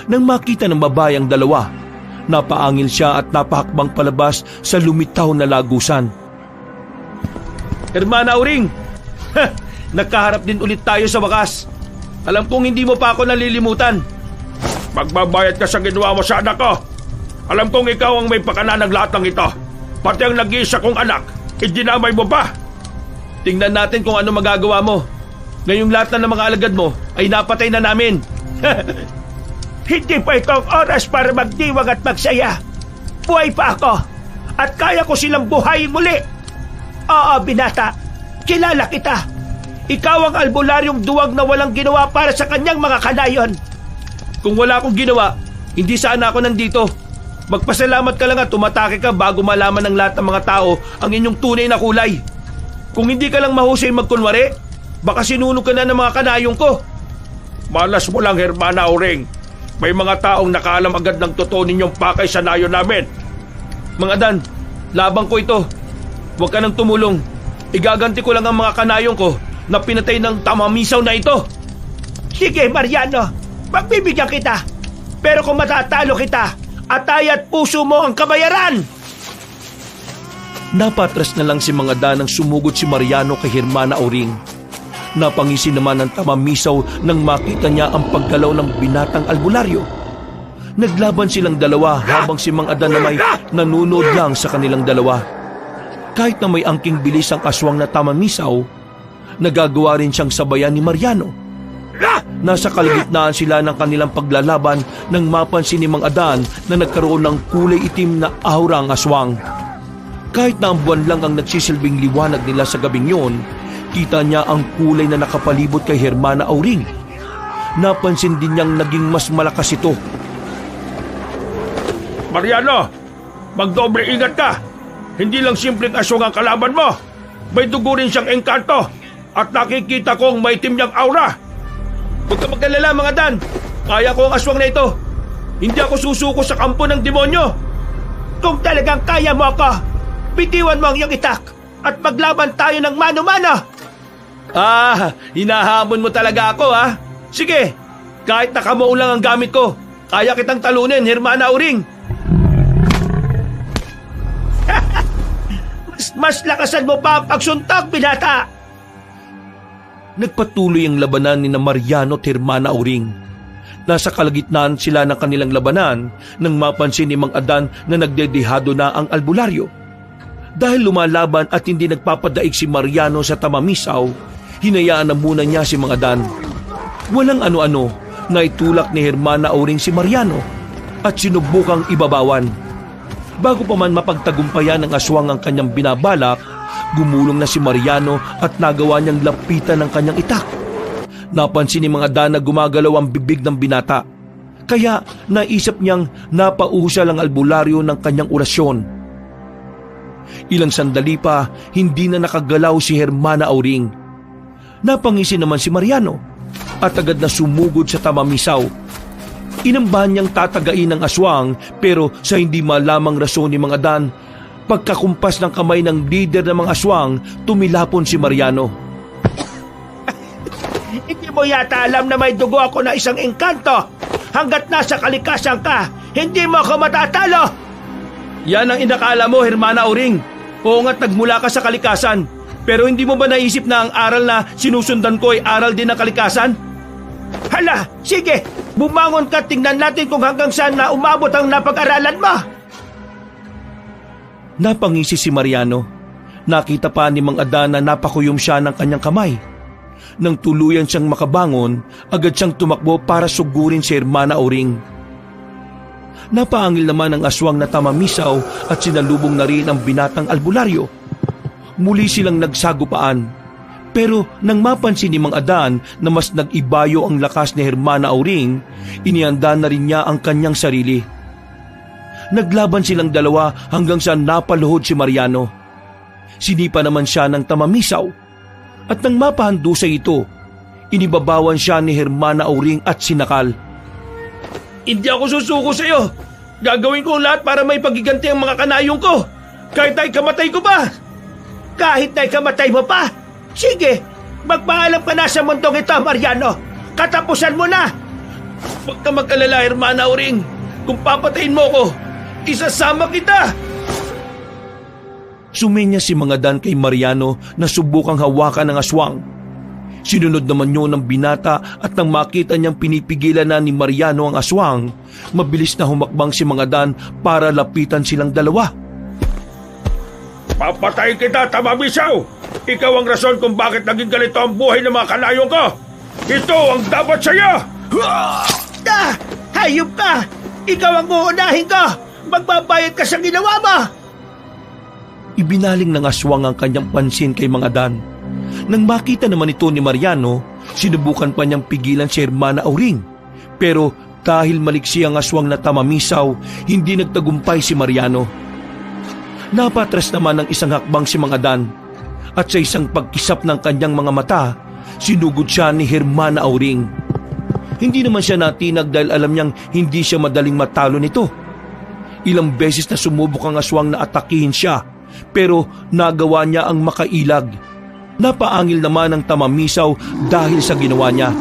Nang makita ng babae ang dalawa, napaangil siya at napahakbang palabas sa lumitaw na lagusan. Hermana Uring! Nagkaharap din ulit tayo sa wakas. Alam kong hindi mo pa ako nalilimutan. Magbabayad ka sa ginawa mo sa anak ko. Alam kong ikaw ang may pakana ng lahat ng ito. Pati ang nag-iisa kong anak, idinamay mo ba? Tingnan natin kung ano magagawa mo. Ngayong lahat na ng mga alagad mo ay napatay na namin. Hindi pa itong oras para magdiwang at magsaya. Buhay pa ako at kaya ko silang buhayin muli. Oo, binata. Kilala kita. Ikaw ang albularyong duwag na walang ginawa para sa kanyang mga kanayon. Kung wala akong ginawa, hindi sana ako nandito. Magpasalamat ka lang at tumatake ka bago malaman ng lahat ng mga tao ang inyong tunay na kulay. Kung hindi ka lang mahusay magkunwari, baka sinunog ka na ng mga kanayong ko. Malas mo lang, Hermana Uring. May mga taong nakaalam agad ng totoo ninyong pakay sa nayon namin. Mga Dan, labang ko ito. Huwag ka nang tumulong. Igaganti ko lang ang mga kanayong ko na pinatay ng tamamisaw na ito. Sige, Mariano. Pagbibigyan kita. Pero kung matatalo kita, atay at puso mo ang kabayaran. Napatras na lang si Mga Dan nang sumugod si Mariano kay Hermana Uring. Napangisi naman ang tamamisaw nang makita niya ang paggalaw ng binatang albularyo. Naglaban silang dalawa habang si Mang Adan na may nanonood lang sa kanilang dalawa. Kahit na may angking bilis ang aswang na tamamisaw, nagagawa rin siyang sabayan ni Mariano. Nasa kalagitnaan sila ng kanilang paglalaban nang mapansin ni Mang Adan na nagkaroon ng kulay itim na aura ang aswang. Kahit na ang buwan lang ang nagsisilbing liwanag nila sa gabing yun, kita niya ang kulay na nakapalibot kay Hermana Uring. Napansin din niyang naging mas malakas ito. Mariano, magdoble ingat ka. Hindi lang simpleng aswang ang kalaban mo. May dugo rin siyang engkanto at nakikita kong may itim niyang aura. Huwag ka mag-alala, Mga Dan. Kaya ko ang aswang na ito. Hindi ako susuko sa kampo ng demonyo. Kung talagang kaya mo ako, bitiwan mo ang iyong itak at maglaban tayo ng mano-mano. Hinahamon mo talaga ako, ha? Sige, kahit nakamuo lang ang gamit ko, Kaya kitang talunin, Hermana Auring. Mas lakasan mo pa ang pagsuntok, binata! Nagpatuloy ang labanan ni Mariano at Hermana Auring. Nasa kalagitnaan sila ng kanilang labanan nang mapansin ni Mang Adan na nagdedehado na ang albularyo. Dahil lumalaban at hindi nagpapadaig si Mariano sa tamamisaw, hinayaan na muna niya si Mang Adan. Walang ano-ano, naitulak ni Hermana Auring si Mariano at sinubukang ibabawan. Bago pa man mapagtagumpayan ng aswang ang kanyang binabalak, gumulong na si Mariano at nagawa niyang lapitan ng kanyang itak. Napansin ni Mang Adan na gumagalaw ang bibig ng binata, kaya naisip niyang napauhusal ang albularyo ng kanyang orasyon. Ilang sandali pa, hindi na nakagalaw si Hermana Auring. Napangisi naman si Mariano at agad na sumugod sa tamamisaw. Inambahan niyang tatagain ang aswang, pero sa hindi malamang rason ni Mang Adan, pagkakumpas ng kamay ng lider ng mga aswang, tumilapon si Mariano. Hindi mo yata alam na may dugo ako na isang engkanto. Hanggat nasa kalikasan ka, hindi mo ako matatalo. Yan ang inakala mo, Hermana Auring. Oo nga't nagmula ka sa kalikasan. Pero hindi mo ba naisip na ang aral na sinusundan ko ay aral din ng kalikasan? Hala, sige, bumangon ka, tingnan natin kung hanggang saan na umabot ang napag-aralan mo. Napangisi si Mariano. Nakita pa ni Mang Adan na napakuyom siya ng kanyang kamay. Nang tuluyan siyang makabangon, agad siyang tumakbo para sugurin si Hermana Auring. Napaangil naman ang aswang na tamamisaw at sinalubong na rin ang binatang albularyo. Muli silang nagsagupaan. Pero nang mapansin ni Mang Adan na mas nag-ibayo ang lakas ni Hermana Auring, inihanda na rin niya ang kanyang sarili. Naglaban silang dalawa hanggang sa napaluhod si Mariano. Sinipa naman siya ng tamamisaw. At nang mapahandusay ito, inibabawan siya ni Hermana Auring at sinakal. Hindi ako susuko sa iyo. Gagawin ko ang lahat para may pagiganti ang mga kanayong ko. Kahit ay kamatay ko pa. Kahit na'y kamatay mo pa? Sige, magpaalam ka na sa mundong ito, Mariano. Katapusan mo na. Huwag ka mag-alala, Hermana Auring. Kung papatayin mo ko, isasama kita. Sumenya si Mang Adan kay Mariano na subukang hawakan ng aswang. Sinunod naman yun ng binata at nang makita niyang pinipigilan na ni Mariano ang aswang, mabilis na humakbang si Mang Adan para lapitan silang dalawa. Papatayin kita, tamamisaw! Ikaw ang rason kung bakit naging ganito ang buhay ng mga kanayong ko! Ito ang dapat sa'yo! Hayop ka! Ikaw ang uunahin ko! Magbabayad ka sa ginawa mo! Ibinaling ng aswang ang kanyang pansin kay Mang Adan. Nang makita naman ito ni Mariano, sinubukan pa niyang pigilan si Hermana Auring. Pero dahil maliksi ang aswang na tamamisaw, hindi nagtagumpay si Mariano. Napatras naman ng isang hakbang si Mang Adan. At sa isang pagkisap ng kanyang mga mata, sinugod siya ni Hermana Auring. Hindi naman siya natinag dahil alam niyang hindi siya madaling matalo nito. Ilang beses na sumubok ang aswang na atakihin siya, pero nagawa niya ang makailag. Napaangil naman ang tamamisaw dahil sa ginawa niya.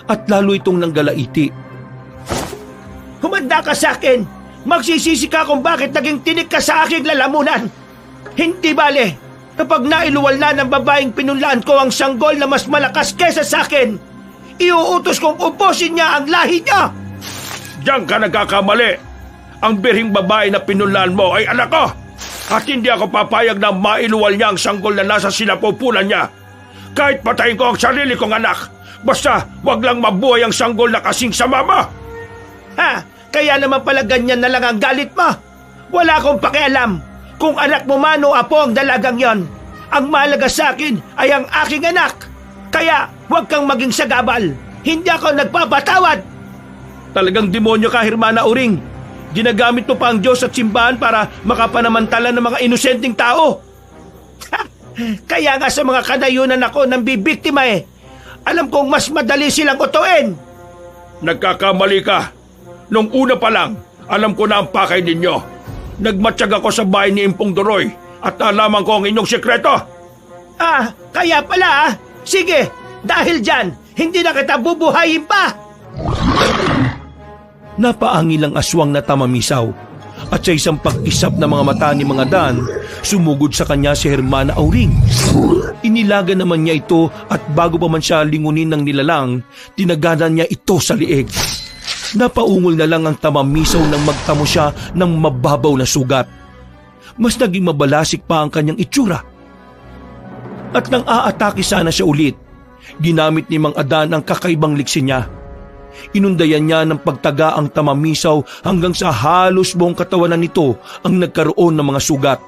At lalo itong nanggalaiti. Humanda ka sa akin! Magsisisi ka kung bakit naging tinik ka sa aking lalamunan! Hindi bale! Kapag nailuwal na ng babaeng pinunlaan ko ang sanggol na mas malakas kesa sa akin, iuutos kong ubusin niya ang lahi niya! Diyan ka nagkakamali! Ang birhing babae na pinunlaan mo ay anak ko! At hindi ako papayag na mailuwal niya ang sanggol na nasa sinapupunan niya. Kahit patayin ko ang sarili kong anak, basta wag lang mabuhay ang sanggol na kasing sama mo! Ha? Kaya naman pala ganyan na lang ang galit mo. Wala akong pakialam kung anak mo man o apo ang dalagang yon. Ang mahalaga sa akin ay ang aking anak. Kaya huwag kang maging sagabal. Hindi ako nagpapatawad. Talagang demonyo ka, Hermana Auring. Ginagamit mo pa ang Diyos at simbahan para makapanamantala ng mga inosenteng tao. Kaya nga sa mga kanayunan ako nang bibiktima eh. Alam kong mas madali silang utuin. Nagkakamali ka. Nung una pa lang, alam ko na ang pakay ninyo. Nagmatsyag ako sa bahay ni Impong Doroy at nalaman ko ang inyong sekreto. Kaya pala ah. Sige, dahil dyan, hindi na kita bubuhayin pa. Napaangil ang aswang na tamamisaw at sa isang pag-isap ng mga mata ni Mang Adan, sumugod sa kanya si Hermana Auring. Inilaga naman niya ito at bago pa man siya lingunin ng nilalang, tinaganan niya ito sa liig. Napaungol na lang ang tamamisaw nang magtamo siya ng mababaw na sugat. Mas naging mabalasik pa ang kanyang itsura. At nang aatake sana siya ulit, ginamit ni Mang Adan ang kakaibang liksi niya. Inundayan niya ng pagtaga ang tamamisaw hanggang sa halos buong katawanan nito ang nagkaroon ng mga sugat.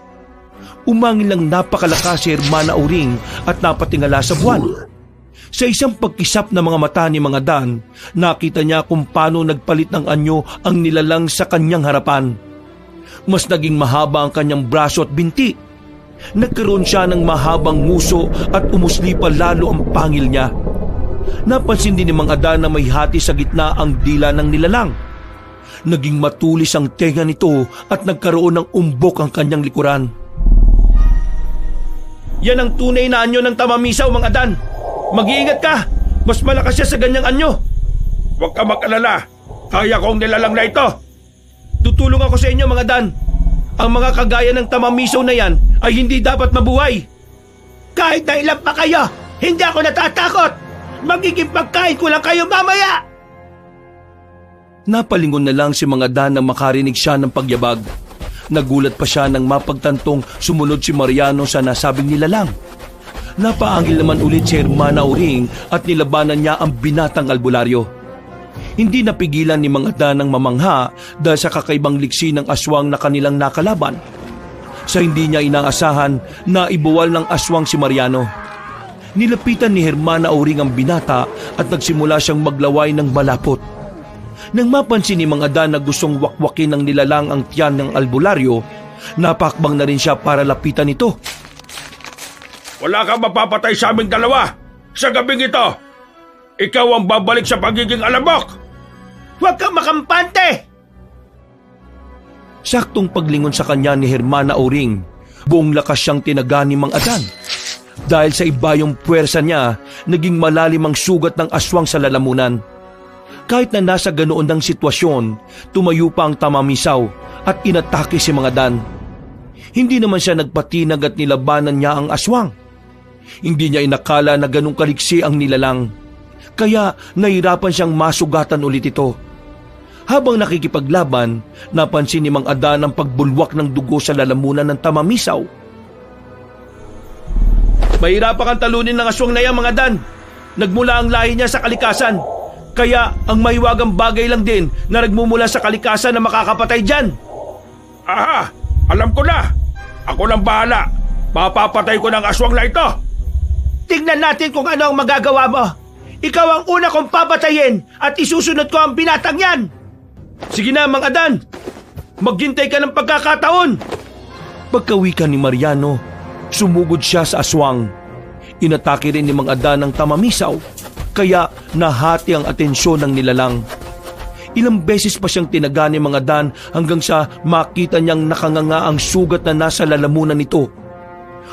Umangil lang napakalakas si Hermana Auring at napatingala sa buwan. Sa isang pagkisap ng mga mata ni Mang Adan, nakita niya kung paano nagpalit ng anyo ang nilalang sa kanyang harapan. Mas naging mahaba ang kanyang braso at binti. Nagkaroon siya ng mahabang nguso at umusli pa lalo ang pangil niya. Napansin din ni Mang Adan na may hati sa gitna ang dila ng nilalang. Naging matulis ang tenga nito at nagkaroon ng umbok ang kanyang likuran. Yan ang tunay na anyo ng tamamisaw, Mang Adan. Mag-iingat ka! Mas malakas siya sa ganyang anyo. Huwag ka mag-alala. Kaya kong nilalang na ito. Tutulong ako sa inyo, Mang Adan. Ang mga kagaya ng tamamisaw na yan ay hindi dapat mabuhay. Kahit na ilan pa kayo, hindi ako natatakot. Magiging pagkain ko lang kayo mamaya. Napalingon na lang si Mang Adan nang makarinig siya ng pagyabag. Nagulat pa siya nang mapagtantong sumunod si Mariano sa nasabing nilalang. Napaangil naman ulit si Hermana Auring at nilabanan niya ang binatang albularyo. Hindi napigilan ni Mang Adan ng mamangha dahil sa kakaibang liksi ng aswang na kanilang nakalaban. Sa hindi niya inaasahan, naibuwal ng aswang si Mariano. Nilapitan ni Hermana Auring ang binata at nagsimula siyang maglaway ng malapot. Nang mapansin ni Mang Adan na gustong wakwakin ng nilalang ang tiyan ng albularyo, napakbang na rin siya para lapitan ito. Wala kang mapapatay sa aming dalawa. Sa gabing ito, ikaw ang babalik sa pagiging alamok. Huwag kang makampante. Saktong paglingon sa kanya ni Hermana Auring, buong lakas siyang tinaga ni Mang Adan. Dahil sa ibayong puwersa niya, naging malalim ang sugat ng aswang sa lalamunan. Kahit na nasa ganoon ng sitwasyon, tumayo pa ang tamamisaw at inatake si Mang Adan. Hindi naman siya nagpatinag at nilabanan niya ang aswang. Hindi niya inakala na ganong kaliksi ang nilalang. Kaya nahirapan siyang masugatan ulit ito. Habang nakikipaglaban, napansin ni Mang Adan ang pagbulwak ng dugo sa lalamunan ng tamamisaw. Mahirapan kang talunin ng aswang na yan, Mang Adan. Nagmula ang lahi niya sa kalikasan. Kaya ang mahiwagang bagay lang din na nagmumula sa kalikasan na makakapatay dyan. Aha, alam ko na. Ako lang bahala. Mapapatay ko ng aswang na ito. Tingnan natin kung ano ang magagawa mo. Ikaw ang una kong papatayin at isusunod ko ang binatang yan. Sige na, Mang Adan. Maghintay ka ng pagkakataon. Pagkawikan ni Mariano, sumugod siya sa aswang. Inatake rin ni Mang Adan ang tamamisaw, kaya nahati ang atensyon ng nilalang. Ilang beses pa siyang tinaga ni Mang Adan hanggang sa makita niyang nakanganga ang sugat na nasa lalamunan nito.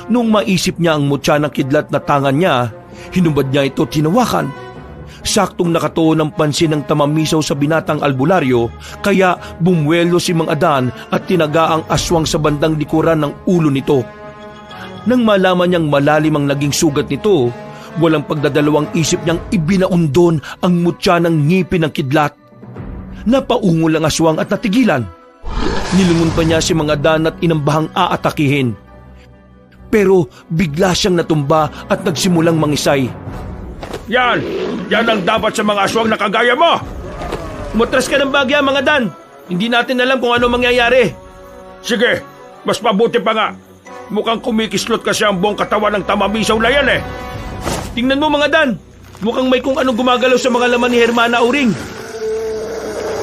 Nung maisip niya ang mutya ng kidlat na tangan niya, hinubad niya ito tinawakan. Saktong nakatuon ang pansin ng tamamisaw sa binatang albularyo, kaya bumuelo si Mang Adan at tinaga ang aswang sa bandang likuran ng ulo nito. Nang malaman niyang malalim ang naging sugat nito, walang pagdadalawang isip niyang ibinaundon ang mutya ng ngipin ng kidlat. Napaungol ang aswang at natigilan. Nilingon pa niya si Mang Adan at inambahang aatakihin. Pero bigla siyang natumba at nagsimulang mangisay. Yan ang dapat sa mga aswang na kagaya mo. Umatras ka ng bagya, Mang Adan. Hindi natin alam kung ano mangyayari. Sige, mas mabuti pa nga. Mukhang kumikislot kasi ang buong katawan ng tamamisaw na yan eh. Tingnan mo, Mang Adan. Mukhang may kung anong gumagalaw sa mga laman ni Hermana Auring.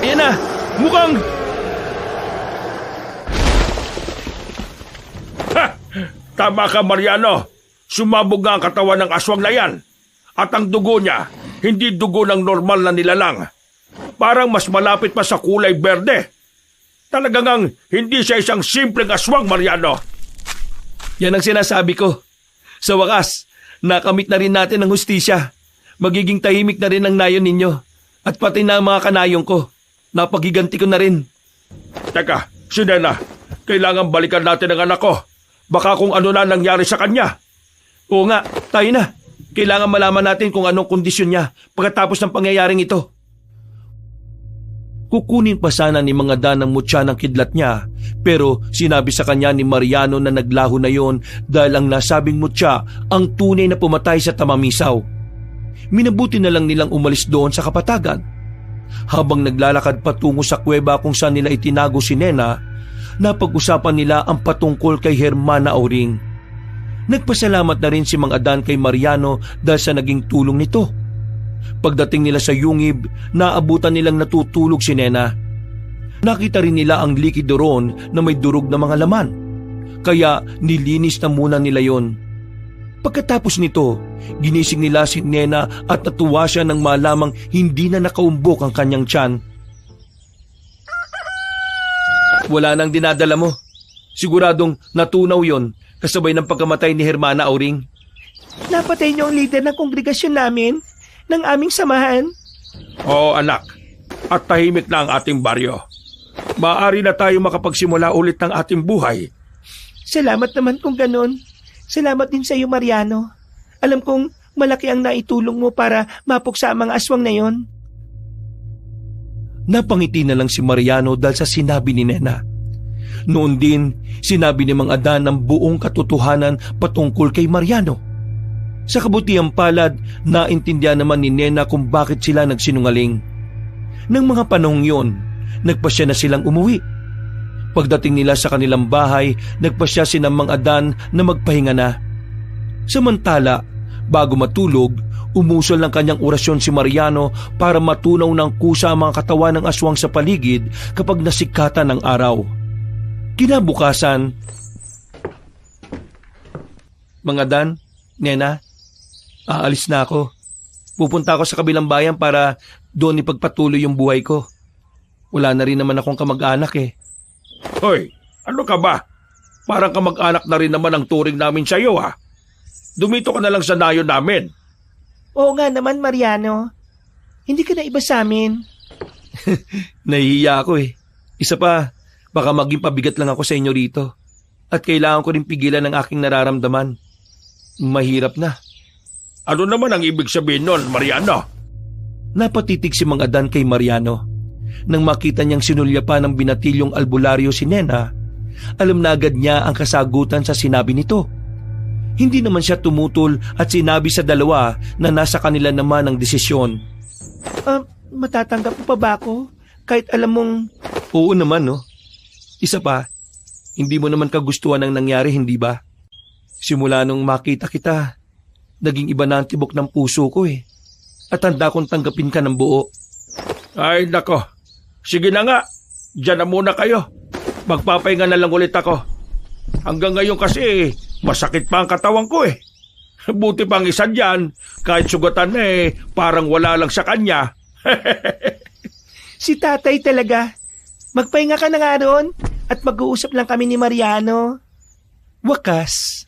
Ayan na, mukhang... Ha! Tama ka, Mariano. Sumabog nga ang katawan ng aswang na yan. At ang dugo niya, hindi dugo ng normal na nilalang. Parang mas malapit pa sa kulay berde. Talagang ang hindi siya isang simpleng aswang, Mariano. Yan ang sinasabi ko. Sa wakas, nakamit na rin natin ang hustisya. Magiging tahimik na rin ang nayon ninyo. At pati na ang mga kanayong ko. napagiganti ko na rin. Teka, si Nena, kailangan balikan natin ang anak ko. Baka kung ano na nangyari sa kanya. Oo nga, tayo na. Kailangan malaman natin kung anong kondisyon niya pagkatapos ng pangyayaring ito. Kukunin pa sana ni Mang Adan ang mutya ng kidlat niya, pero sinabi sa kanya ni Mariano na naglaho na yon dahil ang nasabing mutya ang tunay na pumatay sa tamamisaw. Minabuti na lang nilang umalis doon sa kapatagan. Habang naglalakad patungo sa kuweba kung saan nila itinago si Nena, napag-usapan nila ang patungkol kay Hermana Auring. Nagpasalamat na rin si Mang Adan kay Mariano dahil sa naging tulong nito. Pagdating nila sa yungib, naabutan nilang natutulog si Nena. Nakita rin nila ang likido roon na may durog na mga laman. Kaya nilinis na muna nila yon. Pagkatapos nito, ginising nila si Nena at natuwa siya nang malamang hindi na nakaumbok ang kanyang tiyan. Wala nang dinadala mo. Siguradong natunaw yon kasabay ng pagkamatay ni Hermana Auring. Napatay niyo ang leader ng kongregasyon namin, ng aming samahan. Oo anak, at tahimik na ang ating baryo. Maaari na tayo makapagsimula ulit ng ating buhay. Salamat naman kung ganon. Salamat din sa iyo, Mariano. Alam kong malaki ang naitulong mo para mapuksa ang mga aswang na yon. Napangiti na lang si Mariano dahil sa sinabi ni Nena. Noon din, sinabi ni Mang Adan ang buong katotohanan patungkol kay Mariano. Sa kabutihang palad, naintindihan naman ni Nena kung bakit sila nagsinungaling. Nang mga panahong yon, nagpasya na silang umuwi. Pagdating nila sa kanilang bahay, nagpasya si Mang Adan na magpahinga na. Samantala, bago matulog, umusol ng kanyang orasyon si Mariano para matunaw ng kusa ang mga katawan ng aswang sa paligid kapag nasikatan ng araw. Kinabukasan, Mang Adan, Nena, aalis na ako. Pupunta ako sa kabilang bayan para doon ipagpatuloy yung buhay ko. Wala na rin naman akong kamag-anak eh. Hoy, ano ka ba? Parang kamag-anak na rin naman ang turing namin sa iyo ha. Dumito ka na lang sa nayo namin. Oo nga naman, Mariano. Hindi ka na iba sa amin. Nahihiya ako eh. Isa pa, baka maging pabigat lang ako sa inyo rito. At kailangan ko rin pigilan ang aking nararamdaman. Mahirap na. Ano naman ang ibig sabihin nun, Mariano? Napatitig si Mang Adan kay Mariano. Nang makita niyang sinulya pa ng binatilyong albularyo si Nena, alam na agad niya ang kasagutan sa sinabi nito. Hindi naman siya tumutol at sinabi sa dalawa na nasa kanila naman ang desisyon. Matatanggap mo pa ba ako? Kahit alam mong... Oo naman, no? Isa pa, hindi mo naman kagustuhan ang nangyari, hindi ba? Simula nung makita kita, naging iba na ang tibok ng puso ko eh. At handa kong tanggapin ka ng buo. Ay, nako. Sige na nga. Diyan na muna kayo. Magpapahinga na lang ulit ako. Hanggang ngayon kasi, masakit pa ang katawan ko eh. Buti pang isa dyan, kahit sugatan eh, parang wala lang sa kanya. Si tatay talaga. Magpahinga ka na nga roon at mag-uusap lang kami ni Mariano. Wakas,